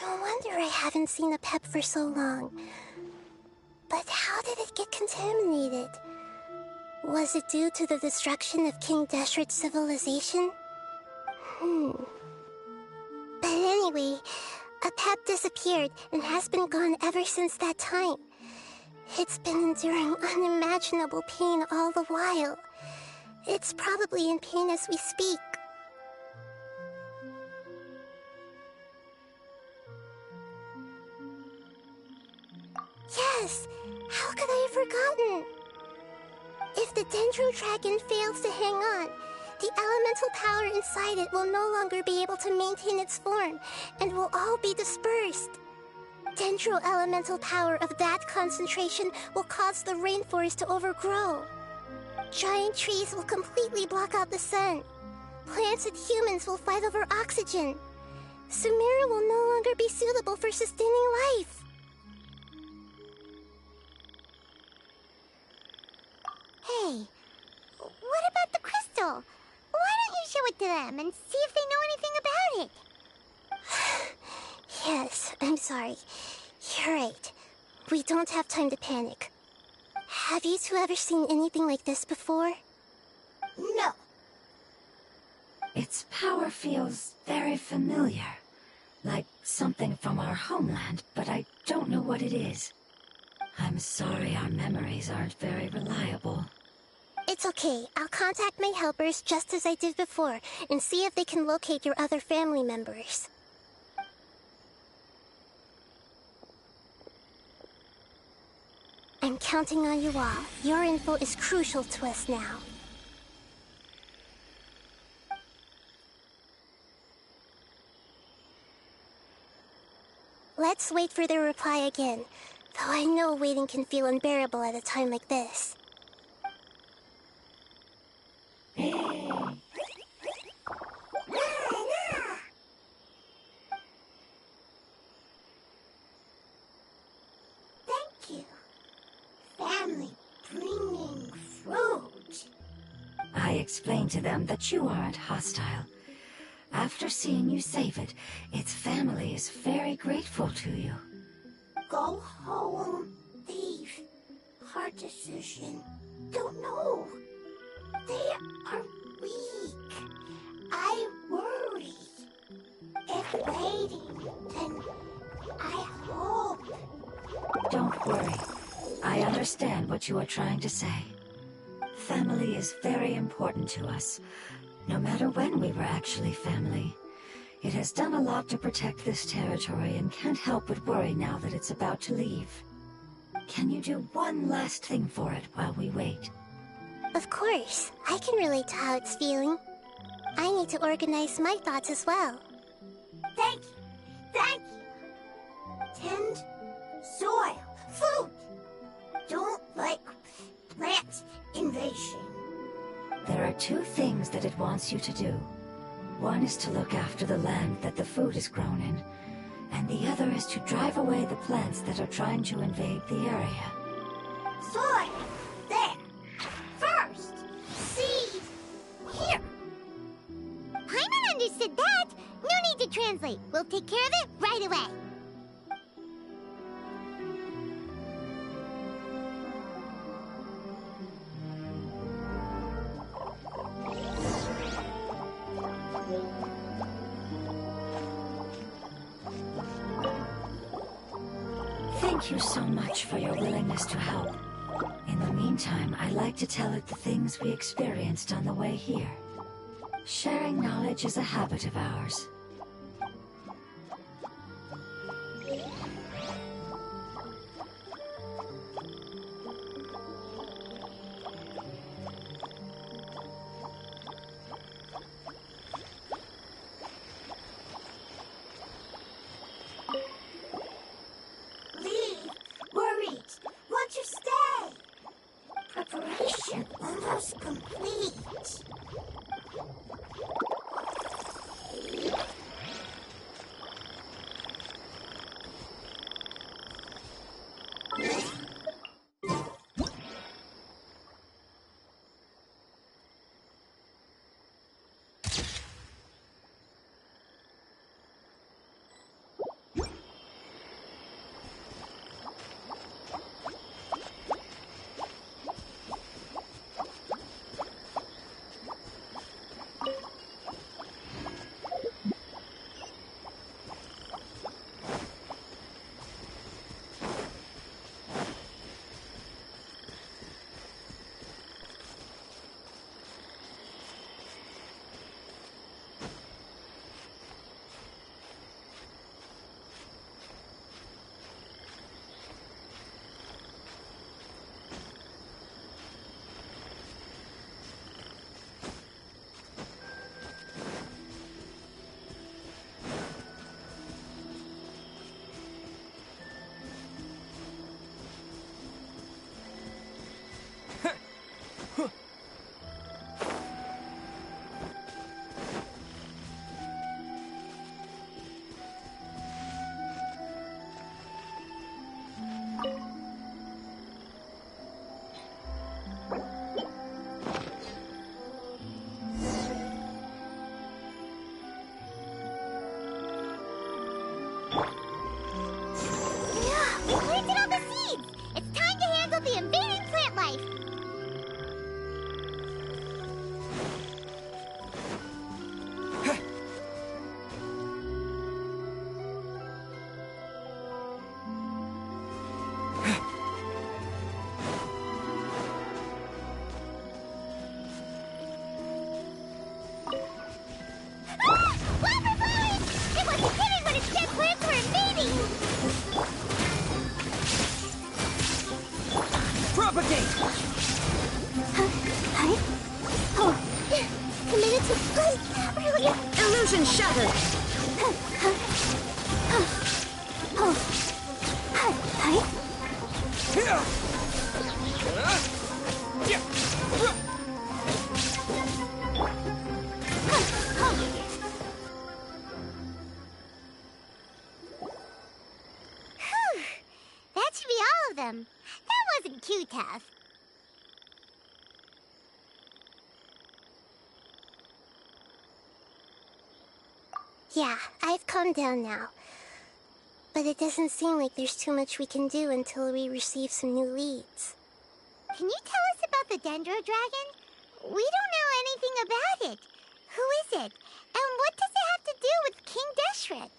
S1: No wonder I haven't seen Apep for so long. But how did it get contaminated? Was it due to the destruction of King Deshret's civilization? But anyway, Apep disappeared and has been gone ever since that time. It's been enduring unimaginable pain all the while. It's probably in pain as we speak. Yes! How could I have forgotten? If the Dendro Dragon fails to hang on, the elemental power inside it will no longer be able to maintain its form and will all be dispersed. Dendro elemental power of that concentration will cause the rainforest to overgrow. Giant trees will completely block out the sun. Plants and humans will fight over oxygen. Sumeru will no longer be suitable for sustaining life.
S15: Hey, what about the crystal? Why don't you show it to them and see if they know anything about it?
S1: Yes, I'm sorry. You're right. We don't have time to panic. Have you two ever seen anything like this before?
S15: No.
S16: Its power feels very familiar, like something from our homeland, but I don't know what it is. I'm sorry our memories aren't very reliable.
S1: It's okay. I'll contact my helpers just as I did before and see if they can locate your other family members. I'm counting on you all. Your info is crucial to us now. Let's wait for their reply again, though I know waiting can feel unbearable at a time like this.
S15: Thank you. Family bringing fruit.
S16: I explained to them that you aren't hostile. After seeing you save it, its family is very grateful to you.
S15: Go home, leave. Hard decision. Don't know. They are weak. I worry. If waiting, then I hope.
S16: Don't worry. I understand what you are trying to say. Family is very important to us. No matter when we were actually family. It has done a lot to protect this territory and can't help but worry now that it's about to leave. Can you do one last thing for it while we wait?
S1: Of course. I can relate to how it's feeling. I need to organize my thoughts as well.
S15: Thank you. Thank you. Tend soil. Food. Don't like plant invasion.
S16: There are two things that it wants you to do. One is to look after the land that the food is grown in, and the other is to drive away the plants that are trying to invade the area.
S15: Soil. There. First. Seed. Here. Paimon understood that. No need to translate. We'll take care of it right away.
S16: Thank you so much for your willingness to help. In the meantime, I'd like to tell it the things we experienced on the way here. Sharing knowledge is a habit of ours.
S15: Preparation almost complete. Brilliant!
S3: Illusion shattered!
S15: That should be all of them. That wasn't too tough. Yeah, I've calmed down now. But it doesn't seem like there's too much we can do until we receive some new leads. Can you tell us about the Dendro Dragon? We don't know anything about it. Who is it? And what does it have to do with King Deshret?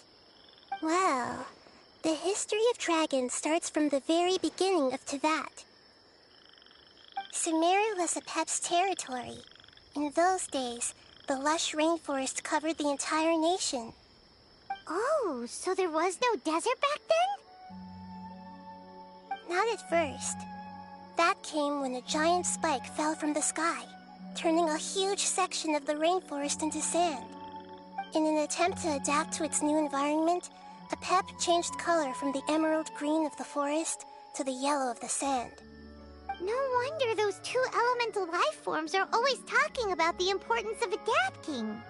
S15: Well, the history of dragons starts from the very beginning of Teyvat. Sumeru was Apep's territory. In those days, the lush rainforest covered the entire nation. Oh, so there was no desert back then? Not at first. That came when a giant spike fell from the sky, turning a huge section of the rainforest into sand. In an attempt to adapt to its new environment, Apep changed color from the emerald green of the forest to the yellow of the sand. No wonder those two elemental life forms are always talking about the importance of adapting.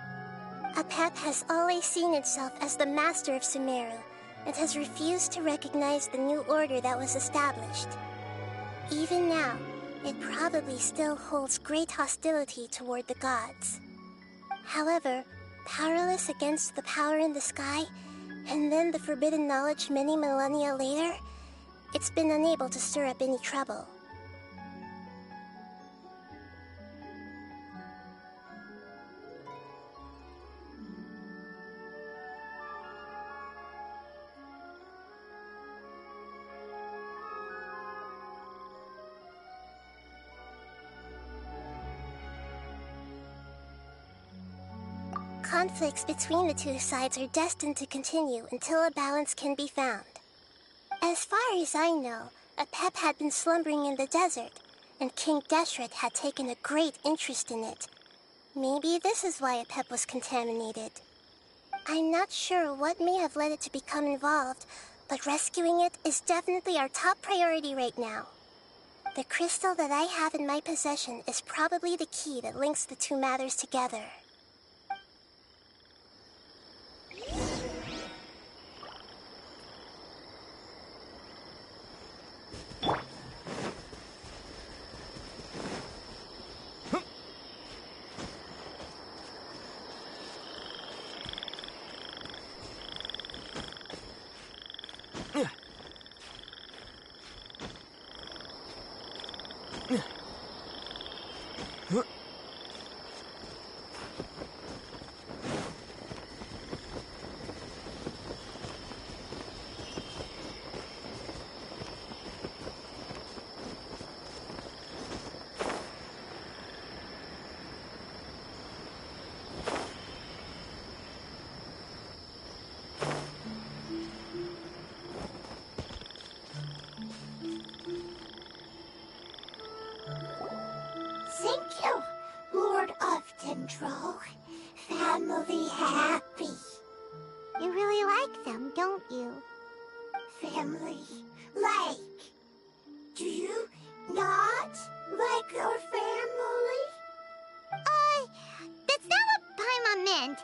S15: Apep has always seen itself as the master of Sumeru and has refused to recognize the new order that was established. Even now, it probably still holds great hostility toward the gods. However, powerless against the power in the sky, and then the forbidden knowledge many millennia later, it's been unable to stir up any trouble. Conflicts between the two sides are destined to continue until a balance can be found. As far as I know, Apep had been slumbering in the desert, and King Deshret had taken a great interest in it. Maybe this is why Apep was contaminated. I'm not sure what may have led it to become involved, but rescuing it is definitely our top priority right now. The crystal that I have in my possession is probably the key that links the two matters together. Thank you, Lord of Dendro. Family happy. You really like them, don't you? Family, like. Do you not like your family? That's not what Paimon meant.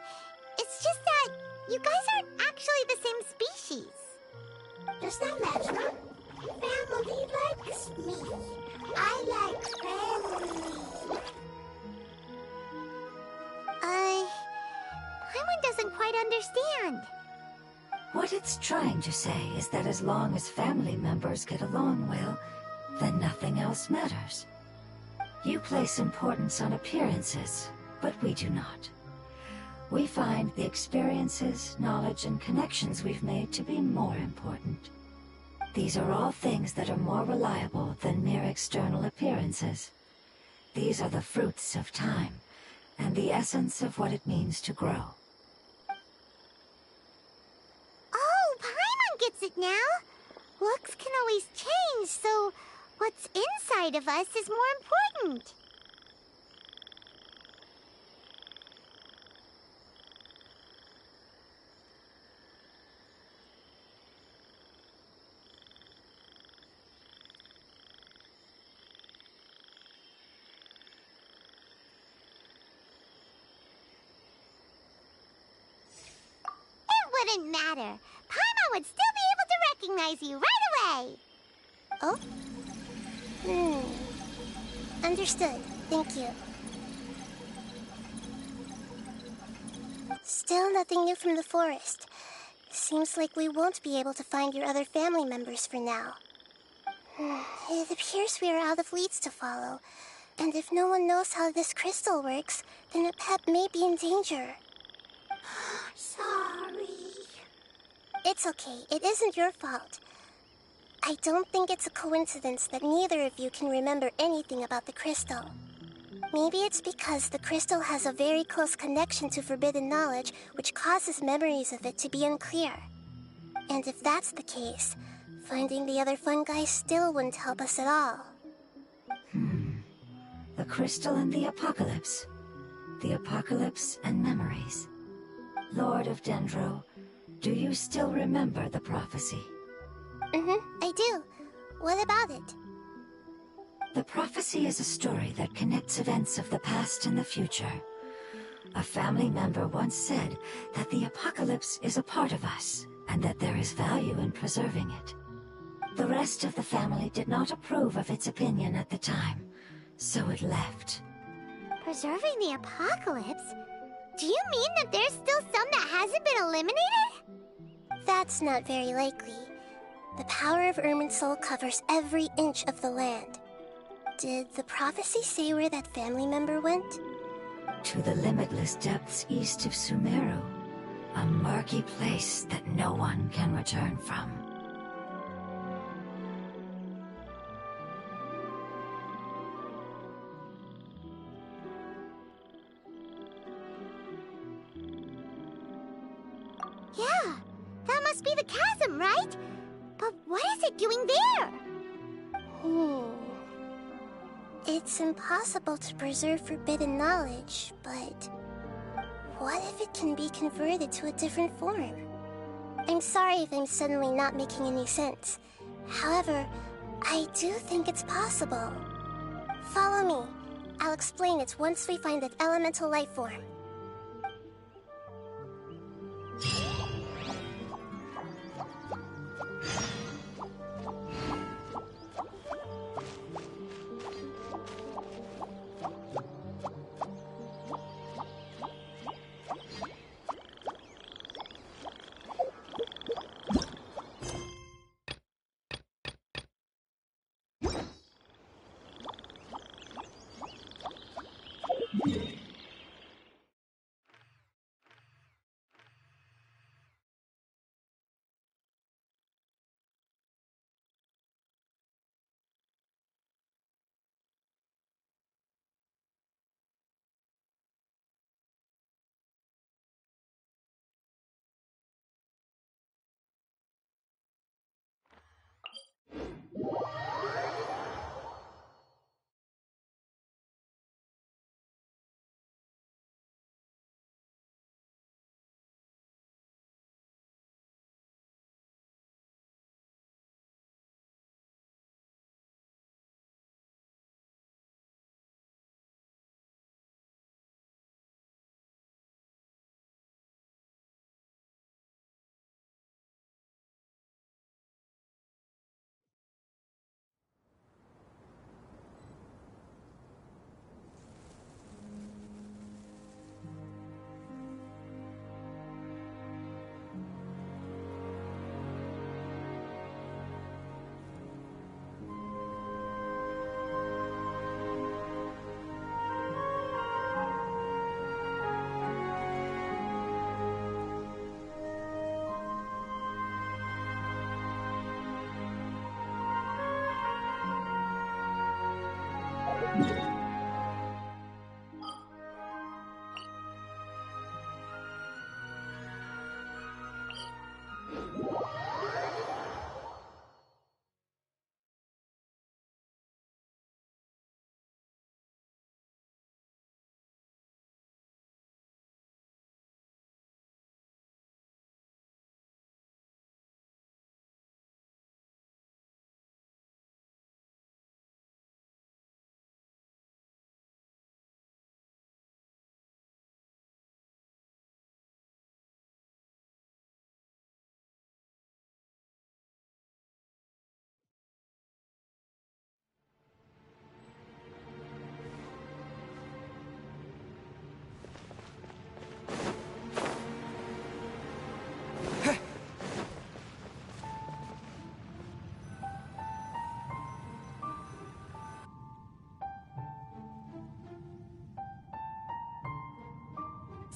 S15: It's just that you guys aren't actually the same species. Does that matter? Family likes me. I like family. Paimon doesn't quite understand.
S16: What it's trying to say is that as long as family members get along well, then nothing else matters. You place importance on appearances, but we do not. We find the experiences, knowledge, and connections we've made to be more important. These are all things that are more reliable than mere external appearances. These are the fruits of time, and the essence of what it means to grow.
S15: Oh, Paimon gets it now! Looks can always change, so what's inside of us is more important. wouldn't matter. Paimon would still be able to recognize you right away.
S1: Oh? Understood. Thank you. Still nothing new from the forest. Seems like we won't be able to find your other family members for now. It appears we are out of leads to follow. And if no one knows how this crystal works, then a pet may be in danger.
S15: Sorry.
S1: It's okay. It isn't your fault. I don't think it's a coincidence that neither of you can remember anything about the crystal. Maybe it's because the crystal has a very close connection to forbidden knowledge, which causes memories of it to be unclear. And if that's the case, finding the other fungi still wouldn't help us at all.
S16: The crystal and the apocalypse. The apocalypse and memories. Lord of Dendro, do you still remember the prophecy?
S1: I do. What about it?
S16: The prophecy is a story that connects events of the past and the future. A family member once said that the apocalypse is a part of us, and that there is value in preserving it. The rest of the family did not approve of its opinion at the time, so it left.
S15: Preserving the apocalypse? Do you mean that there's still some that hasn't been eliminated?
S1: That's not very likely. The power of Irminsul covers every inch of the land. Did the prophecy say where that family member went?
S16: To the limitless depths east of Sumeru, a murky place that no one can return from.
S15: Yeah, that must be the chasm, right? But what is it doing there?
S1: It's impossible to preserve forbidden knowledge, but what if it can be converted to a different form? I'm sorry if I'm suddenly not making any sense. However, I do think it's possible. Follow me. I'll explain it once we find that elemental life form.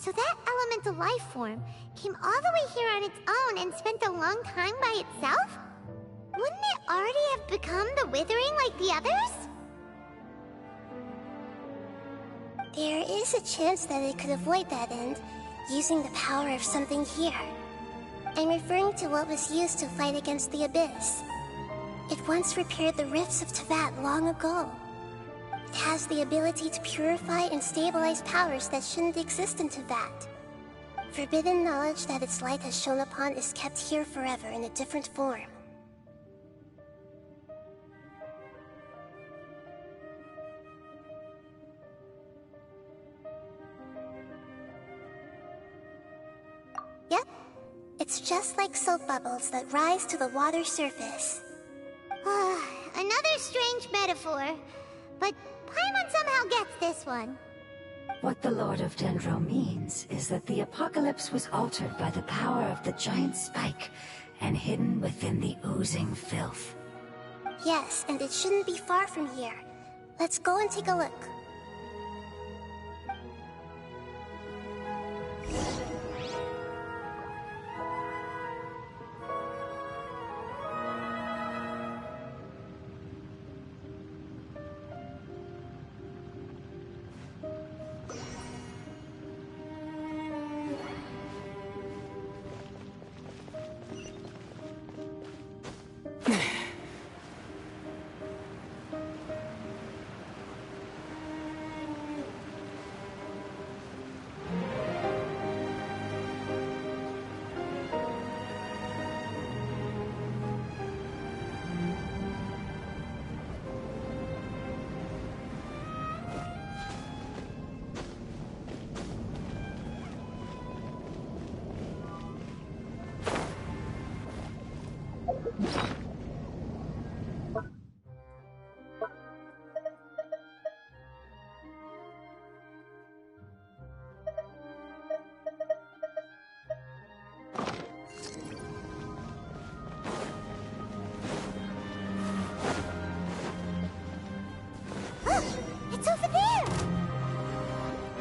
S15: So that elemental life form came all the way here on its own and spent a long time by itself? Wouldn't it already have become the Withering like the others?
S1: There is a chance that it could avoid that end, using the power of something here. I'm referring to what was used to fight against the Abyss. It once repaired the rifts of Teyvat long ago. It has the ability to purify and stabilize powers that shouldn't exist in Teyvat. Forbidden knowledge that its light has shone upon is kept here forever in a different form. Yep, it's just like soap bubbles that rise to the water surface.
S15: Another strange metaphor, but Paimon somehow gets this one.
S16: What the Lord of Dendro means is that the apocalypse was altered by the power of the giant spike and hidden within the oozing filth.
S1: Yes, and it shouldn't be far from here. Let's go and take a look.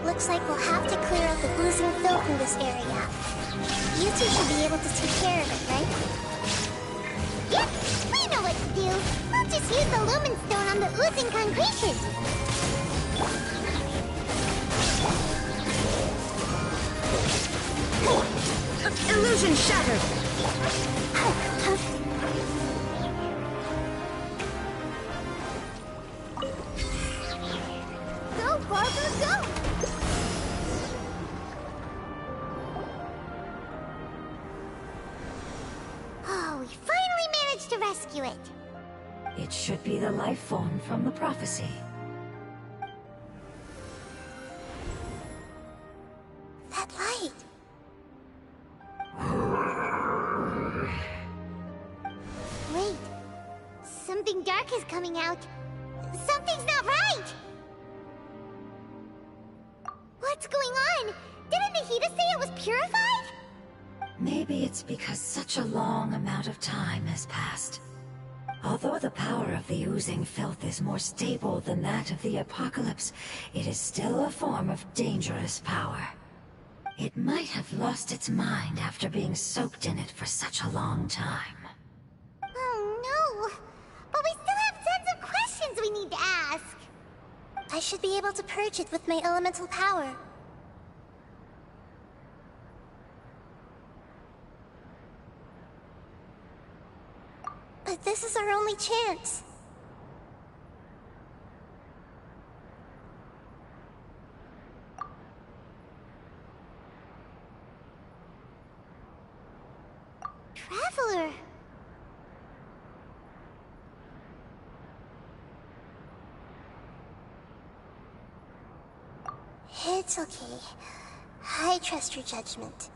S1: Looks like we'll have to clear out the oozing filth in this area. You two should be able to take care of it, right?
S15: Yep, we know what to do. We'll just use the Lumen Stone on the oozing concretion.
S3: Illusion shattered!
S15: Go, Barbara, go! Oh, we finally managed to rescue it.
S16: It should be the life form from the prophecy.
S1: That light!
S15: Wait, something dark is coming out. Something's not right! What's going on? Didn't Nahida say it was purified?
S16: Maybe it's because such a long amount of time has passed. Although the power of the oozing filth is more stable than that of the apocalypse, it is still a form of dangerous power. It might have lost its mind after being soaked in it for such a long time.
S15: Oh no! But we still have tons of questions we need to ask!
S1: I should be able to purge it with my elemental power. But this is our only chance.
S15: Traveler!
S1: It's okay. I trust your judgment.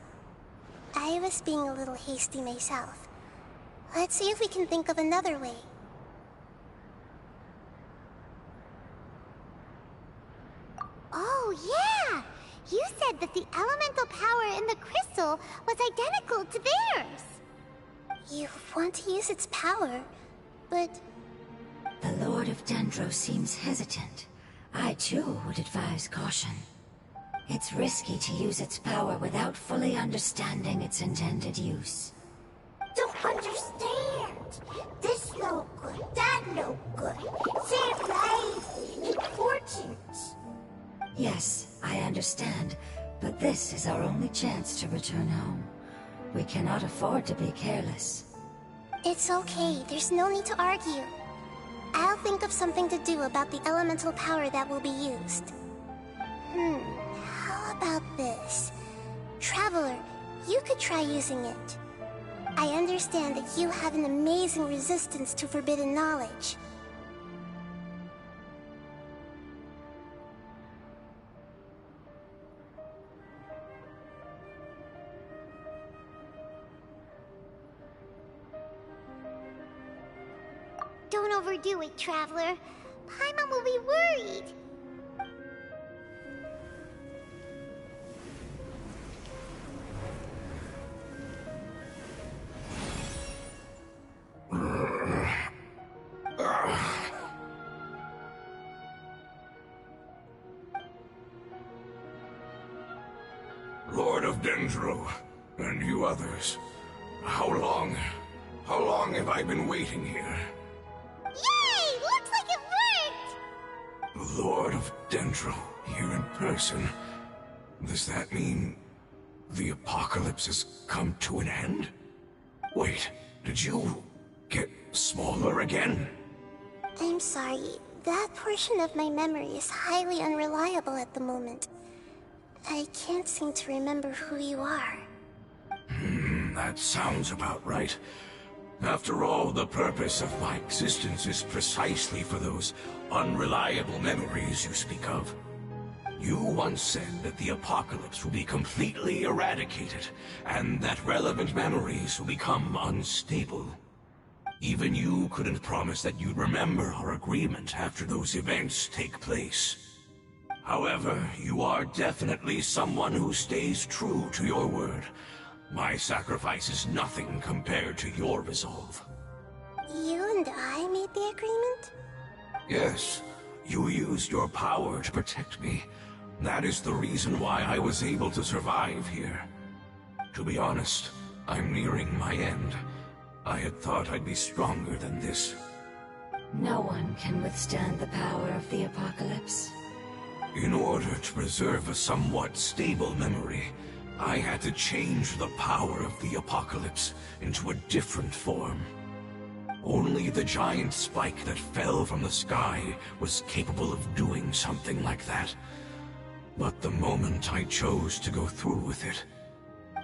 S1: I was being a little hasty myself. Let's see if we can think of another way.
S15: Oh, yeah! You said that the elemental power in the crystal was identical to theirs!
S1: You want to use its power, but...
S16: The Lord of Dendro seems hesitant. I too would advise caution. It's risky to use its power without fully understanding its intended use.
S15: Don't understand. This no good, that no good. Save lives, important.
S16: Yes, I understand, but this is our only chance to return home. We cannot afford to be careless.
S1: It's okay, there's no need to argue. I'll think of something to do about the elemental power that will be used. How about this? Traveler, you could try using it. I understand that you have an amazing resistance to forbidden knowledge.
S15: Don't overdo it, Traveler. Paimon will be worried.
S17: Lord of Dendro, and you others, how long have I been waiting here?
S15: Yay! Looks like it worked!
S17: Lord of Dendro, here in person. Does that mean the apocalypse has come to an end? Wait, did you get smaller again?
S1: I'm sorry, that portion of my memory is highly unreliable at the moment. I can't seem to remember who you are.
S17: That sounds about right. After all, the purpose of my existence is precisely for those unreliable memories you speak of. You once said that the apocalypse will be completely eradicated, and that relevant memories will become unstable. Even you couldn't promise that you'd remember our agreement after those events take place. However, you are definitely someone who stays true to your word. My sacrifice is nothing compared to your resolve.
S1: You and I made the agreement?
S17: Yes, you used your power to protect me. That is the reason why I was able to survive here. To be honest, I'm nearing my end. I had thought I'd be stronger than this.
S16: No one can withstand the power of the apocalypse.
S17: In order to preserve a somewhat stable memory, I had to change the power of the apocalypse into a different form. Only the giant spike that fell from the sky was capable of doing something like that. But the moment I chose to go through with it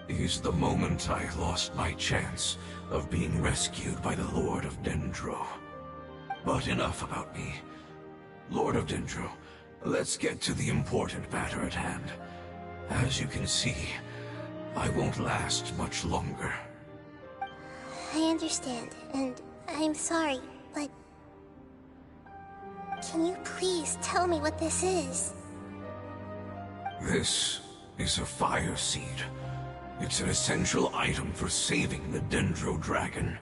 S17: is the moment I lost my chance of being rescued by the Lord of Dendro. But enough about me. Lord of Dendro, let's get to the important matter at hand. As you can see, I won't last much longer.
S1: I understand, and I'm sorry, but... Can you please tell me what this is?
S17: This is a fire seed. It's an essential item for saving the Dendro dragon.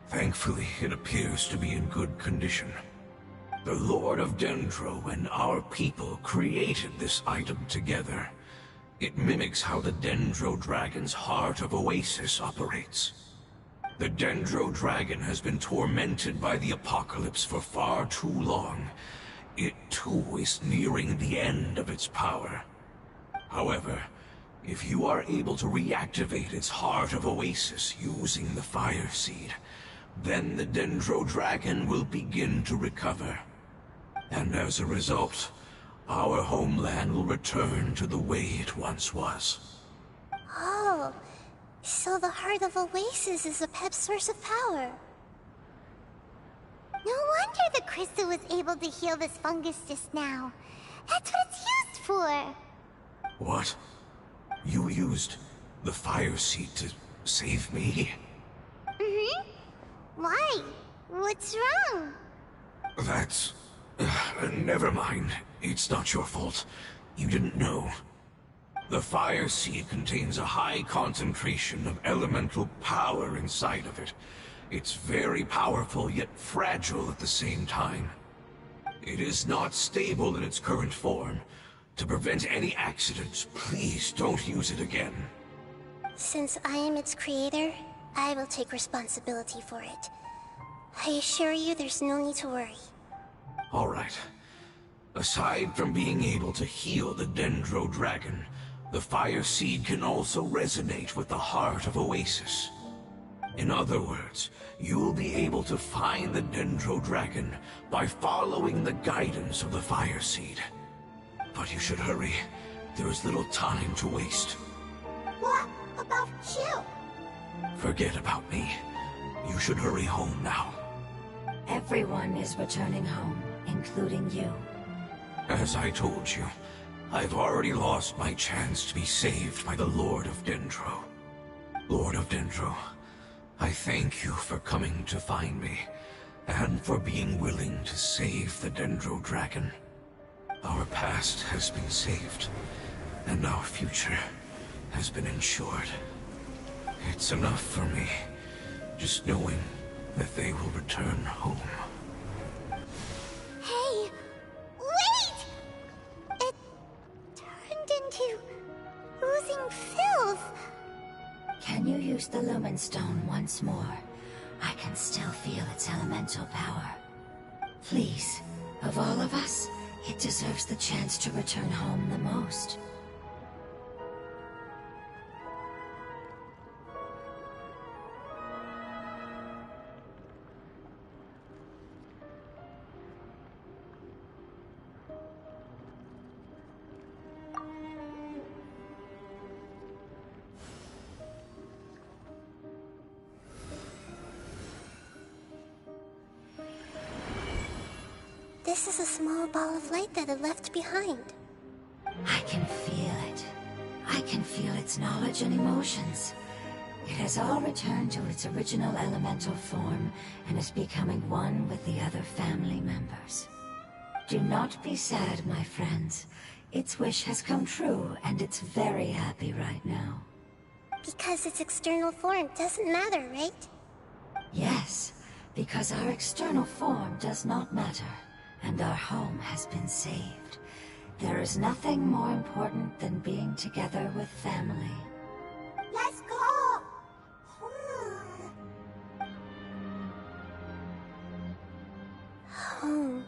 S17: Thankfully, it appears to be in good condition. The Lord of Dendro and our people created this item together. It mimics how the Dendro dragon's heart of Oasis operates. The Dendro dragon has been tormented by the apocalypse for far too long. It too is nearing the end of its power. However, if you are able to reactivate its heart of Oasis using the fire seed, then the Dendro dragon will begin to recover. And as a result, our homeland will return to the way it once was.
S1: Oh, so the Heart of Oasis is a pep source of power.
S15: No wonder the crystal was able to heal this fungus just now. That's what it's used for.
S17: What? You used the fire seed to save me?
S15: Why? What's wrong?
S17: That's... never mind. It's not your fault. You didn't know. The fire seed contains a high concentration of elemental power inside of it. It's very powerful, yet fragile at the same time. It is not stable in its current form. To prevent any accidents, please don't use it again.
S1: Since I am its creator, I will take responsibility for it. I assure you there's no need to worry.
S17: All right. Aside from being able to heal the Dendro Dragon, the Fire Seed can also resonate with the heart of Oasis. In other words, you'll be able to find the Dendro Dragon by following the guidance of the Fire Seed. But you should hurry. There is little time to waste.
S15: What about you?
S17: Forget about me. You should hurry home now.
S16: Everyone is returning home, including you.
S17: As I told you, I've already lost my chance to be saved by the Lord of Dendro. Lord of Dendro, I thank you for coming to find me, and for being willing to save the Dendro Dragon. Our past has been saved, and our future has been ensured. It's enough for me, just knowing that they will return home.
S15: Hey, wait! It turned into oozing filth.
S16: Can you use the Lumen Stone once more? I can still feel its elemental power. Please, of all of us, it deserves the chance to return home the most.
S1: This is a small ball of light that it left behind.
S16: I can feel it. I can feel its knowledge and emotions. It has all returned to its original elemental form and is becoming one with the other family members. Do not be sad, my friends. Its wish has come true, and it's very happy right now.
S1: Because its external form doesn't matter, right?
S16: Yes, because our external form does not matter, and our home has been saved. There is nothing more important than being together with family.
S15: Let's go!
S1: Home.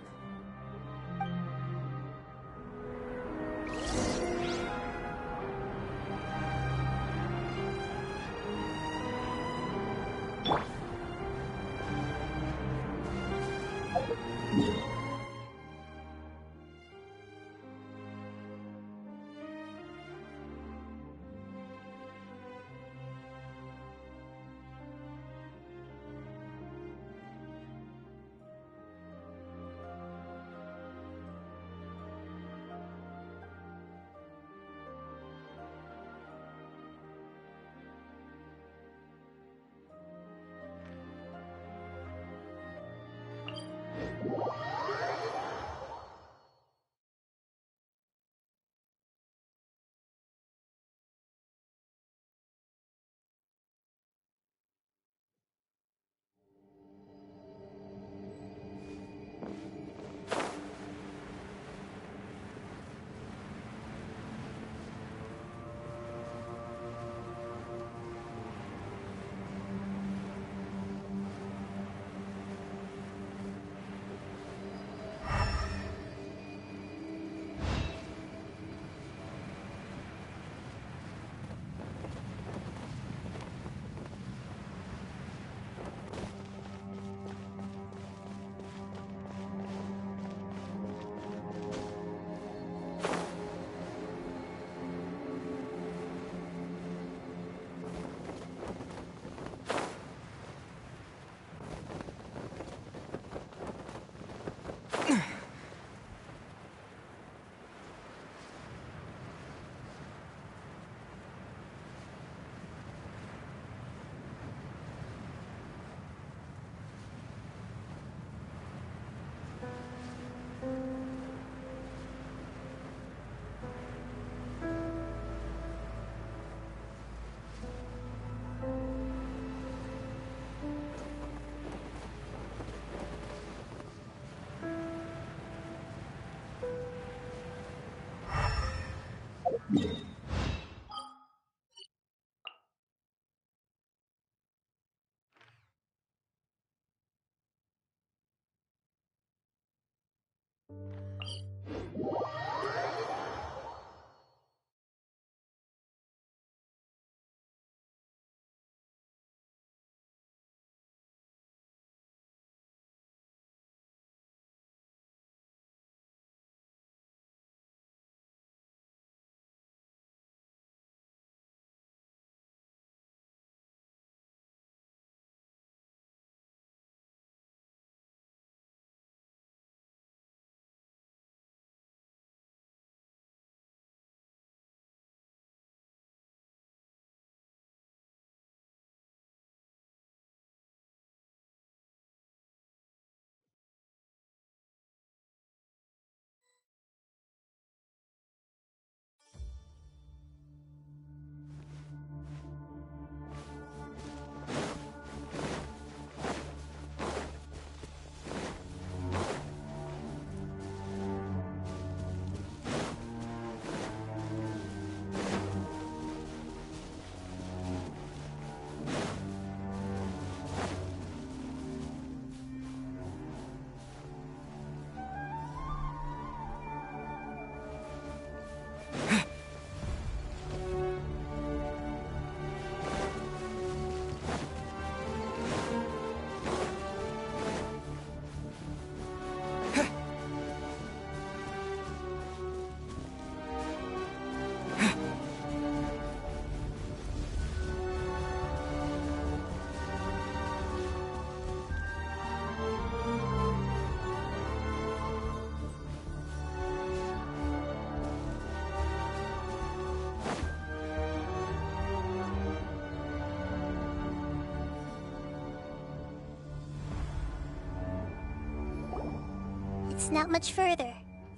S1: There's not much further.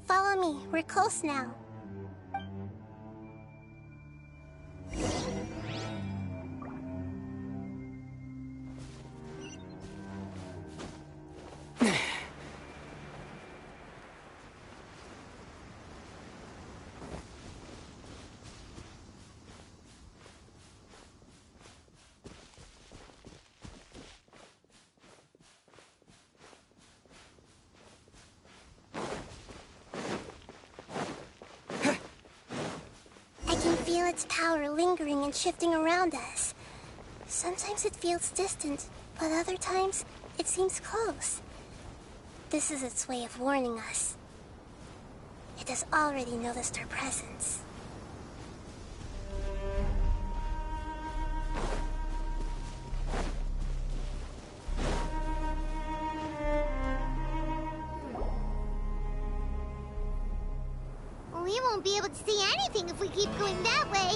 S1: Follow me, we're close now. Feel its power lingering and shifting around us. Sometimes it feels distant, but other times it seems close. This is its way of warning us. It has already noticed our presence.
S15: We won't be able to see anything if we keep going that way.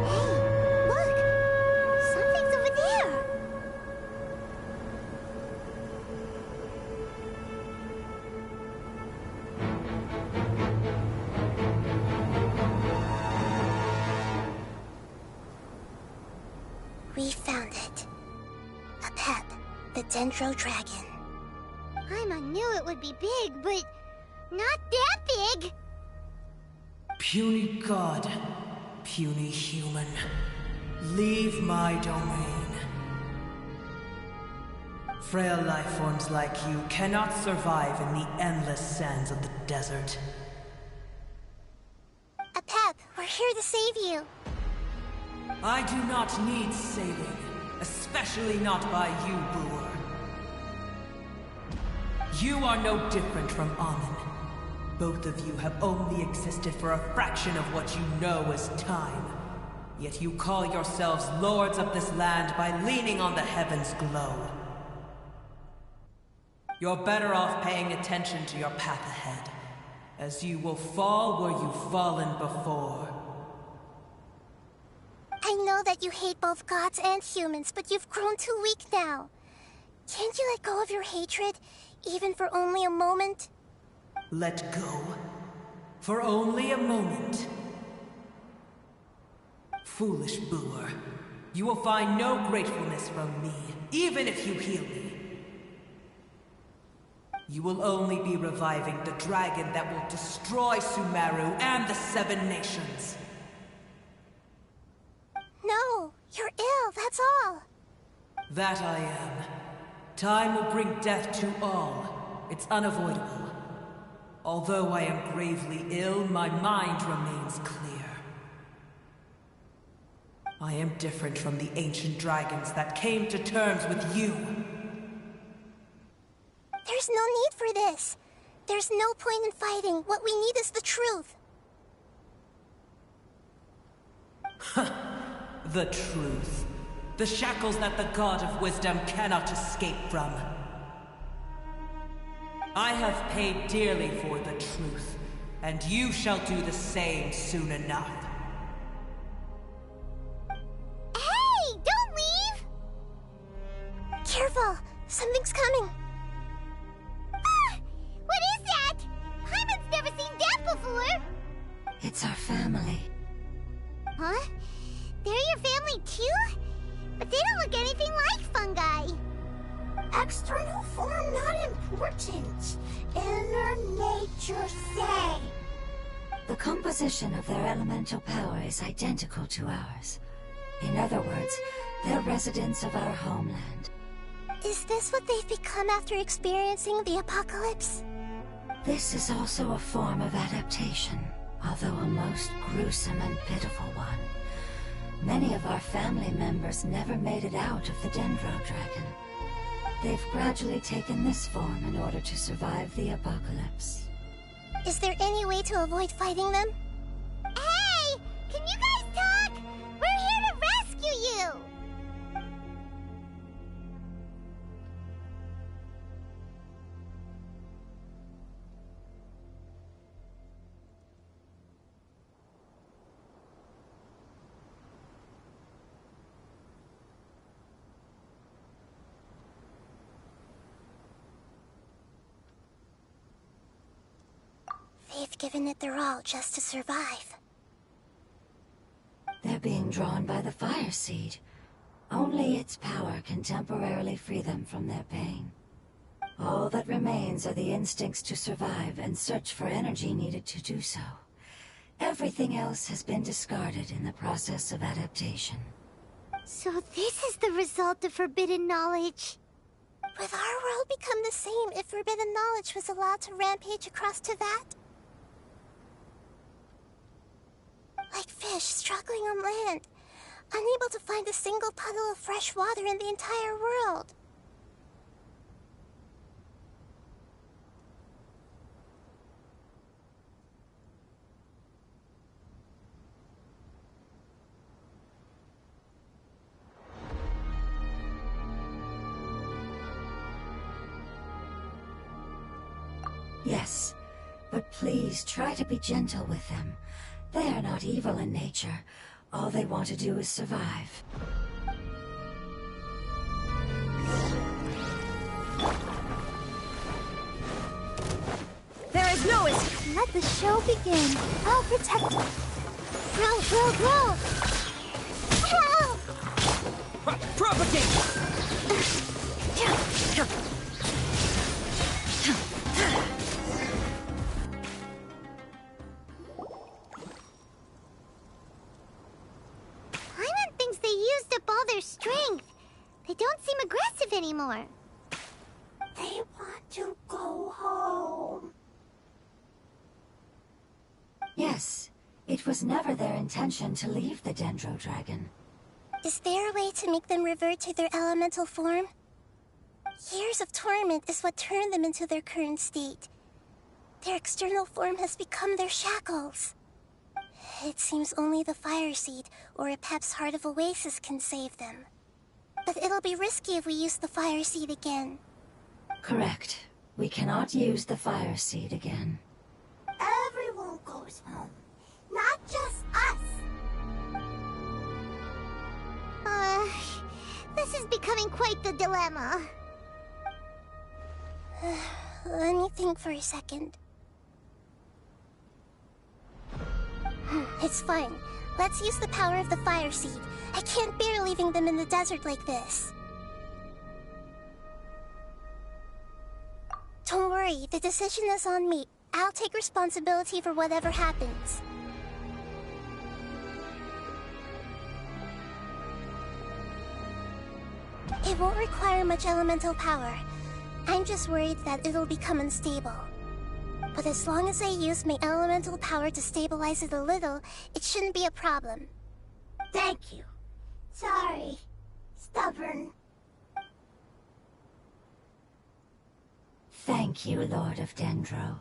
S15: Hey, look! Something's over there! We found it. A pep. The Dendro Dragon. Paimon knew it would be big, but not that big!
S18: Puny god, puny human, leave my domain. Frail life forms like you cannot survive in the endless sands of the desert.
S1: A pep, we're here to save you.
S18: I do not need saving. Especially not by you, Brewer. You are no different from Amun. Both of you have only existed for a fraction of what you know as time. Yet you call yourselves lords of this land by leaning on the heavens' glow. You're better off paying attention to your path ahead, as you will fall where you've fallen before.
S1: I know that you hate both gods and humans, but you've grown too weak now. Can't you let go of your hatred, even for only a moment?
S18: Let go? For only a moment? Foolish Brewer. You will find no gratefulness from me, even if you heal me. You will only be reviving the dragon that will destroy Sumeru and the Seven Nations.
S1: No, you're ill, that's all.
S18: That I am. Time will bring death to all. It's unavoidable. Although I am gravely ill, my mind remains clear. I am different from the ancient dragons that came to terms with you.
S1: There's no need for this. There's no point in fighting. What we need is the truth.
S18: The truth. The shackles that the God of Wisdom cannot escape from. I have paid dearly for the truth, and you shall do the same soon enough.
S15: Hey! Don't leave!
S1: Careful! Something's coming!
S15: Ah! What is that? Paimon's never seen that before!
S16: It's our family.
S15: Huh? They're your family too? But they don't look anything like fungi.
S1: External form not important. Inner nature say.
S16: The composition of their elemental power is identical to ours. In other words, they're residents of our homeland.
S1: Is this what they've become after experiencing the apocalypse?
S16: This is also a form of adaptation, although a most gruesome and pitiful one. Many of our family members never made it out of the Dendro Dragon. They've gradually taken this form in order to survive the apocalypse.
S1: Is there any way to avoid fighting them?
S15: Hey! Can you guys talk? We're here to rescue you!
S1: given it their all just to survive.
S16: They're being drawn by the fire seed. Only its power can temporarily free them from their pain. All that remains are the instincts to survive and search for energy needed to do so. Everything else has been discarded in the process of adaptation.
S15: So this is the result of forbidden knowledge.
S1: Would our world become the same if forbidden knowledge was allowed to rampage across Teyvat? Like fish struggling on land, unable to find a single puddle of fresh water in the entire world.
S16: Yes, but please try to be gentle with them. They are not evil in nature. All they want to do is survive.
S3: There is no escape.
S15: Let the show begin. I'll protect you. Grow, grow, grow! Help!
S7: Propagate!
S15: Paimon thinks they used up all their strength. They don't seem aggressive anymore.
S1: They want to go home.
S16: Yes, it was never their intention to leave the Dendro Dragon.
S1: Is there a way to make them revert to their elemental form? Years of torment is what turned them into their current state. Their external form has become their shackles. It seems only the Fire Seed or Epep's Heart of Oasis can save them. But it'll be risky if we use the Fire Seed again.
S16: Correct. We cannot use the Fire Seed again.
S1: Everyone goes home, not just us.
S15: This is becoming quite the dilemma.
S1: Let me think for a second. It's fine. Let's use the power of the Fire Seed. I can't bear leaving them in the desert like this. Don't worry, the decision is on me. I'll take responsibility for whatever happens. It won't require much elemental power. I'm just worried that it'll become unstable. But as long as I use my elemental power to stabilize it a little, it shouldn't be a problem.
S15: Thank you. Sorry. Stubborn.
S16: Thank you, Lord of Dendro.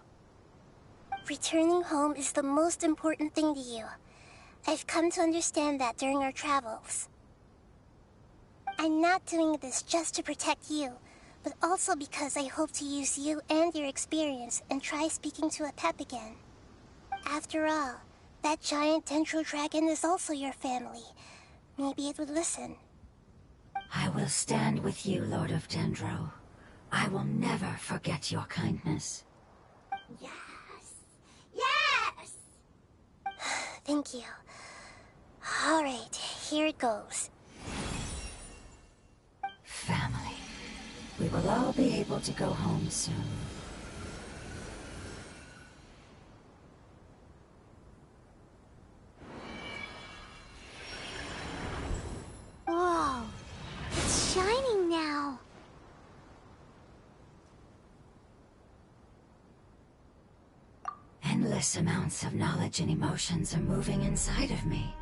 S1: Returning home is the most important thing to you. I've come to understand that during our travels. I'm not doing this just to protect you, but also because I hope to use you and your experience and try speaking to Epep again. After all, that giant Dendro dragon is also your family. Maybe it would listen.
S16: I will stand with you, Lord of Dendro. I will never forget your kindness.
S15: Yes! Yes!
S1: Thank you. All right, here it goes.
S16: Family. We will all be able to go home soon.
S15: Whoa! It's shining now.
S16: Endless amounts of knowledge and emotions are moving inside of me.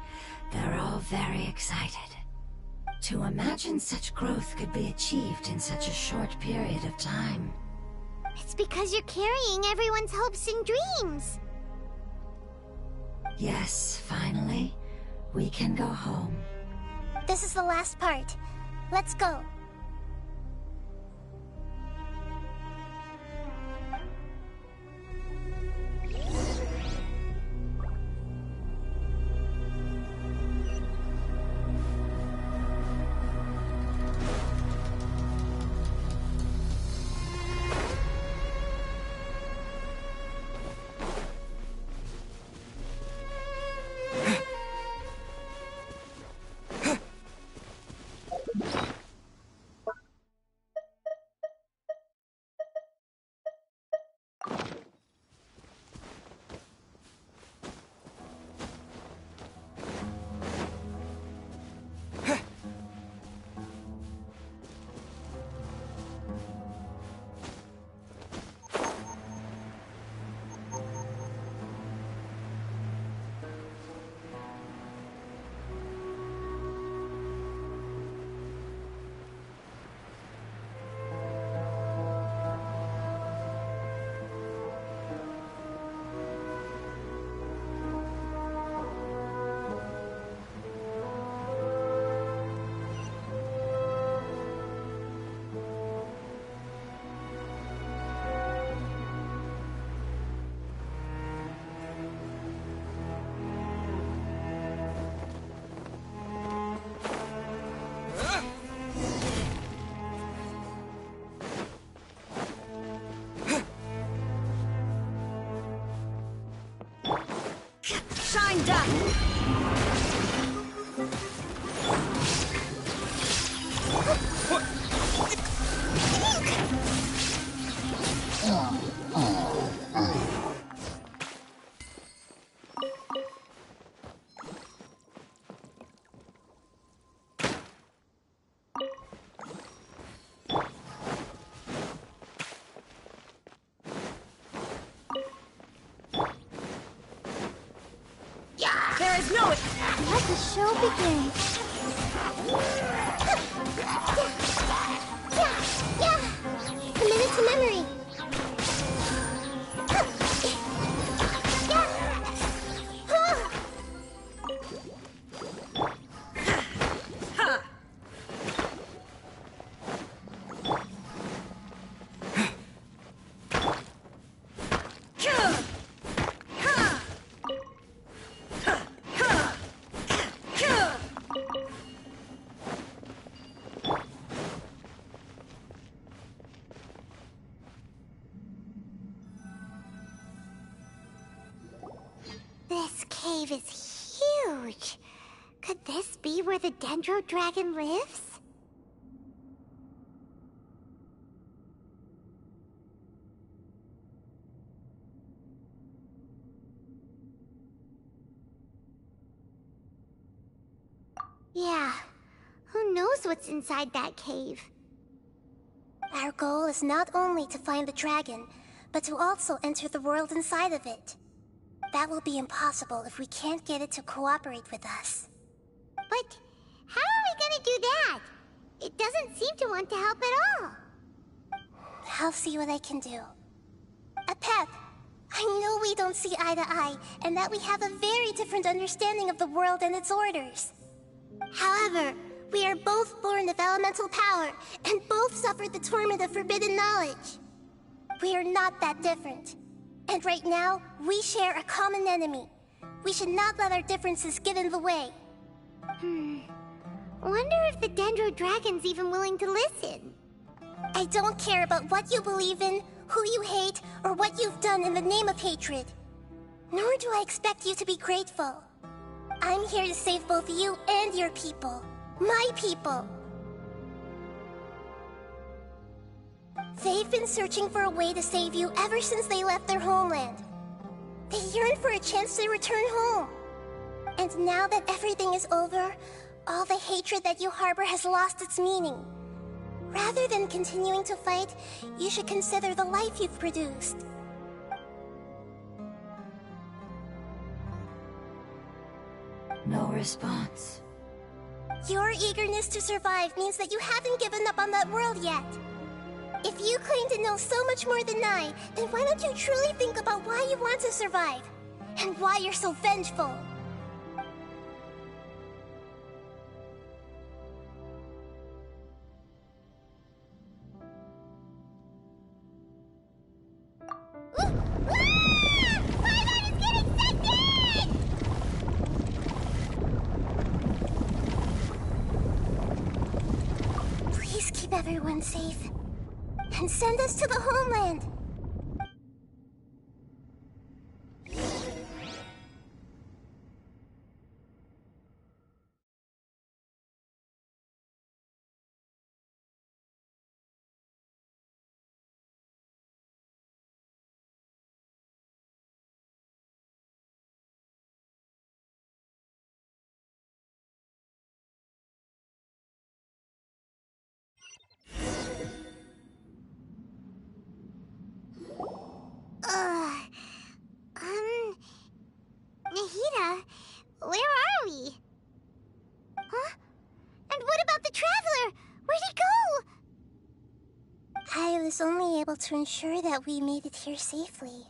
S16: They're all very excited. To imagine such growth could be achieved in such a short period of time.
S15: It's because you're carrying everyone's hopes and dreams.
S16: Yes, finally, we can go home.
S1: This is the last part. Let's go.
S3: Shine down! There is no...
S15: Let the show begin. Commit to memory. This cave is huge. Could this be where the Dendro Dragon lives? Yeah, who knows what's inside that cave? Our goal is not only to find the dragon, but to also enter the world inside of it. That will be impossible if we can't get it to cooperate with us. But how are we gonna do that? It doesn't seem to want to help at all. I'll see what I can do. Pep, I know we don't see eye to eye, and that we have a very different understanding of the world and its orders. However, we are both born of elemental power, and both suffered the torment of forbidden knowledge. We are not that different. And right now, we share a common enemy. We should not let our differences get in the way. Wonder if the Dendro Dragon's even willing to listen. I don't care about what you believe in, who you hate, or what you've done in the name of hatred. Nor do I expect you to be grateful. I'm here to save both you and your people. My people. They've been searching for a way to save you ever since they left their homeland. They yearn for a chance to return home. And now that everything is over, all the hatred that you harbor has lost its meaning. Rather than continuing to fight, you should consider the life you've produced.
S16: No response.
S15: Your eagerness to survive means that you haven't given up on that world yet. If you claim to know so much more than I, then why don't you truly think about why you want to survive? And why you're so vengeful? Please keep everyone safe. And send us to the homeland! Nahida, where are we? Huh? And what about the Traveler? Where'd he go? I was only able to ensure that we made it here safely.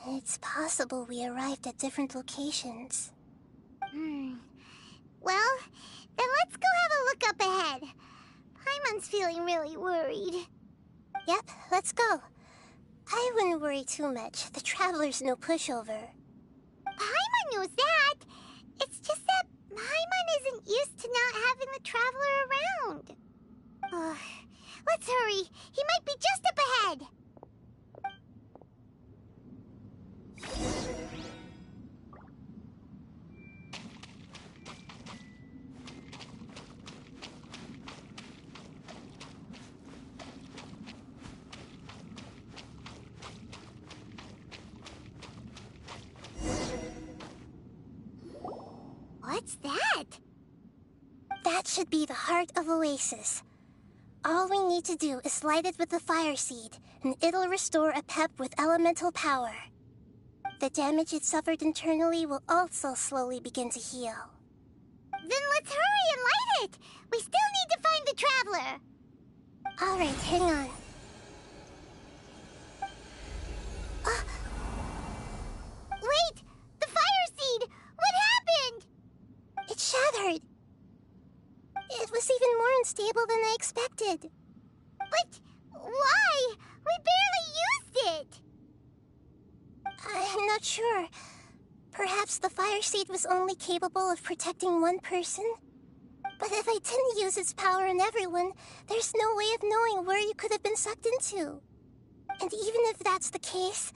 S15: It's possible we arrived at different locations. Well, then let's go have a look up ahead. Paimon's feeling really worried. Yep, let's go. I wouldn't worry too much. The Traveler's no pushover. Paimon knows that. It's just that Paimon isn't used to not having the Traveler around. Let's hurry. He might be just up ahead. What's that?
S1: That should be the heart of Oasis. All we need to do is light it with the fire seed, and it'll restore a pep with elemental power. The damage it suffered internally will also slowly begin to heal.
S15: Then let's hurry and light it! We still need to find the Traveler!
S1: Alright, hang on.
S15: Wait! The fire seed! What happened?
S1: It shattered. It was even more unstable than I expected.
S15: But why? We barely used it!
S1: I'm not sure. Perhaps the fire seed was only capable of protecting one person? But if I didn't use its power on everyone, there's no way of knowing where you could have been sucked into. And even if that's the case,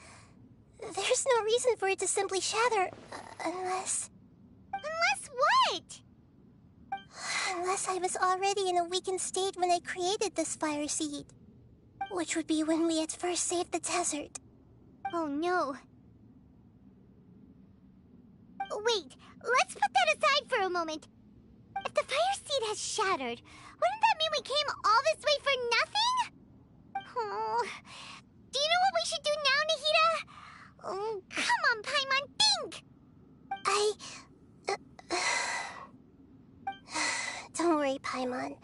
S1: there's no reason for it to simply shatter, unless...
S15: Unless what?
S1: Unless I was already in a weakened state when I created this fire seed. Which would be when we had first saved the desert.
S15: Oh no. Wait, let's put that aside for a moment. If the fire seed has shattered, wouldn't that mean we came all this way for nothing? Oh, do you know what we should do now, Nahida? Oh, come on, Paimon, think!
S1: Don't worry, Paimon.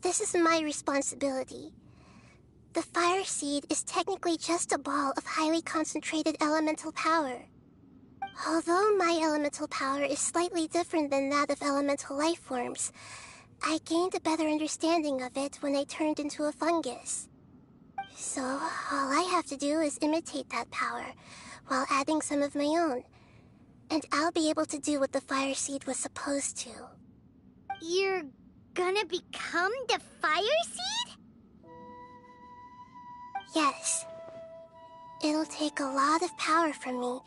S1: This is my responsibility. The fire seed is technically just a ball of highly concentrated elemental power. Although my elemental power is slightly different than that of elemental life forms, I gained a better understanding of it when I turned into a fungus. So, all I have to do is imitate that power, while adding some of my own. And I'll be able to do what the fire seed was supposed to.
S15: You're gonna become the fire seed?
S1: Yes. It'll take a lot of power from me,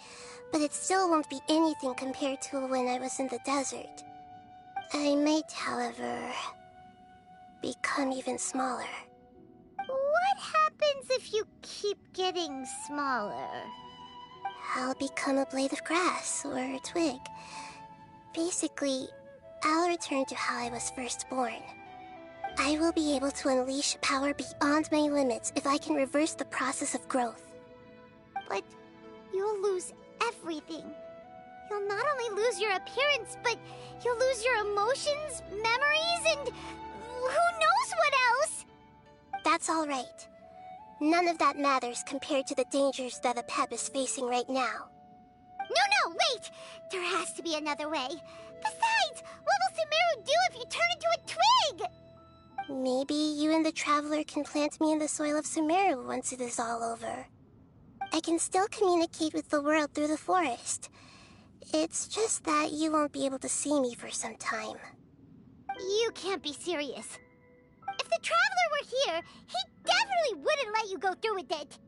S1: but it still won't be anything compared to when I was in the desert. I might, however, become even smaller.
S15: What happens if you keep getting smaller?
S1: I'll become a blade of grass or a twig. Basically, I'll return to how I was first born. I will be able to unleash power beyond my limits if I can reverse the process of growth.
S15: But you'll lose everything. You'll not only lose your appearance, but you'll lose your emotions, memories, and who knows what else?
S1: That's all right. None of that matters compared to the dangers that a Pep is facing right now.
S15: No, wait! There has to be another way. Besides, what will Sumeru do if you turn into a twig?
S1: Maybe you and the Traveler can plant me in the soil of Sumeru once it is all over. I can still communicate with the world through the forest. It's just that you won't be able to see me for some time.
S15: You can't be serious. If the Traveler were here, he definitely wouldn't let you go through with it.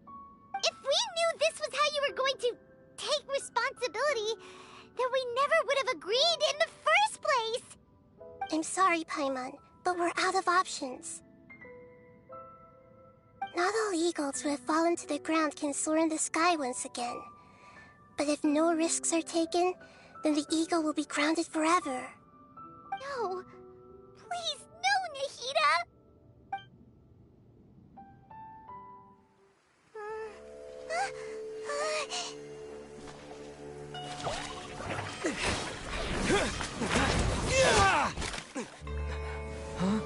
S15: If we knew this was how you were going to take responsibility, then we never would have agreed in the first place.
S1: I'm sorry, Paimon, but we're out of options. Not all eagles who have fallen to the ground can soar in the sky once again. But if no risks are taken, then the eagle will be grounded forever.
S15: No. Please, no, Nahida!
S8: Huh?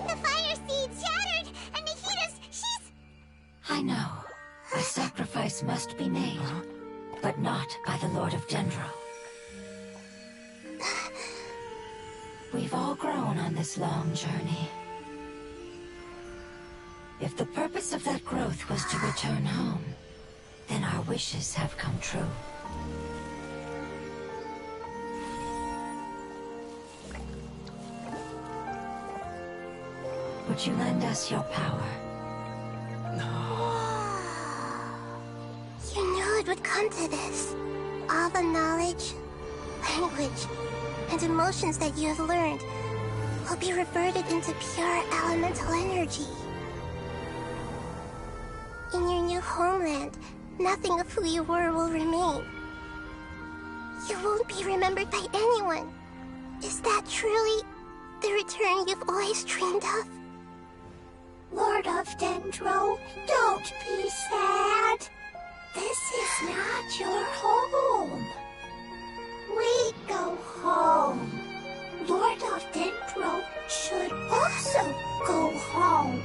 S15: The fire seed shattered, and she's...
S16: I know. A sacrifice must be made, but not by the Lord of Dendro. We've all grown on this long journey. If the purpose of that growth was to return home, then our wishes have come true. Would you lend us your power?
S1: You knew it would come to this. All the knowledge, language, and emotions that you have learned will be reverted into pure elemental energy. In your new homeland, nothing of who you were will remain. You won't be remembered by anyone. Is that truly the return you've always dreamed of?
S16: Lord of Dendro, don't be sad. This is not your home. We go home. Lord of Dendro should also go home.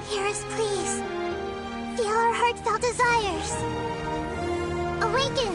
S1: Hear us, please. Feel our heartfelt desires. Awaken!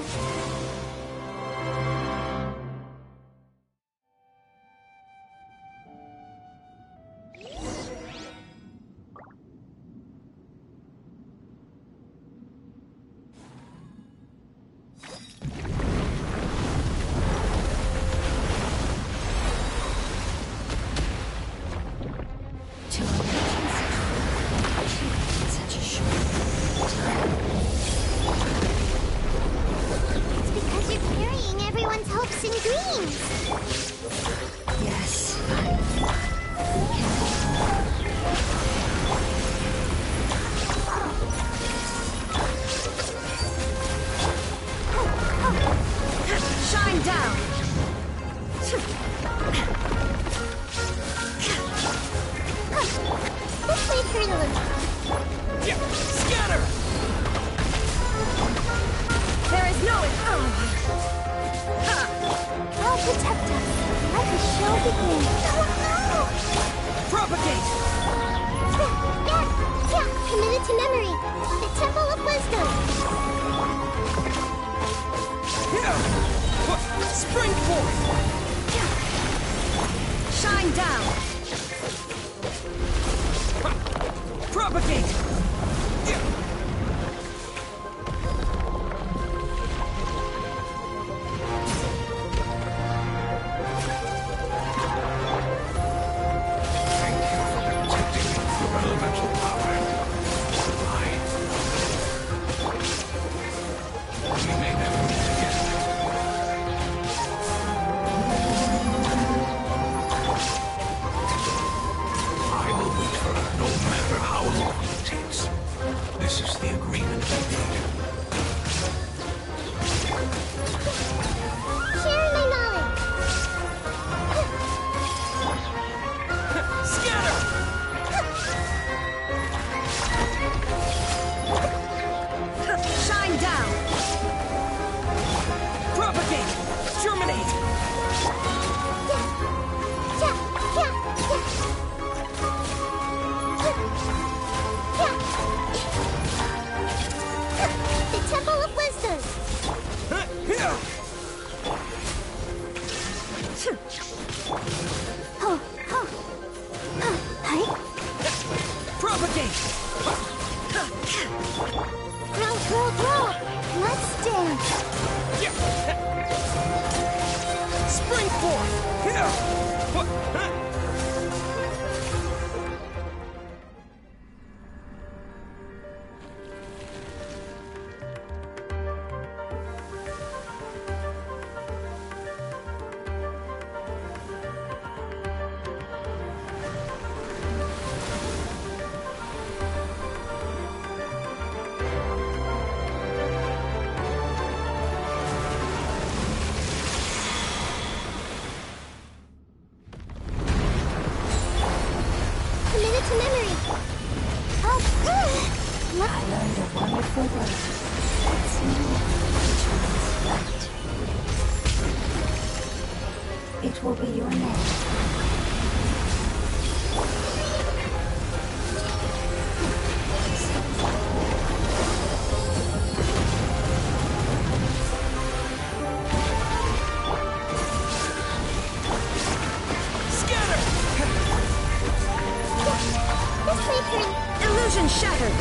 S3: Illusion shattered!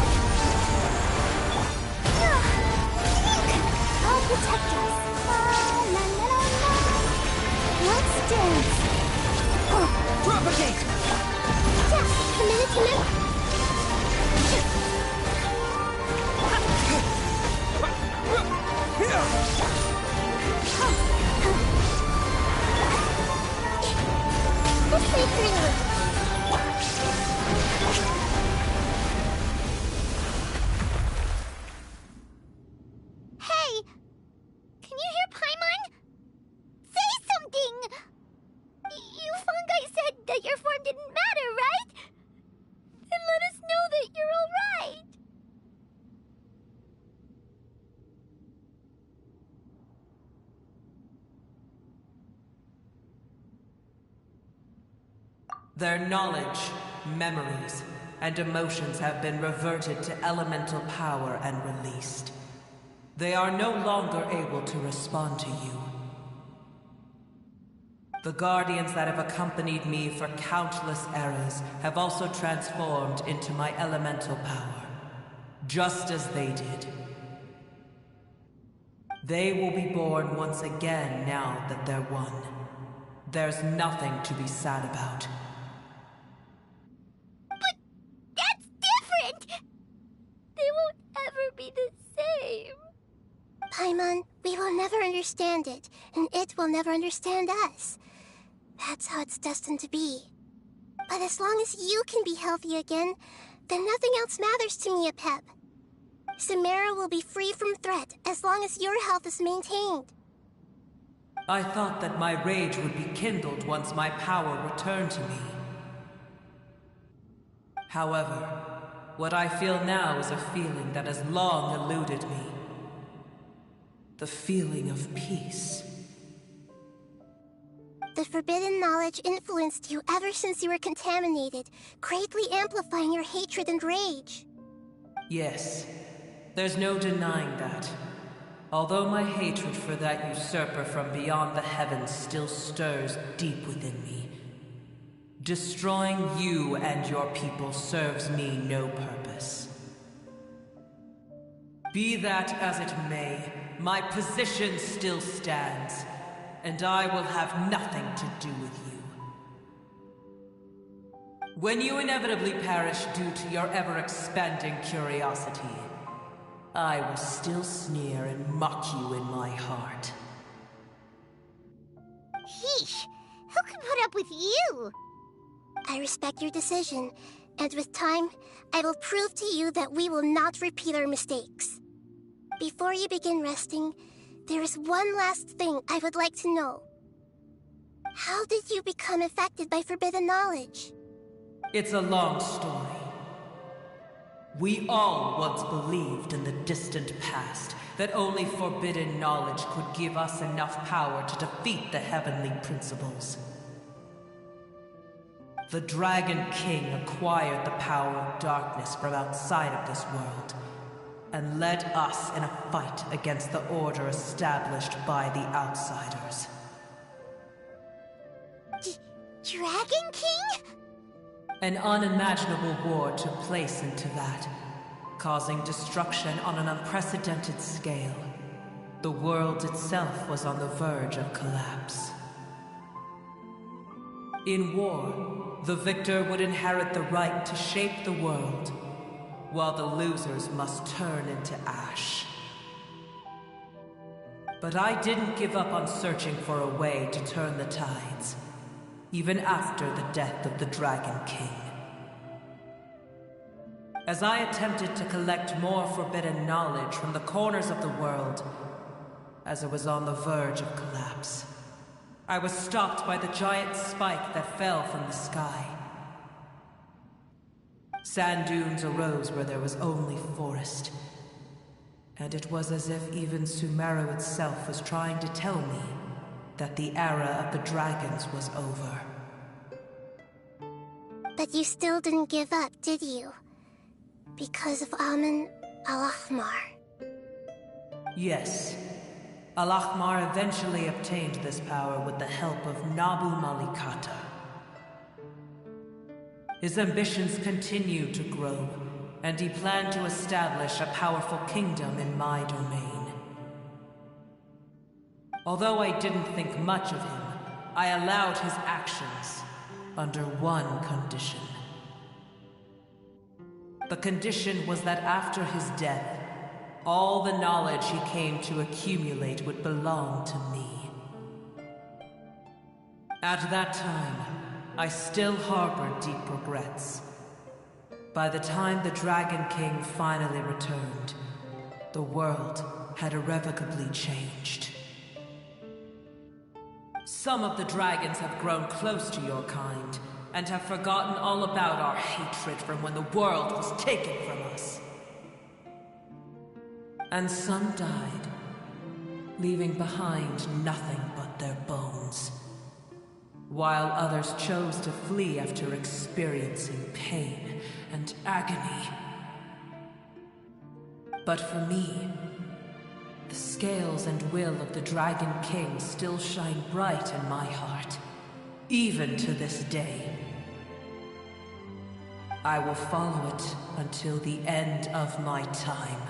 S1: I'll protect us. La, la, la, la. Let's dance.
S7: Propagate!
S18: Their knowledge, memories, and emotions have been reverted to elemental power and released. They are no longer able to respond to you. The guardians that have accompanied me for countless eras have also transformed into my elemental power, just as they did. They will be born once again now that they're one. There's nothing to be sad about.
S15: But that's different! They won't ever be the same. Paimon, we will never understand it, and it will never understand us. That's how it's destined to be. But as long as you can be healthy again, then nothing else matters to me, Apep. Samara will be free from threat as long as your health is maintained.
S18: I thought that my rage would be kindled once my power returned to me. However, what I feel now is a feeling that has long eluded me. The feeling of peace.
S1: The forbidden knowledge influenced you ever since you were contaminated, greatly amplifying your hatred and rage.
S18: Yes, there's no denying that. Although my hatred for that usurper from beyond the heavens still stirs deep within me, destroying you and your people serves me no purpose. Be that as it may, my position still stands, and I will have nothing to do with you. When you inevitably perish due to your ever-expanding curiosity, I will still sneer and mock you in my heart.
S15: Heesh! Who can put up with you?
S1: I respect your decision, and with time, I will prove to you that we will not repeat our mistakes. Before you begin resting, there is one last thing I would like to know. How did you become affected by forbidden knowledge?
S18: It's a long story. We all once believed in the distant past that only forbidden knowledge could give us enough power to defeat the heavenly principles. The Dragon King acquired the power of darkness from outside of this world and led us in a fight against the order established by the outsiders.
S15: Dragon King?
S18: An unimaginable war took place into that, causing destruction on an unprecedented scale. The world itself was on the verge of collapse. In war, the victor would inherit the right to shape the world, while the losers must turn into ash. But I didn't give up on searching for a way to turn the tides, even after the death of the Dragon King. As I attempted to collect more forbidden knowledge from the corners of the world, as it was on the verge of collapse, I was stopped by the giant spike that fell from the sky. Sand dunes arose where there was only forest, and it was as if even Sumeru itself was trying to tell me that the era of the dragons was over.
S1: But you still didn't give up, did you? Because of Amun al-Ahmar.
S18: Yes. Al-Ahmar eventually obtained this power with the help of Nabu Malikata. His ambitions continued to grow, and he planned to establish a powerful kingdom in my domain. Although I didn't think much of him, I allowed his actions under one condition. The condition was that after his death, all the knowledge he came to accumulate would belong to me. At that time, I still harbored deep regrets. By the time the Dragon King finally returned, the world had irrevocably changed. Some of the dragons have grown close to your kind and have forgotten all about our hatred from when the world was taken from us. And some died, leaving behind nothing but their bones. while others chose to flee after experiencing pain and agony. But for me, the scales and will of the Dragon King still shine bright in my heart, even to this day. I will follow it until the end of my time.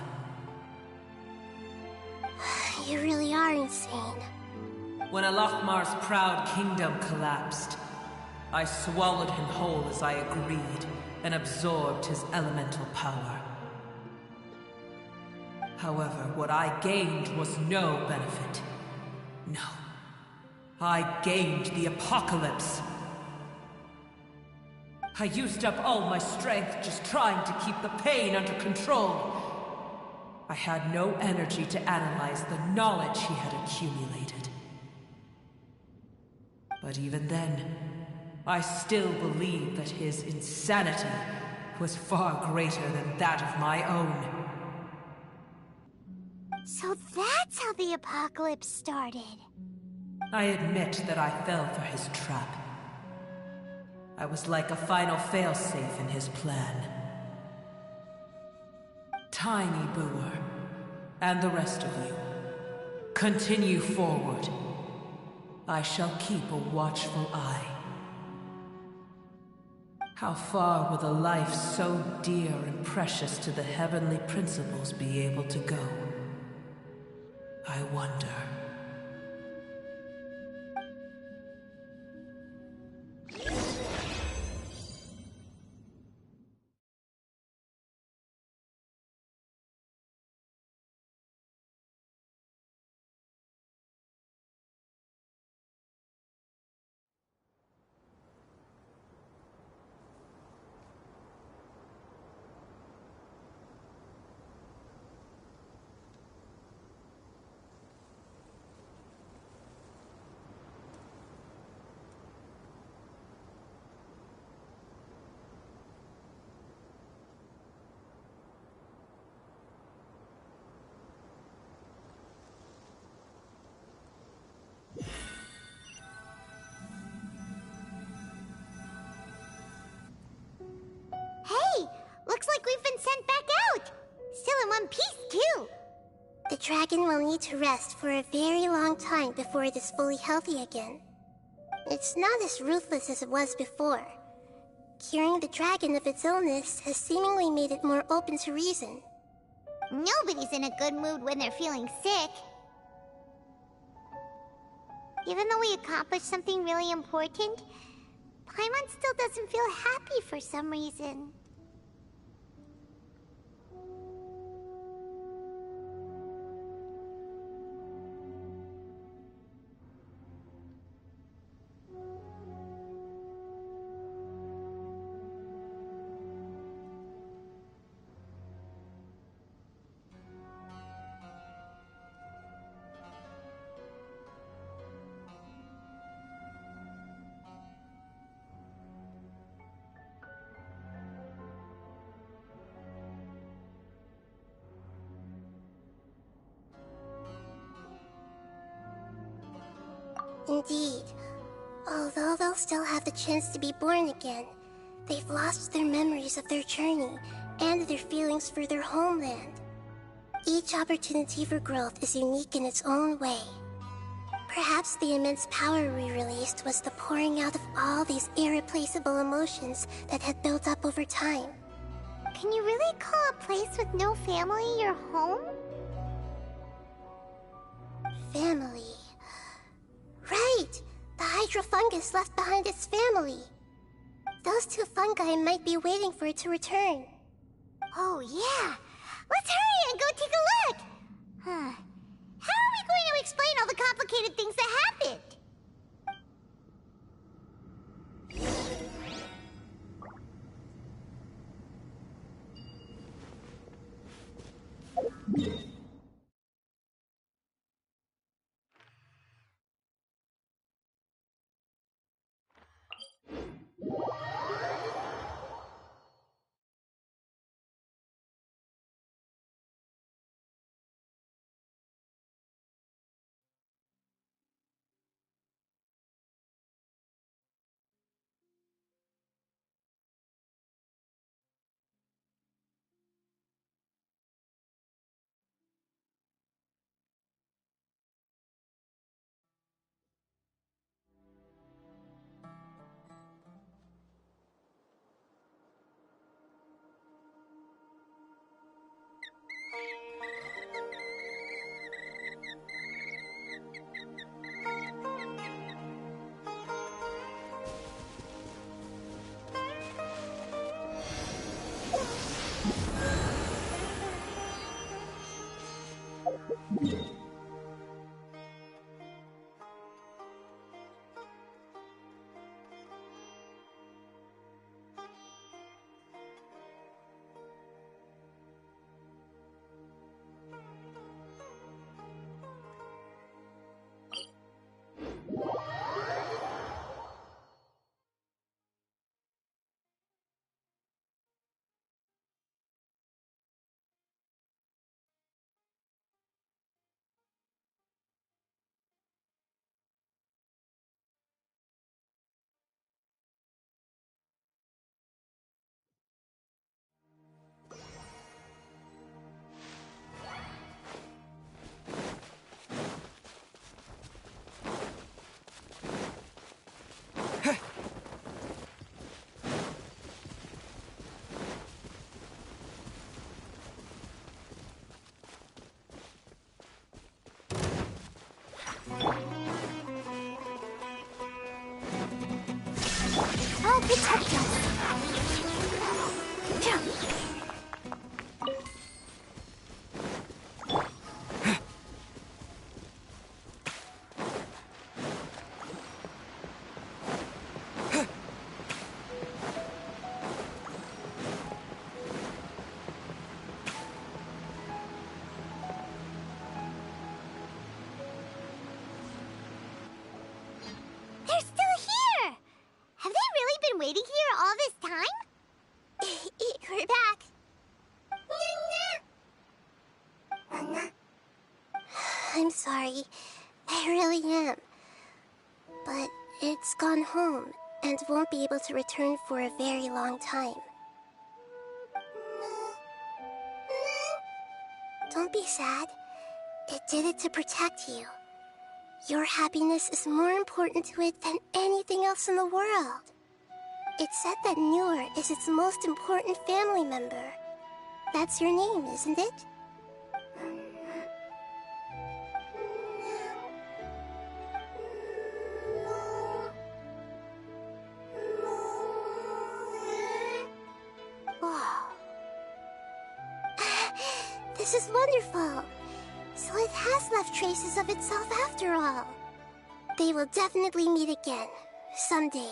S1: You really are insane.
S18: When Alakmar's proud kingdom collapsed, I swallowed him whole as I agreed and absorbed his elemental power. However, what I gained was no benefit. No. I gained the apocalypse. I used up all my strength just trying to keep the pain under control. I had no energy to analyze the knowledge he had accumulated. But even then, I still believed that his insanity was far greater than that of my own.
S15: So that's how the apocalypse started.
S18: I admit that I fell for his trap. I was like a final failsafe in his plan. Tiny Booer, and the rest of you, continue forward. I shall keep a watchful eye. How far will a life so dear and precious to the heavenly principles be able to go? I wonder.
S15: Hey! Looks like we've been sent back out! Still in one piece, too!
S1: The dragon will need to rest for a very long time before it is fully healthy again. It's not as ruthless as it was before. Curing the dragon of its illness has seemingly made it more open to reason.
S15: Nobody's in a good mood when they're feeling sick. Even though we accomplished something really important, Paimon still doesn't feel happy for some reason.
S1: Indeed. Although they'll still have the chance to be born again, they've lost their memories of their journey and their feelings for their homeland. Each opportunity for growth is unique in its own way. Perhaps the immense power we released was the pouring out of all these irreplaceable emotions that had built up over time.
S15: Can you really call a place with no family your home?
S1: Family. Right! The hydrofungus left behind its family. Those two fungi might be waiting for it to return.
S15: Oh, yeah! Let's hurry and go take a look! Huh. How are we going to explain all the complicated things that happened?
S1: sorry. I really am. But it's gone home and won't be able to return for a very long time. Don't be sad. It did it to protect you. Your happiness is more important to it than anything else in the world. It's said that Newer is its most important family member. That's your name, isn't it? Wow. This is wonderful. So it has left traces of itself after all. They will definitely meet again, someday.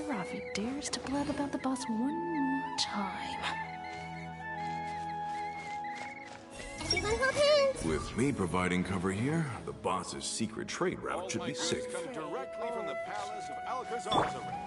S19: Rafi dares to blab about the boss one more time.
S1: Everyone hold hands!
S17: With me providing cover here, the boss's secret trade route should be safe.
S20: Come directly from the palace of Alcazar's arena.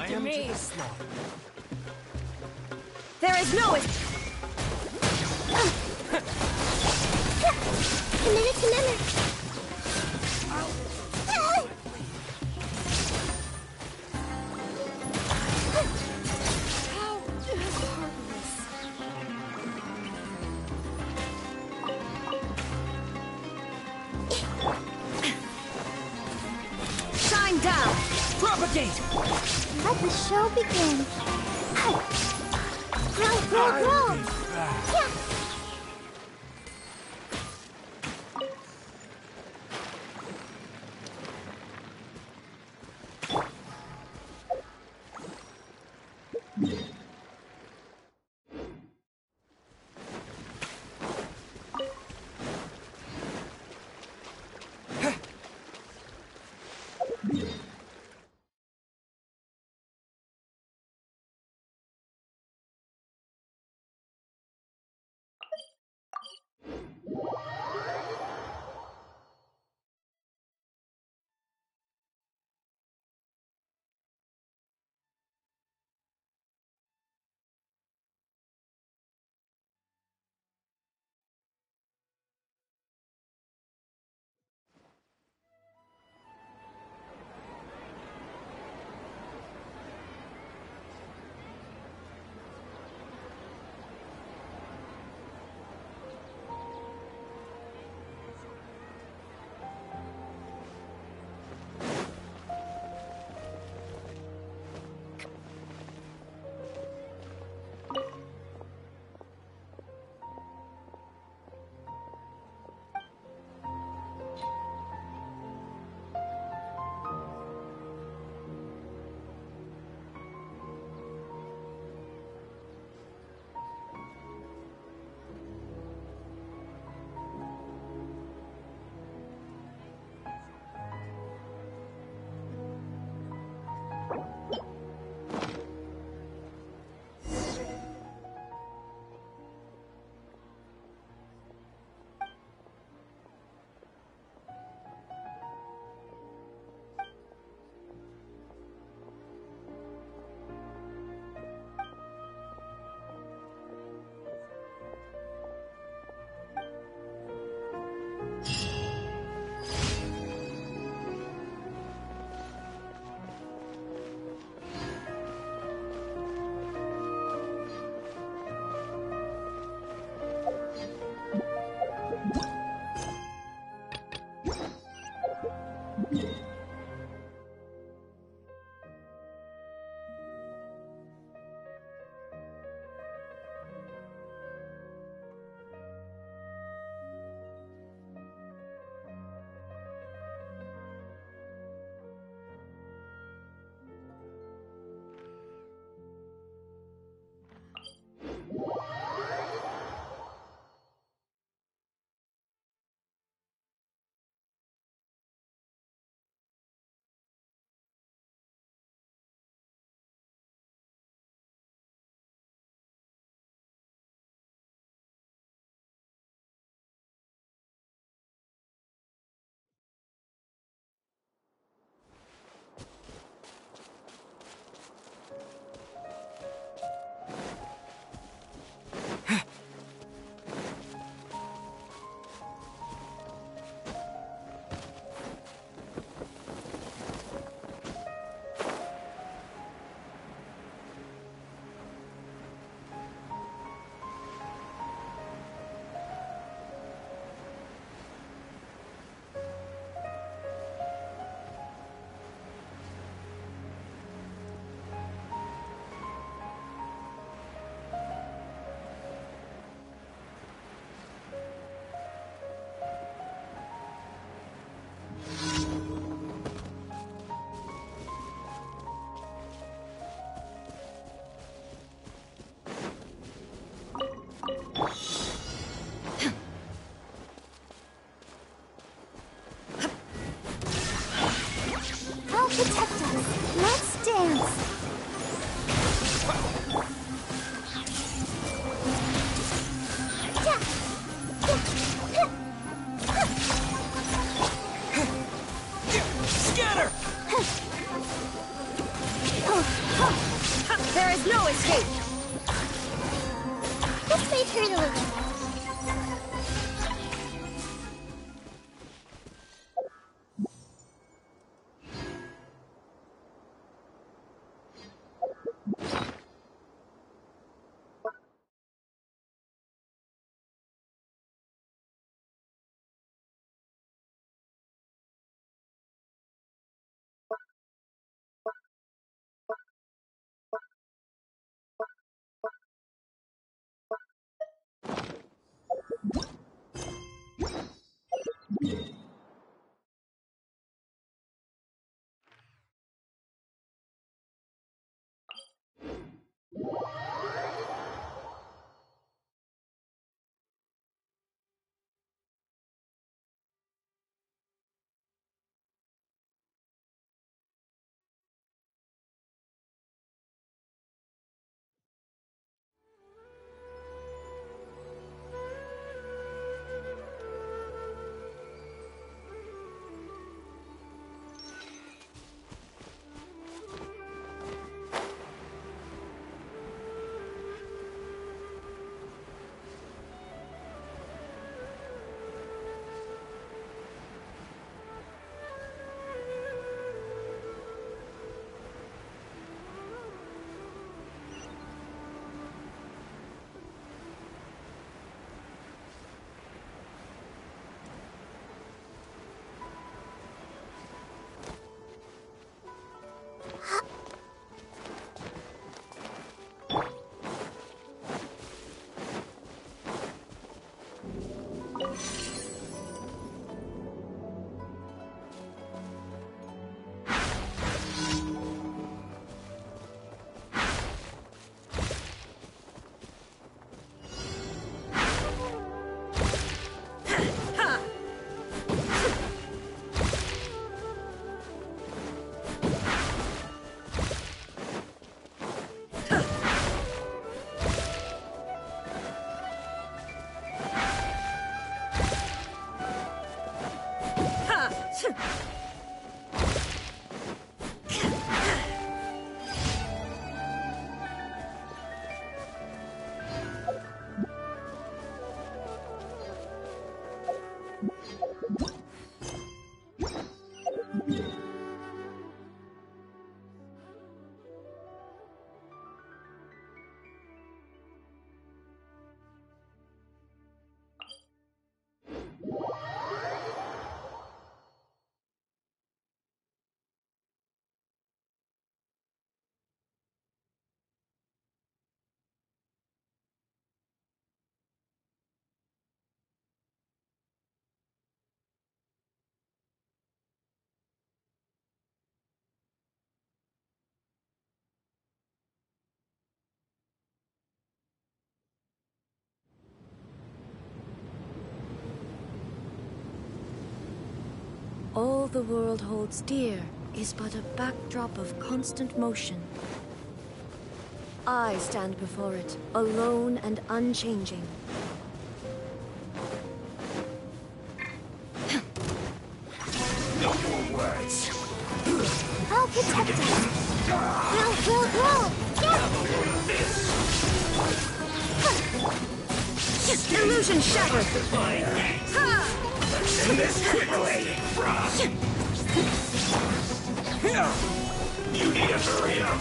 S5: it to me.
S3: There is no...
S1: Committed to memory.
S3: Shine down!
S5: Propagate!
S1: Let the show begin. Grow, grow, grow! Yeah.
S3: escape.
S1: This may hurt a little.
S3: All the world holds dear is but a backdrop of constant motion. I stand before it, alone and unchanging.
S17: No more words.
S1: I'll protect us. Roll.
S3: Yes! Illusion shattered!
S17: Let's end this quickly. You need to hurry up.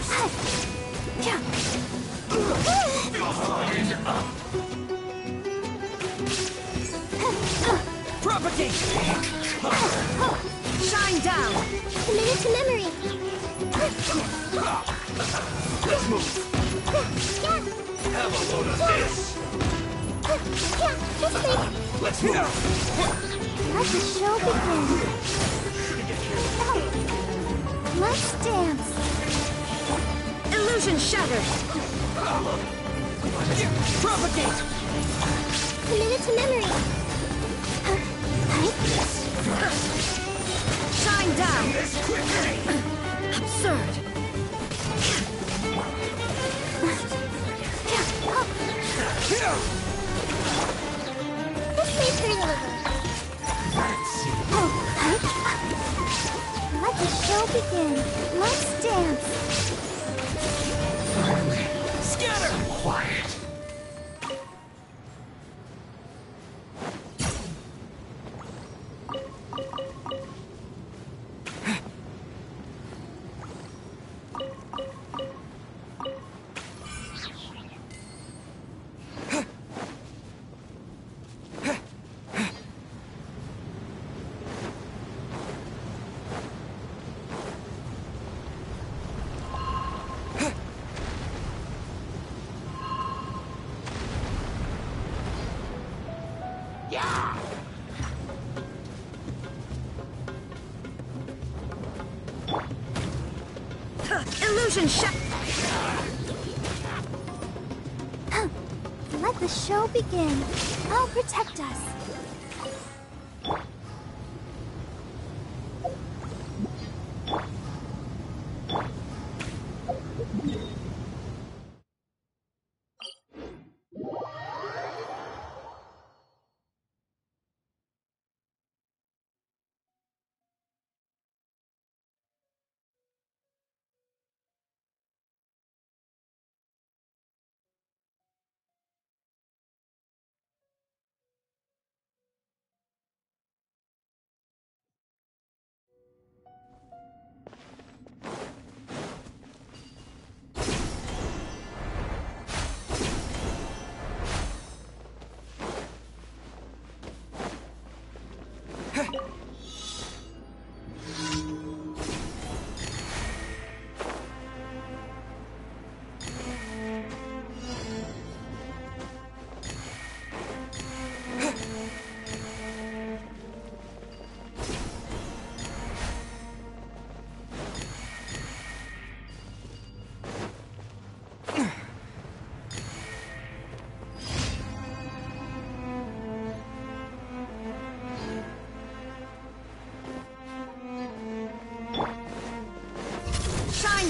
S17: Line up.
S5: Propagate!
S3: Shine down!
S1: Commit to memory.
S17: Let's move. Have a load of this.
S1: This way.
S17: Let's move.
S1: Let the show begin. Let's dance.
S3: Illusion shattered!
S5: Propagate!
S1: Committed to memory.
S3: Shine down! Absurd!
S1: This may hurt a little. Let the show begin. Let's dance.
S17: quiet.
S3: Illusion shot!
S15: Let the show begin. I'll protect us.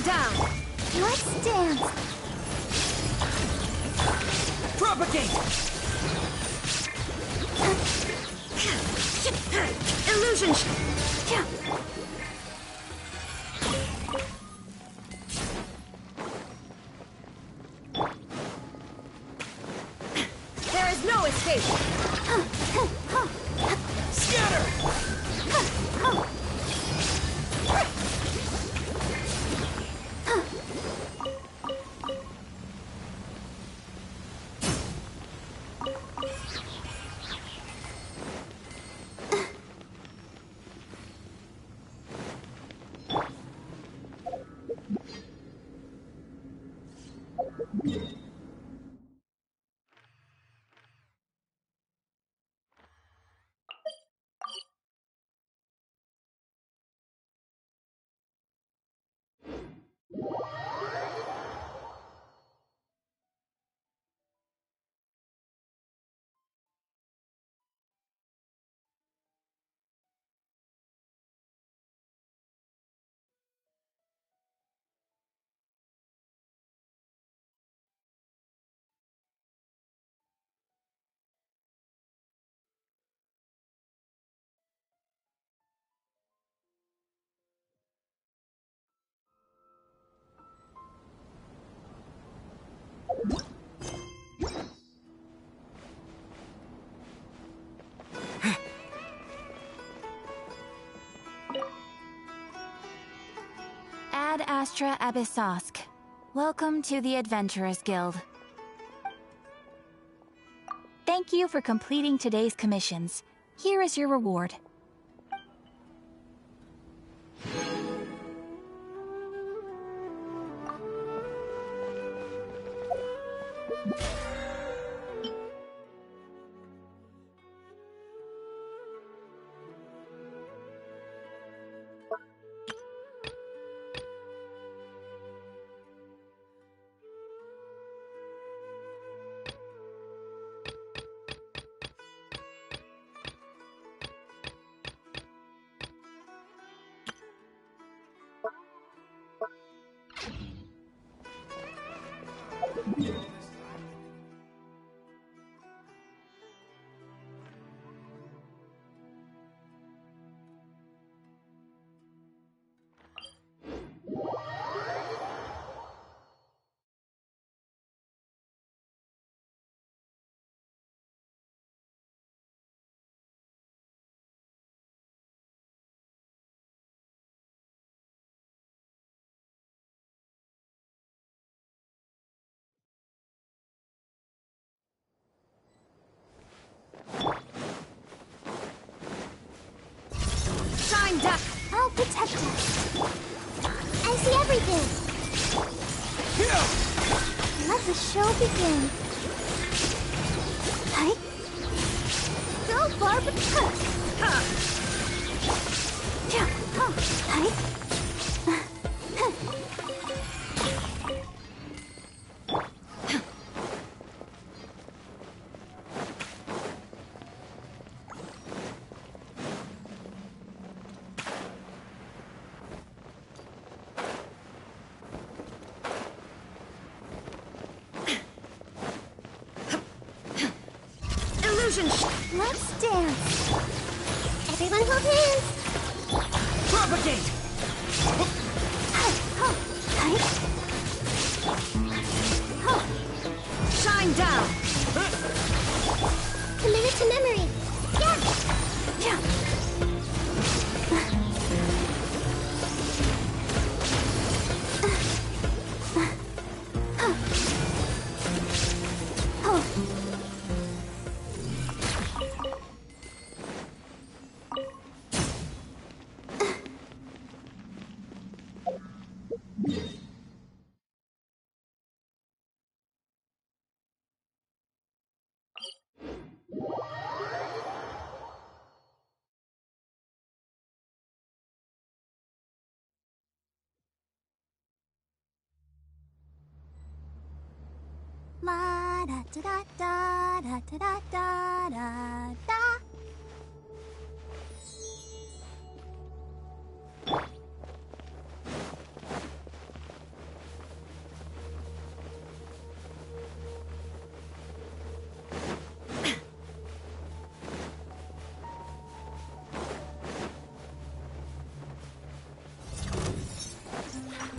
S3: Down.
S15: Let's dance.
S7: Propagate.
S3: Illusion. There is no escape.
S7: Scatter.
S4: Ad Astra Abyssosk. Welcome to the Adventurers Guild. Thank you for completing today's commissions. Here is your reward.
S1: protect us. I see everything. Let the show begin. Hi. Go, Barb. Hi. Let's dance. Everyone hold hands.
S7: Propagate!
S3: Shine down.
S1: Commit it to memory. Yeah. La da da da da da da da da da.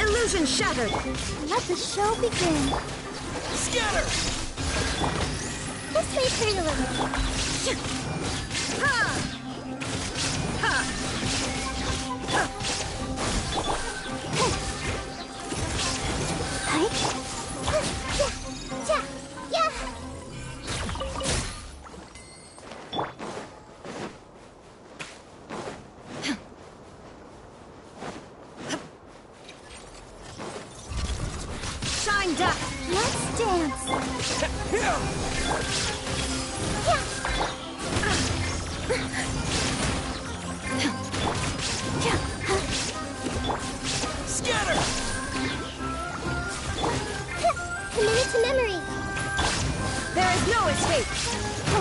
S3: Illusion shattered.
S1: Let the show begin.
S7: Scatter!
S1: This may hurt a little.
S3: Ha! Ha!
S1: Hi. Yeah. Yeah.
S3: Shine down.
S1: Let's dance. Yeah.
S7: Scatter!
S1: Commit it to memory.
S3: There is no escape.
S1: Go.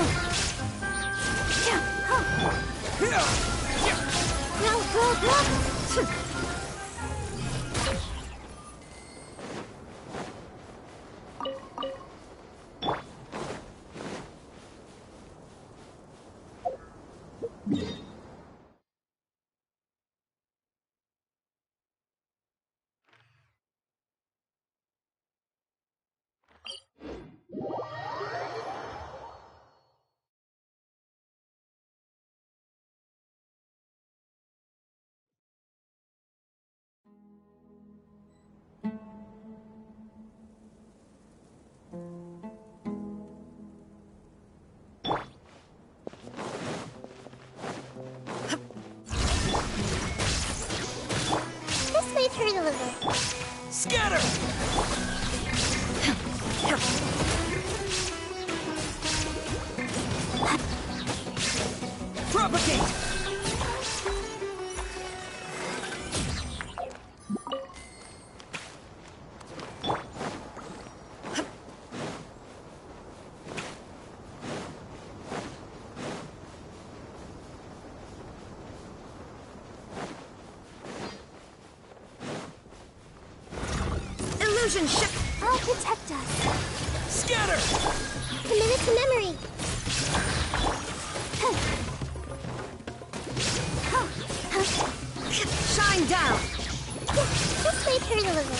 S1: This may hurt a little.
S7: Scatter! Propagate!
S3: Illusion ship.
S1: I'll protect us.
S7: Scatter!
S1: Commit it to memory.
S3: Shine down.
S1: This may hurt a little.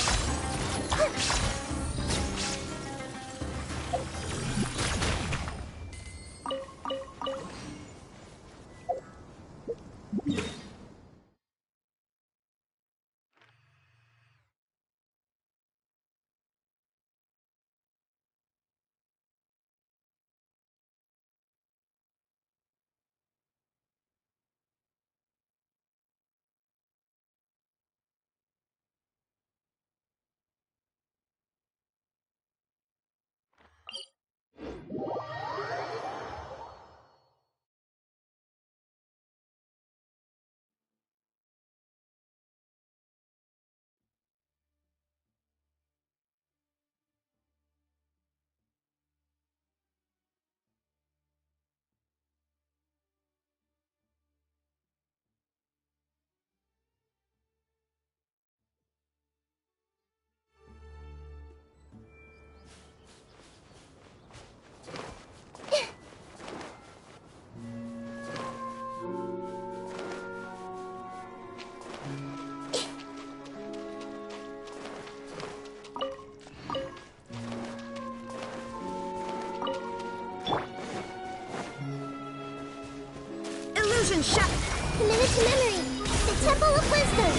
S3: Illusion shot!
S1: Committed to memory! The Temple of Wisdom!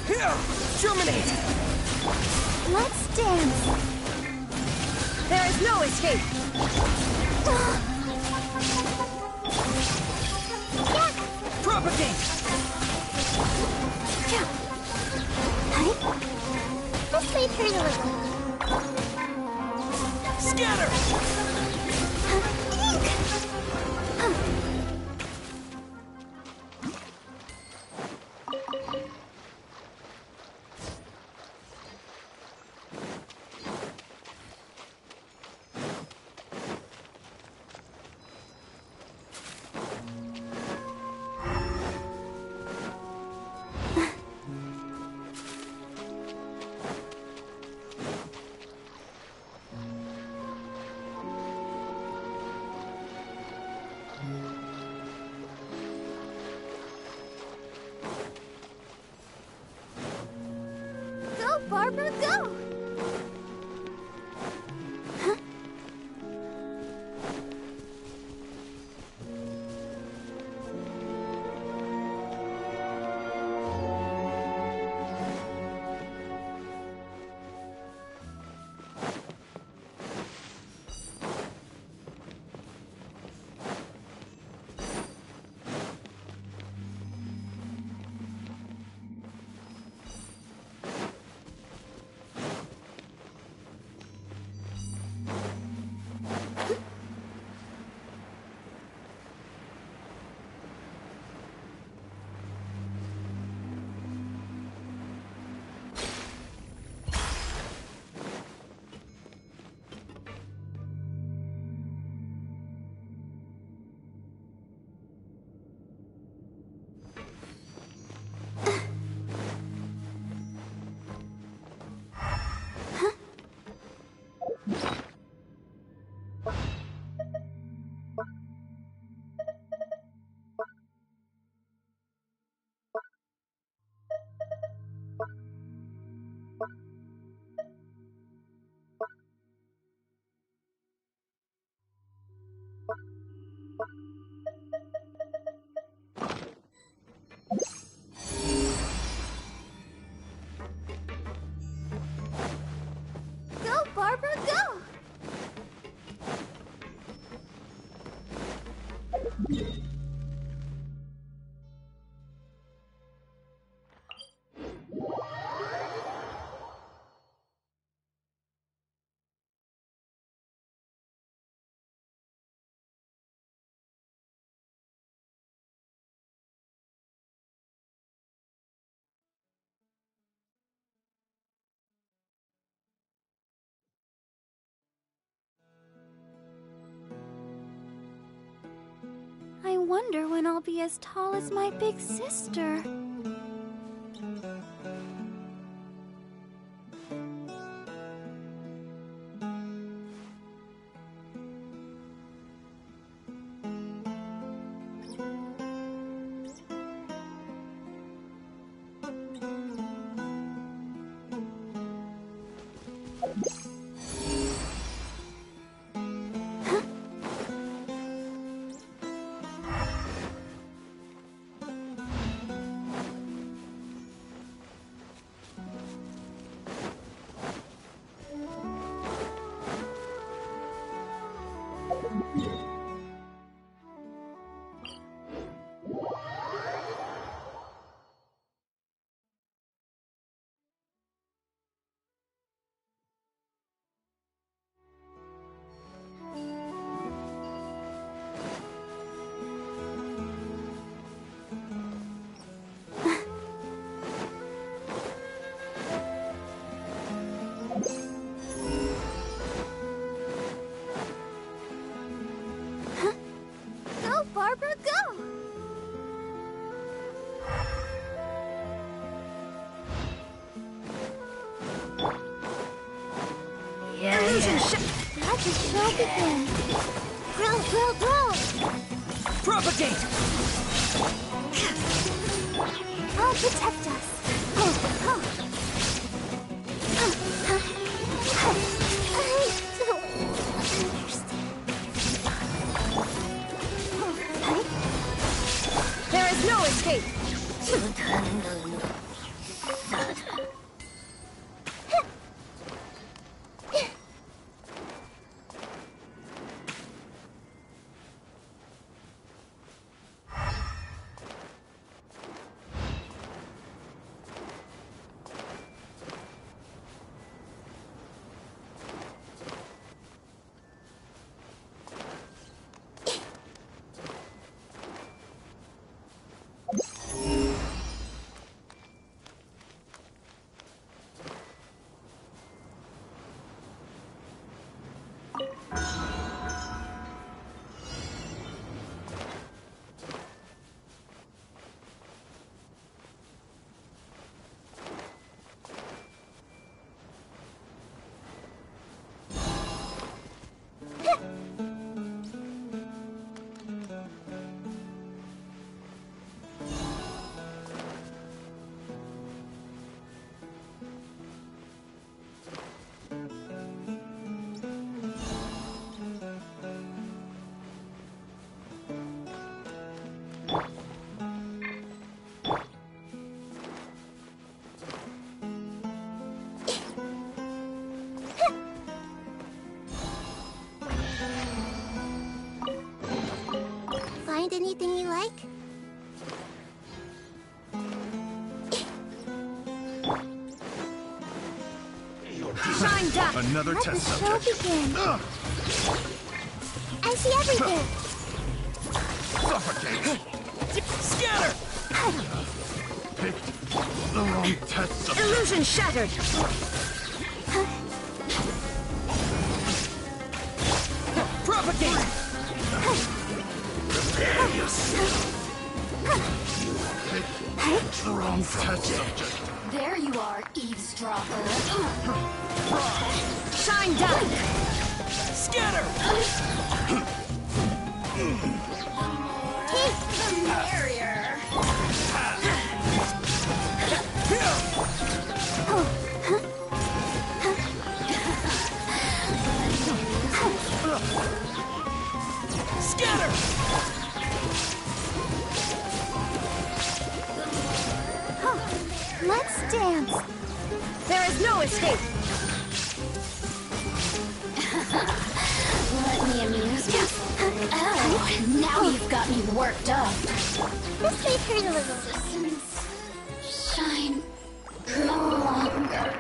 S7: Here! Germinate!
S1: Let's dance!
S3: There is no escape!
S7: Propagate!
S1: This might hurt a little.
S7: Scatter!
S1: Go, Barbara, go! Go, Barbara, go!
S4: I wonder when I'll be as tall as my big sister. Go, Barbara, go!
S3: Illusion shot!
S1: Let the show begin. Grow, grow, grow!
S7: Propagate!
S1: I'll
S15: protect us.
S3: There is no escape.
S1: Find anything you like?
S3: Shine down.
S20: Another
S1: Let
S20: test
S1: the show
S20: subject.
S1: begin. I see everything.
S20: Suffocate! Scatter! Picked the wrong test subject.
S3: Illusion shattered.
S7: Propagate!
S20: Prepare yourself. Picked the wrong test subject.
S16: There you are, eavesdropper.
S3: Shine down.
S7: Scatter!
S16: The merrier.
S7: Scatter!
S1: Let's dance.
S3: There is no escape.
S16: Let me amuse you. Oh, now you've got me worked up.
S1: This may hurt a little.
S16: Shine longer.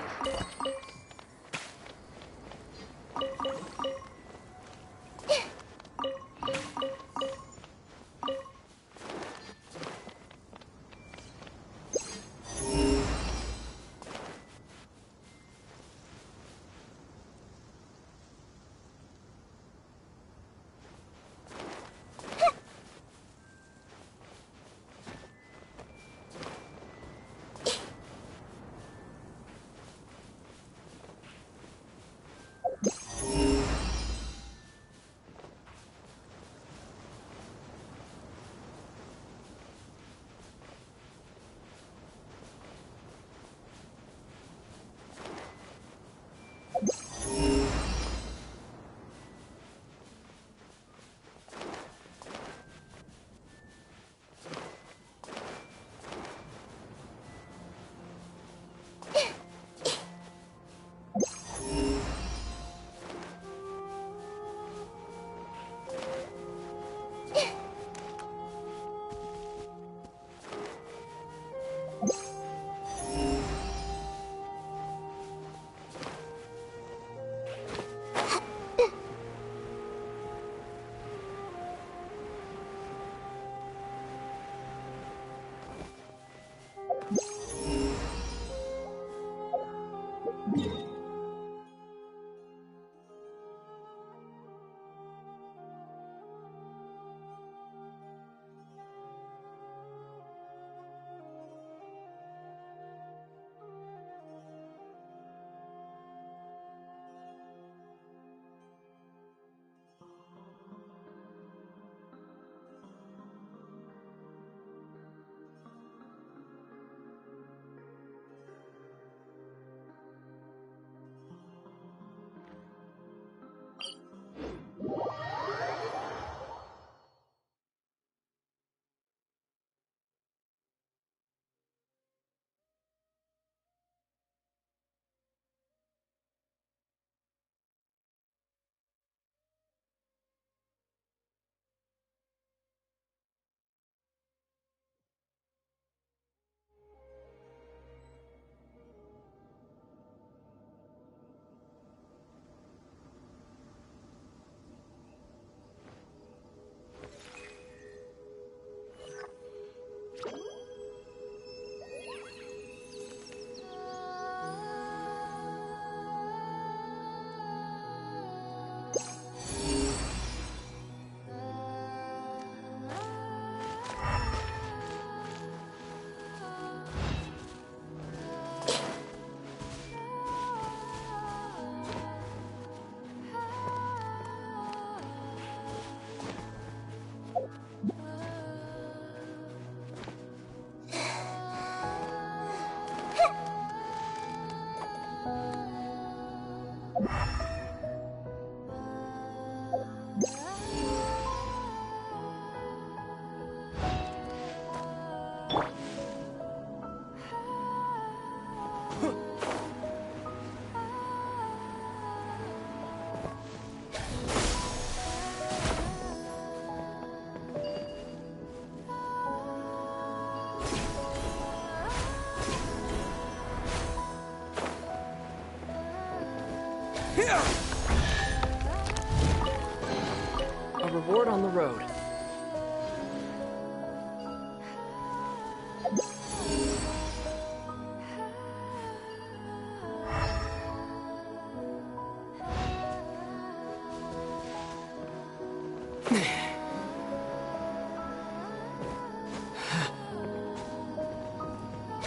S8: A reward on the road.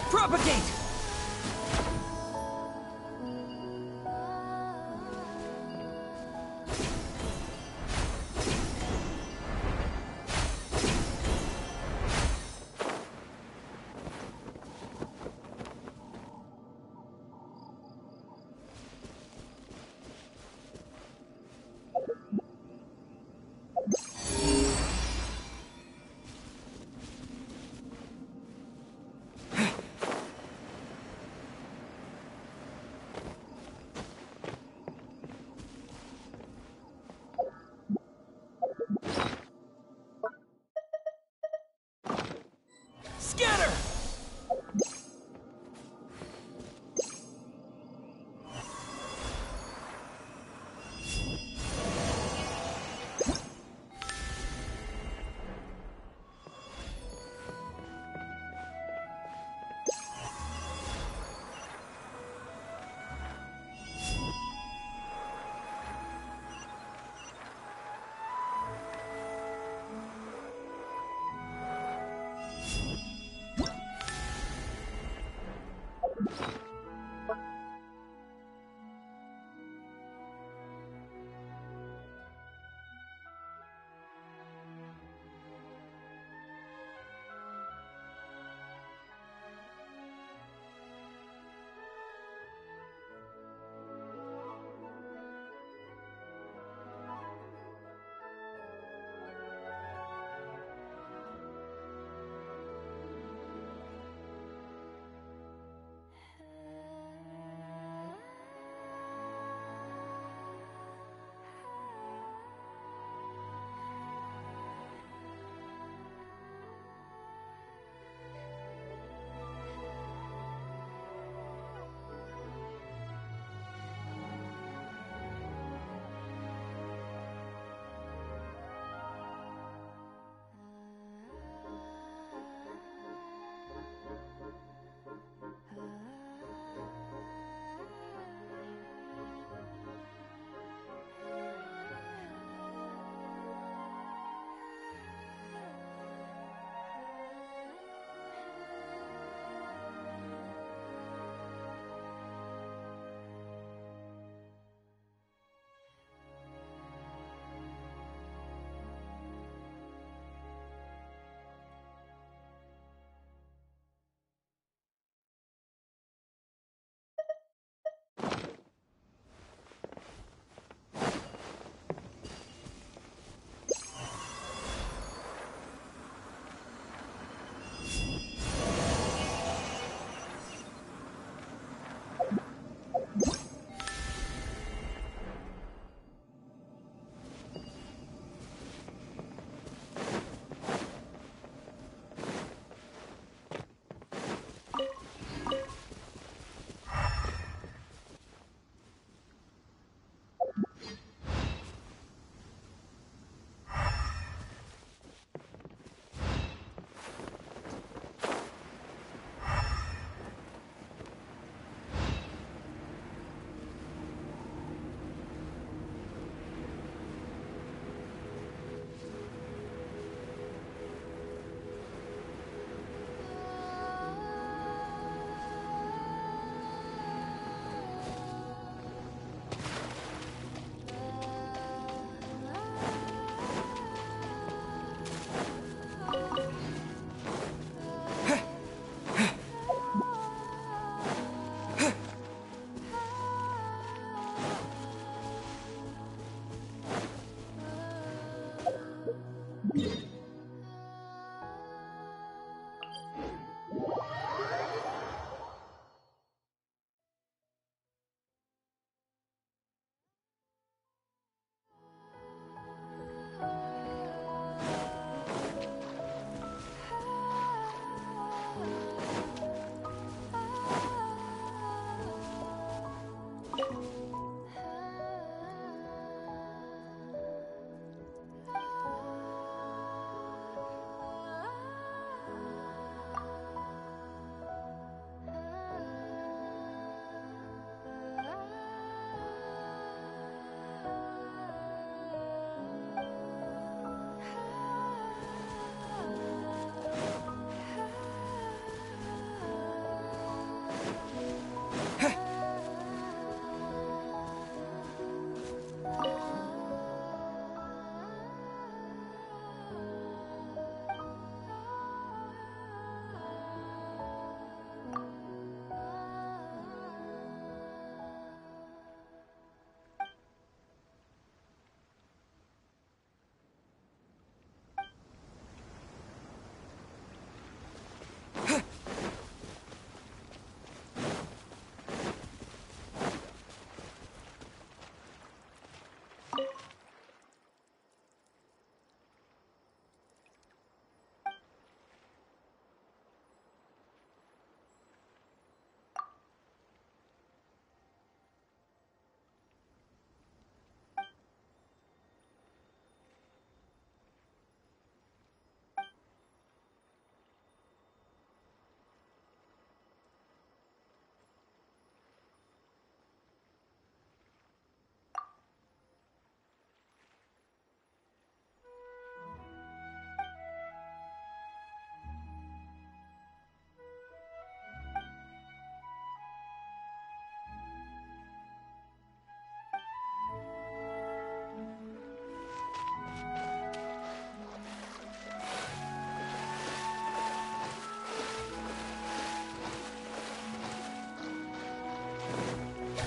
S7: Propagate!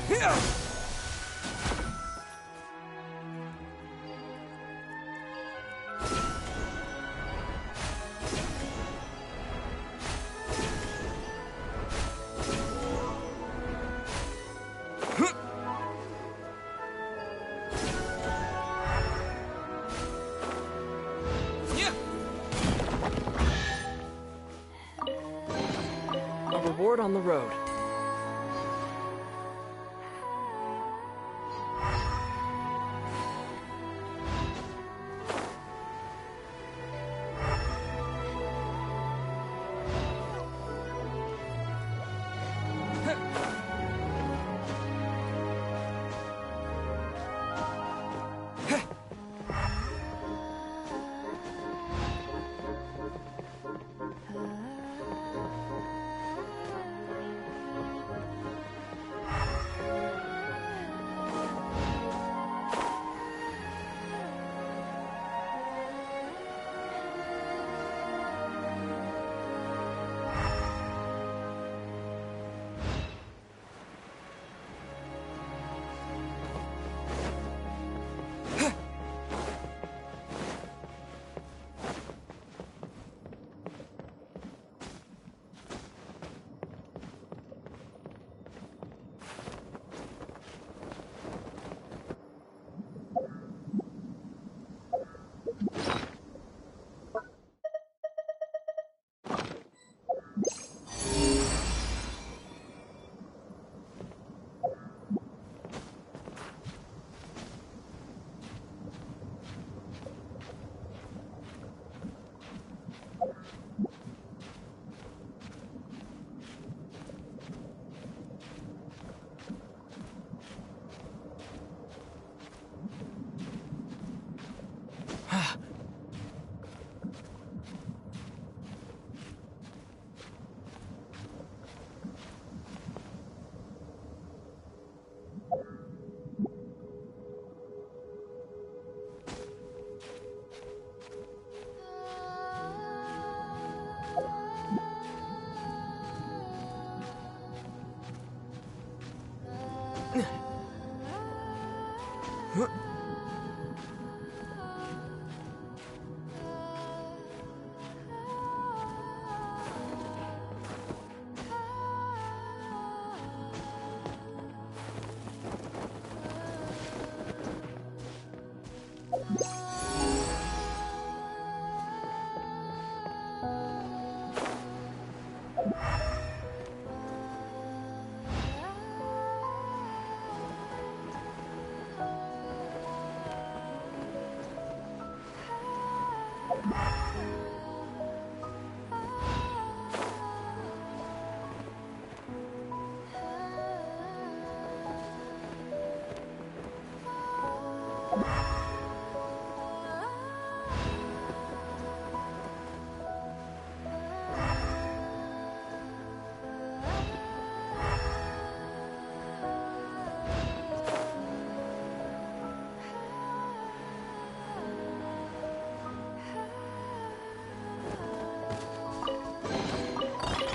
S8: A reward on the road.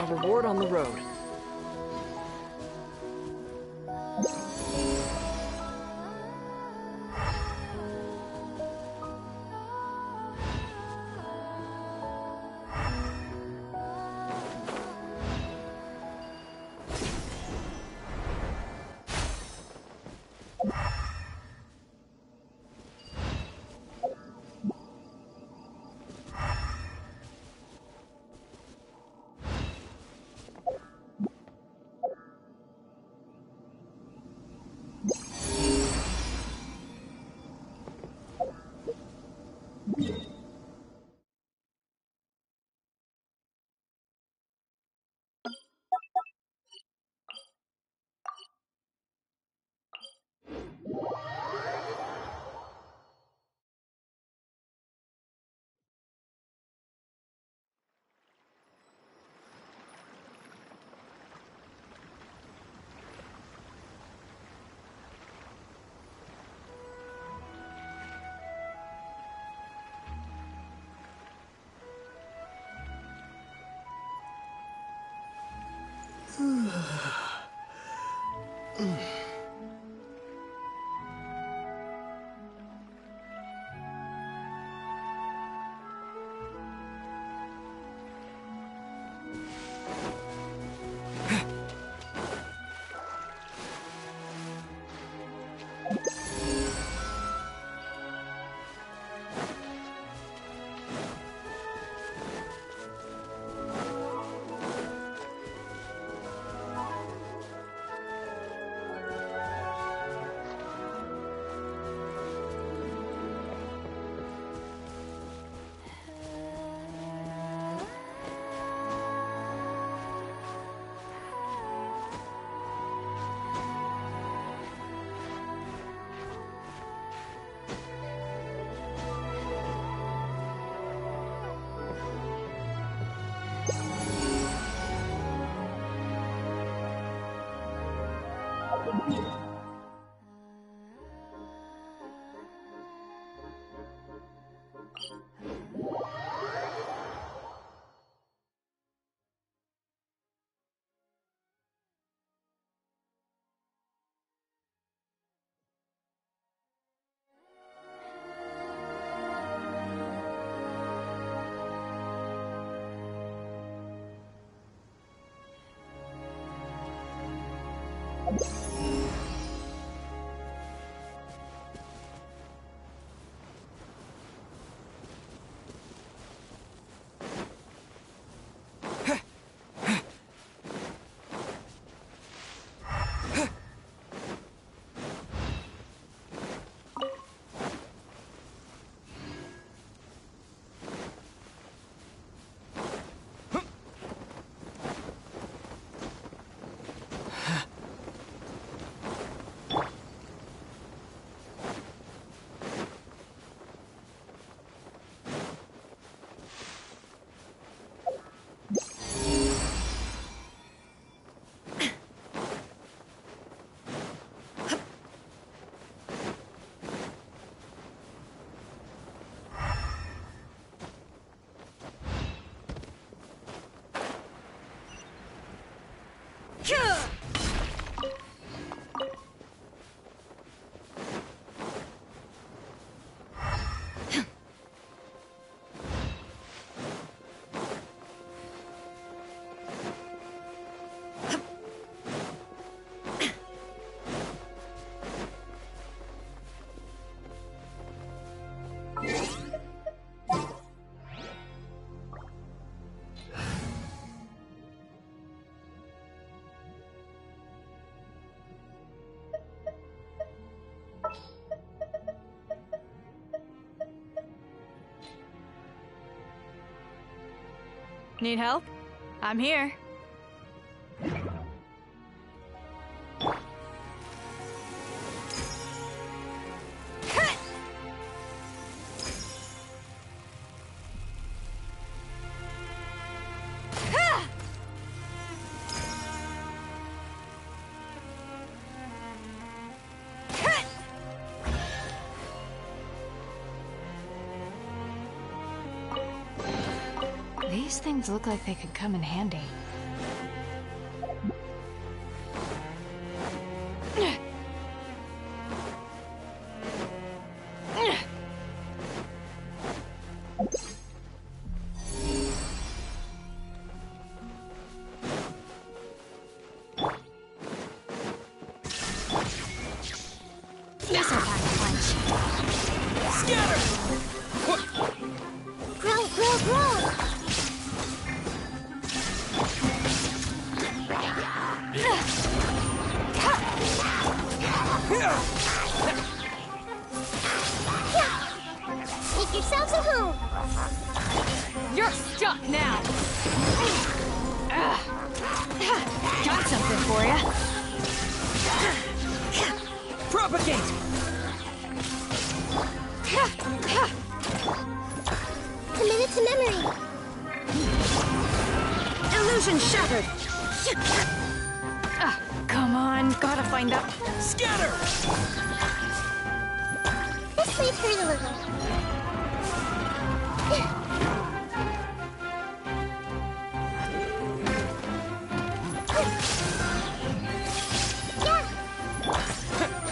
S8: A reward on the road.
S21: Need help? I'm here.
S19: These things look like they could come in handy. This'll pack a punch.
S7: Scatter!
S15: Grow, grow, grow! Make yourselves at home!
S21: You're stuck now! Got something for ya!
S7: Propagate!
S15: Commit it to memory!
S3: Illusion shattered!
S21: Come on, gotta find out.
S7: Scatter!
S15: This might hurt a little.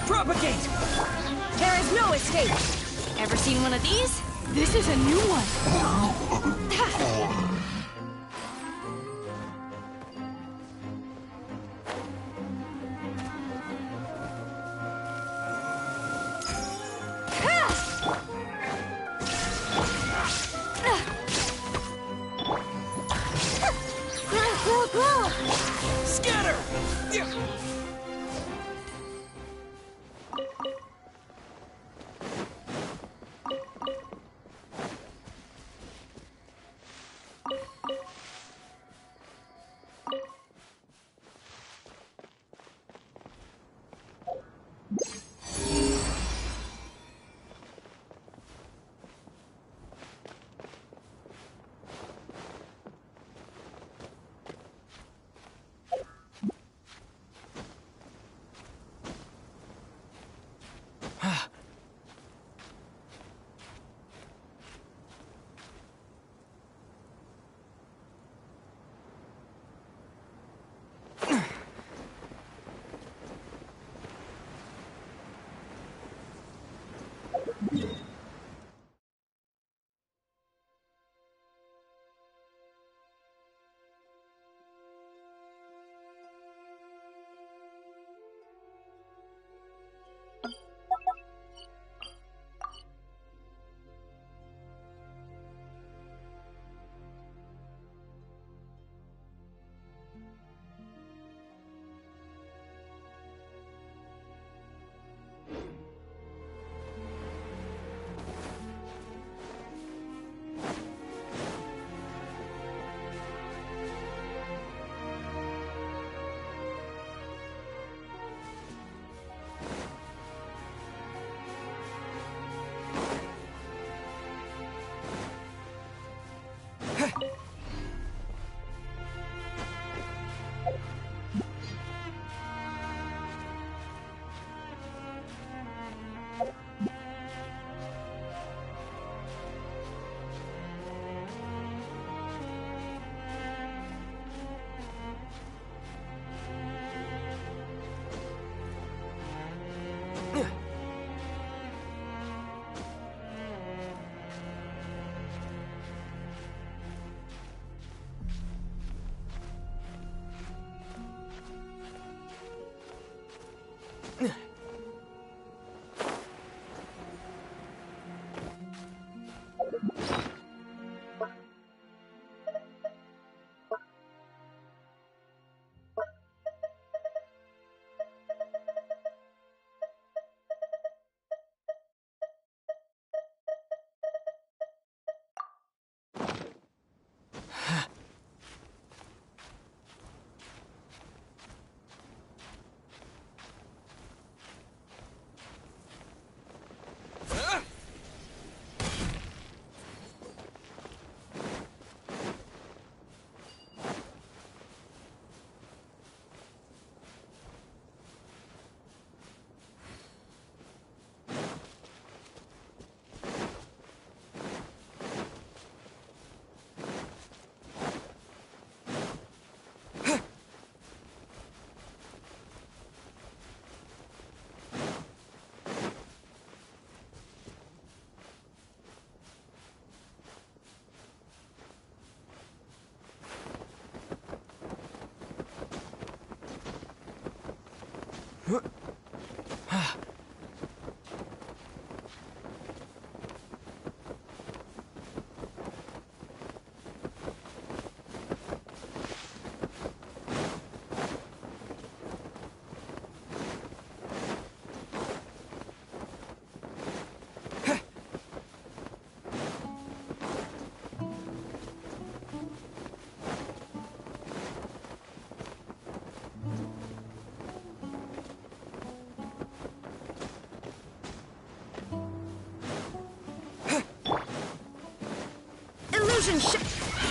S7: Propagate!
S21: There is no escape! Ever seen one of these? This is a new one!
S15: Grow, grow, grow!
S7: Scatter!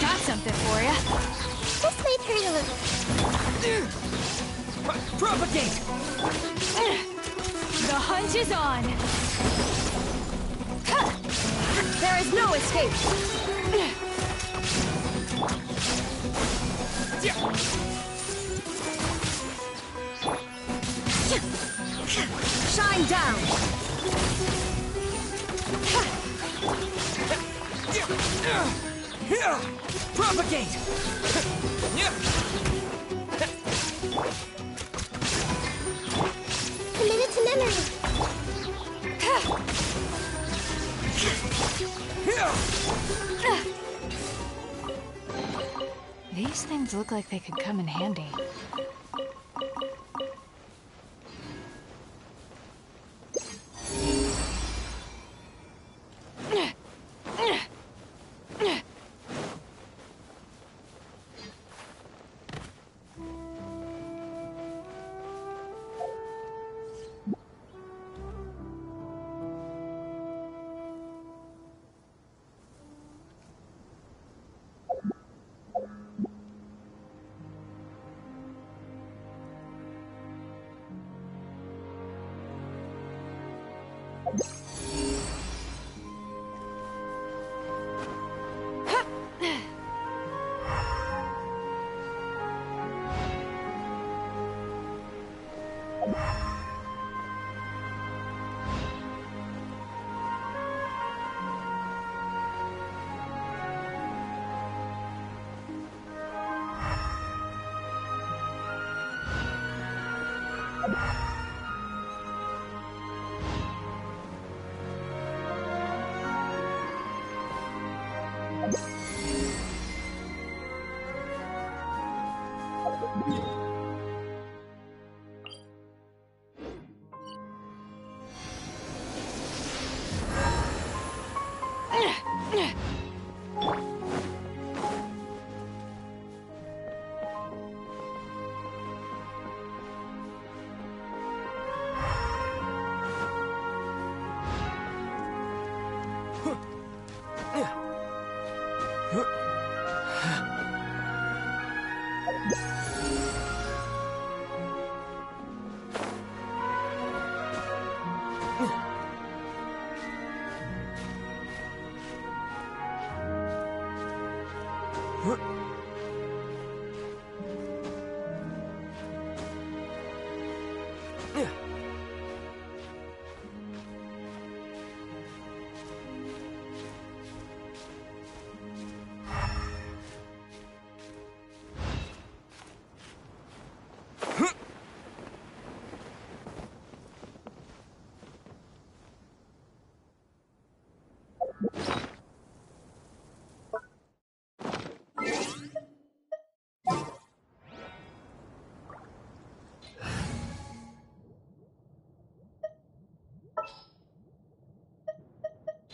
S21: Got something for ya.
S1: This might hurt a little.
S7: Propagate!
S21: The hunt is on. There is no escape. Shine down.
S7: Propagate!
S1: Committed to memory.
S19: These things look like they could come in handy.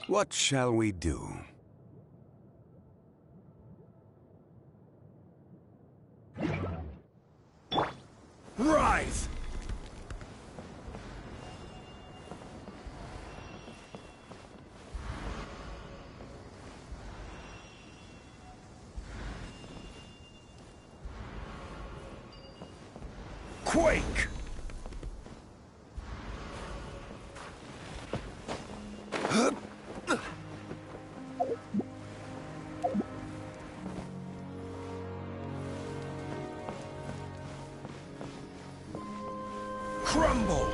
S2: What shall we do? Rise! Quake! Crumble!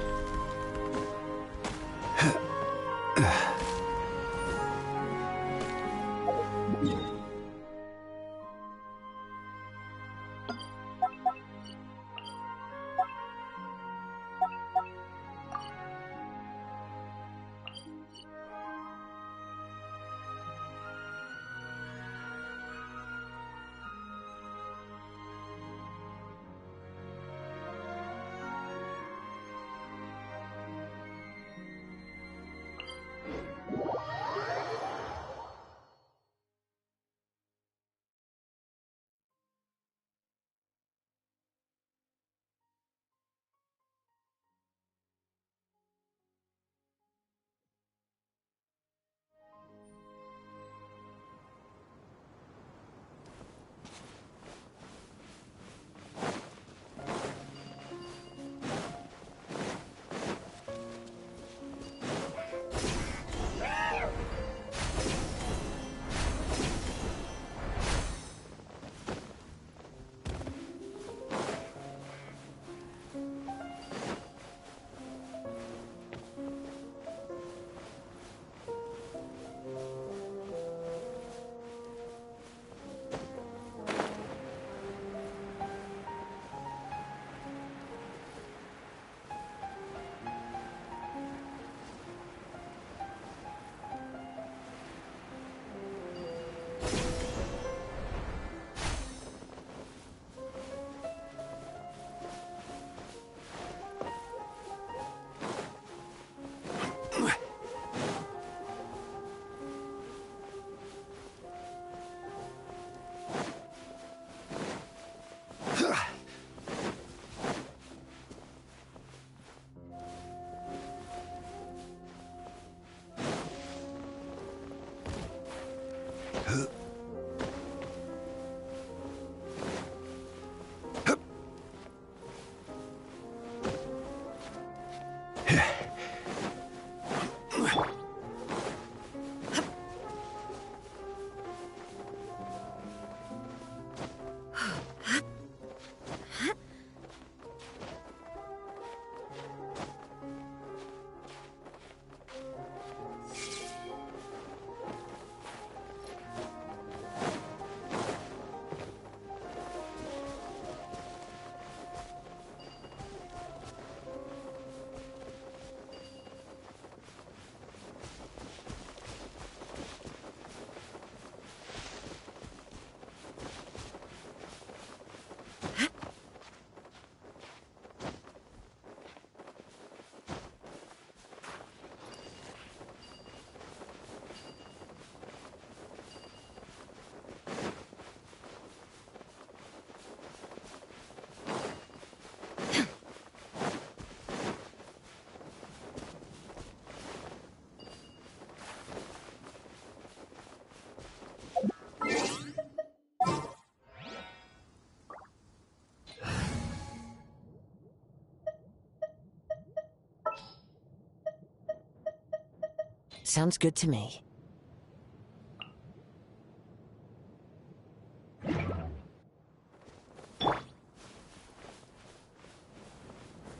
S11: Sounds good to me.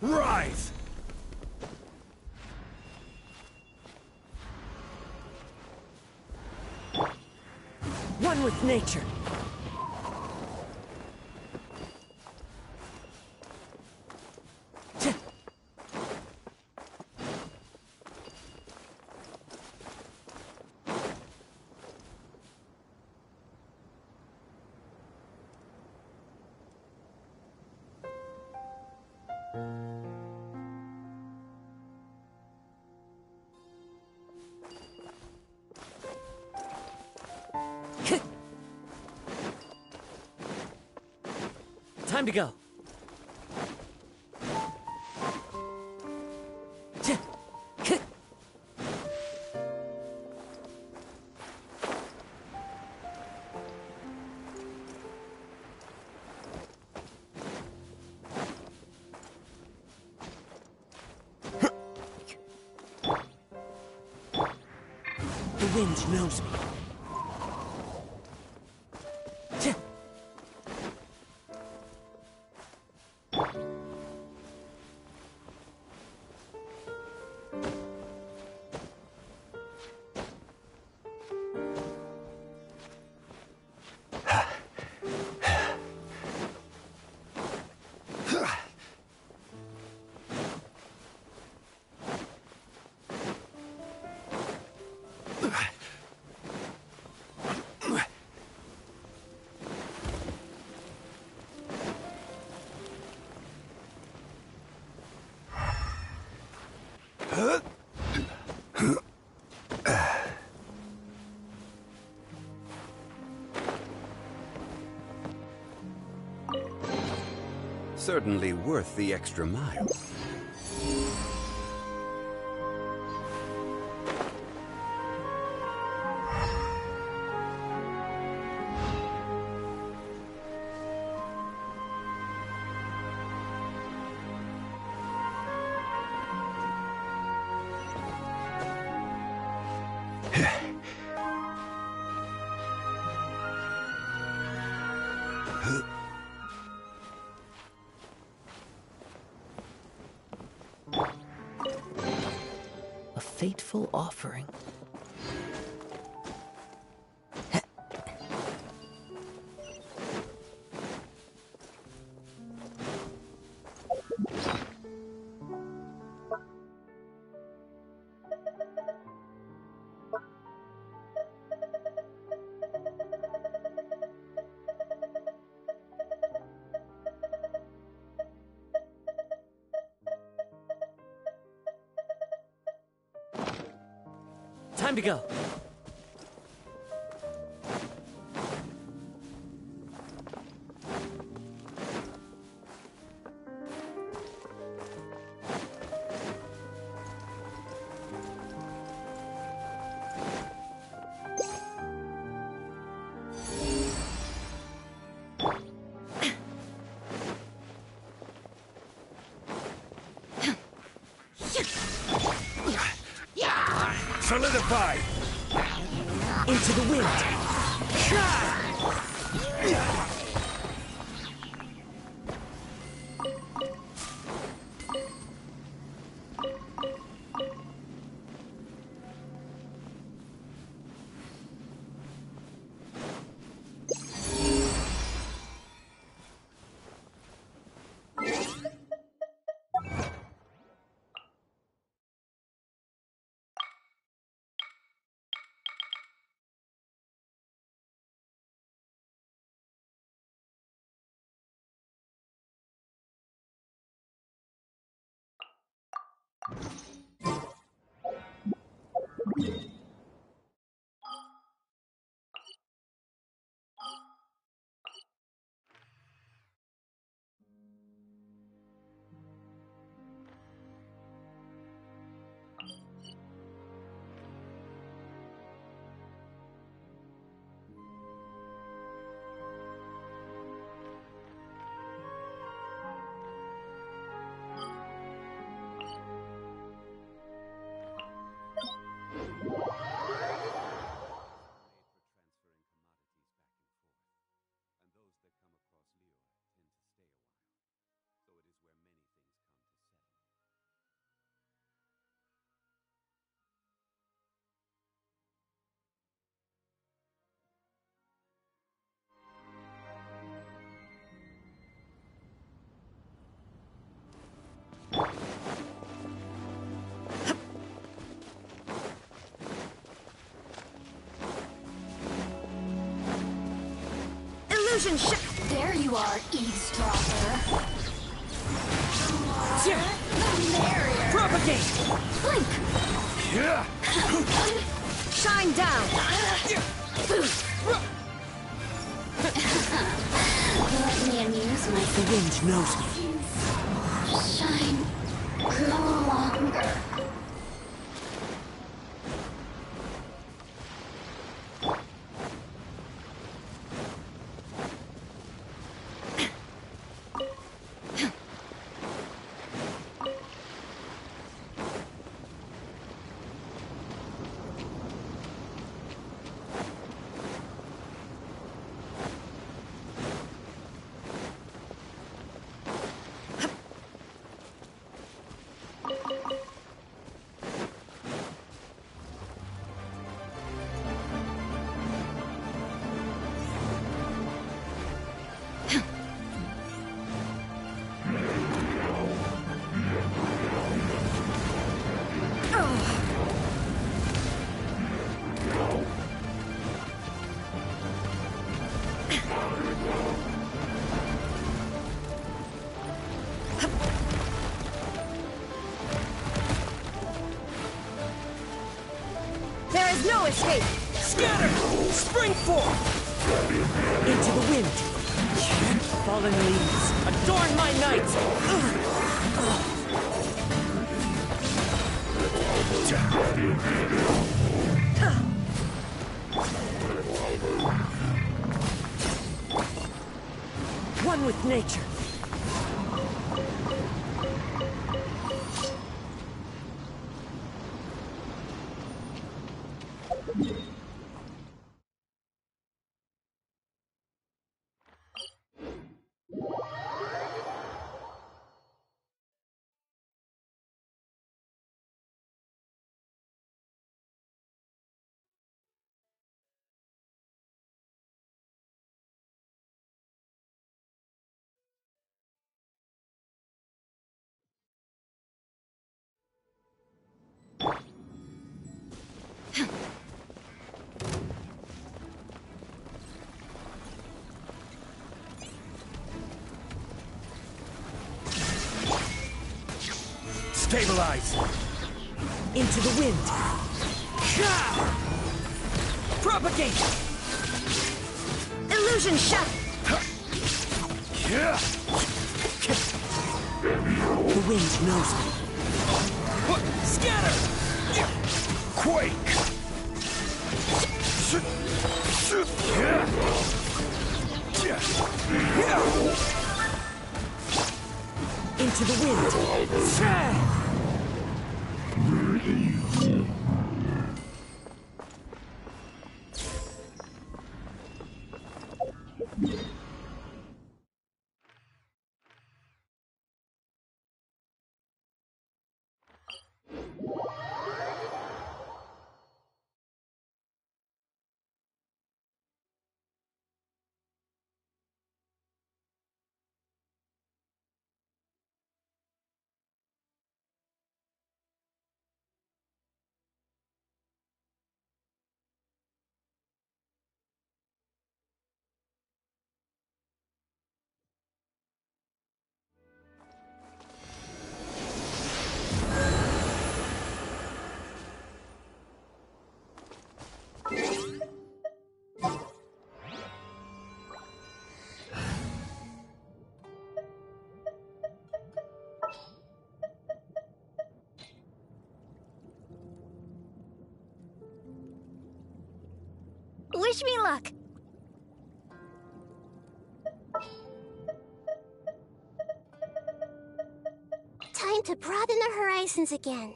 S2: Rise!
S11: One with nature.
S7: Time to go. The wind knows me.
S2: Certainly worth the extra mile.
S7: A fateful offering. Time to go.
S2: Solidify!
S7: Into the wind!
S15: There you are, eavesdropper.
S7: Propagate!
S15: Blink!
S3: Shine down!
S16: Let me amuse myself.
S7: The wind knows me.
S16: Shine no longer.
S3: There is no escape!
S7: Scatter! Spring forth! Into the wind! Fallen leaves, adorn my night! One with nature.
S20: Stabilize!
S7: Into the wind! Propagate!
S3: Illusion shot!
S7: The wind knows me. Scatter!
S20: Quake!
S7: Into the wind!
S3: Wish me luck!
S1: Time to broaden the horizons again.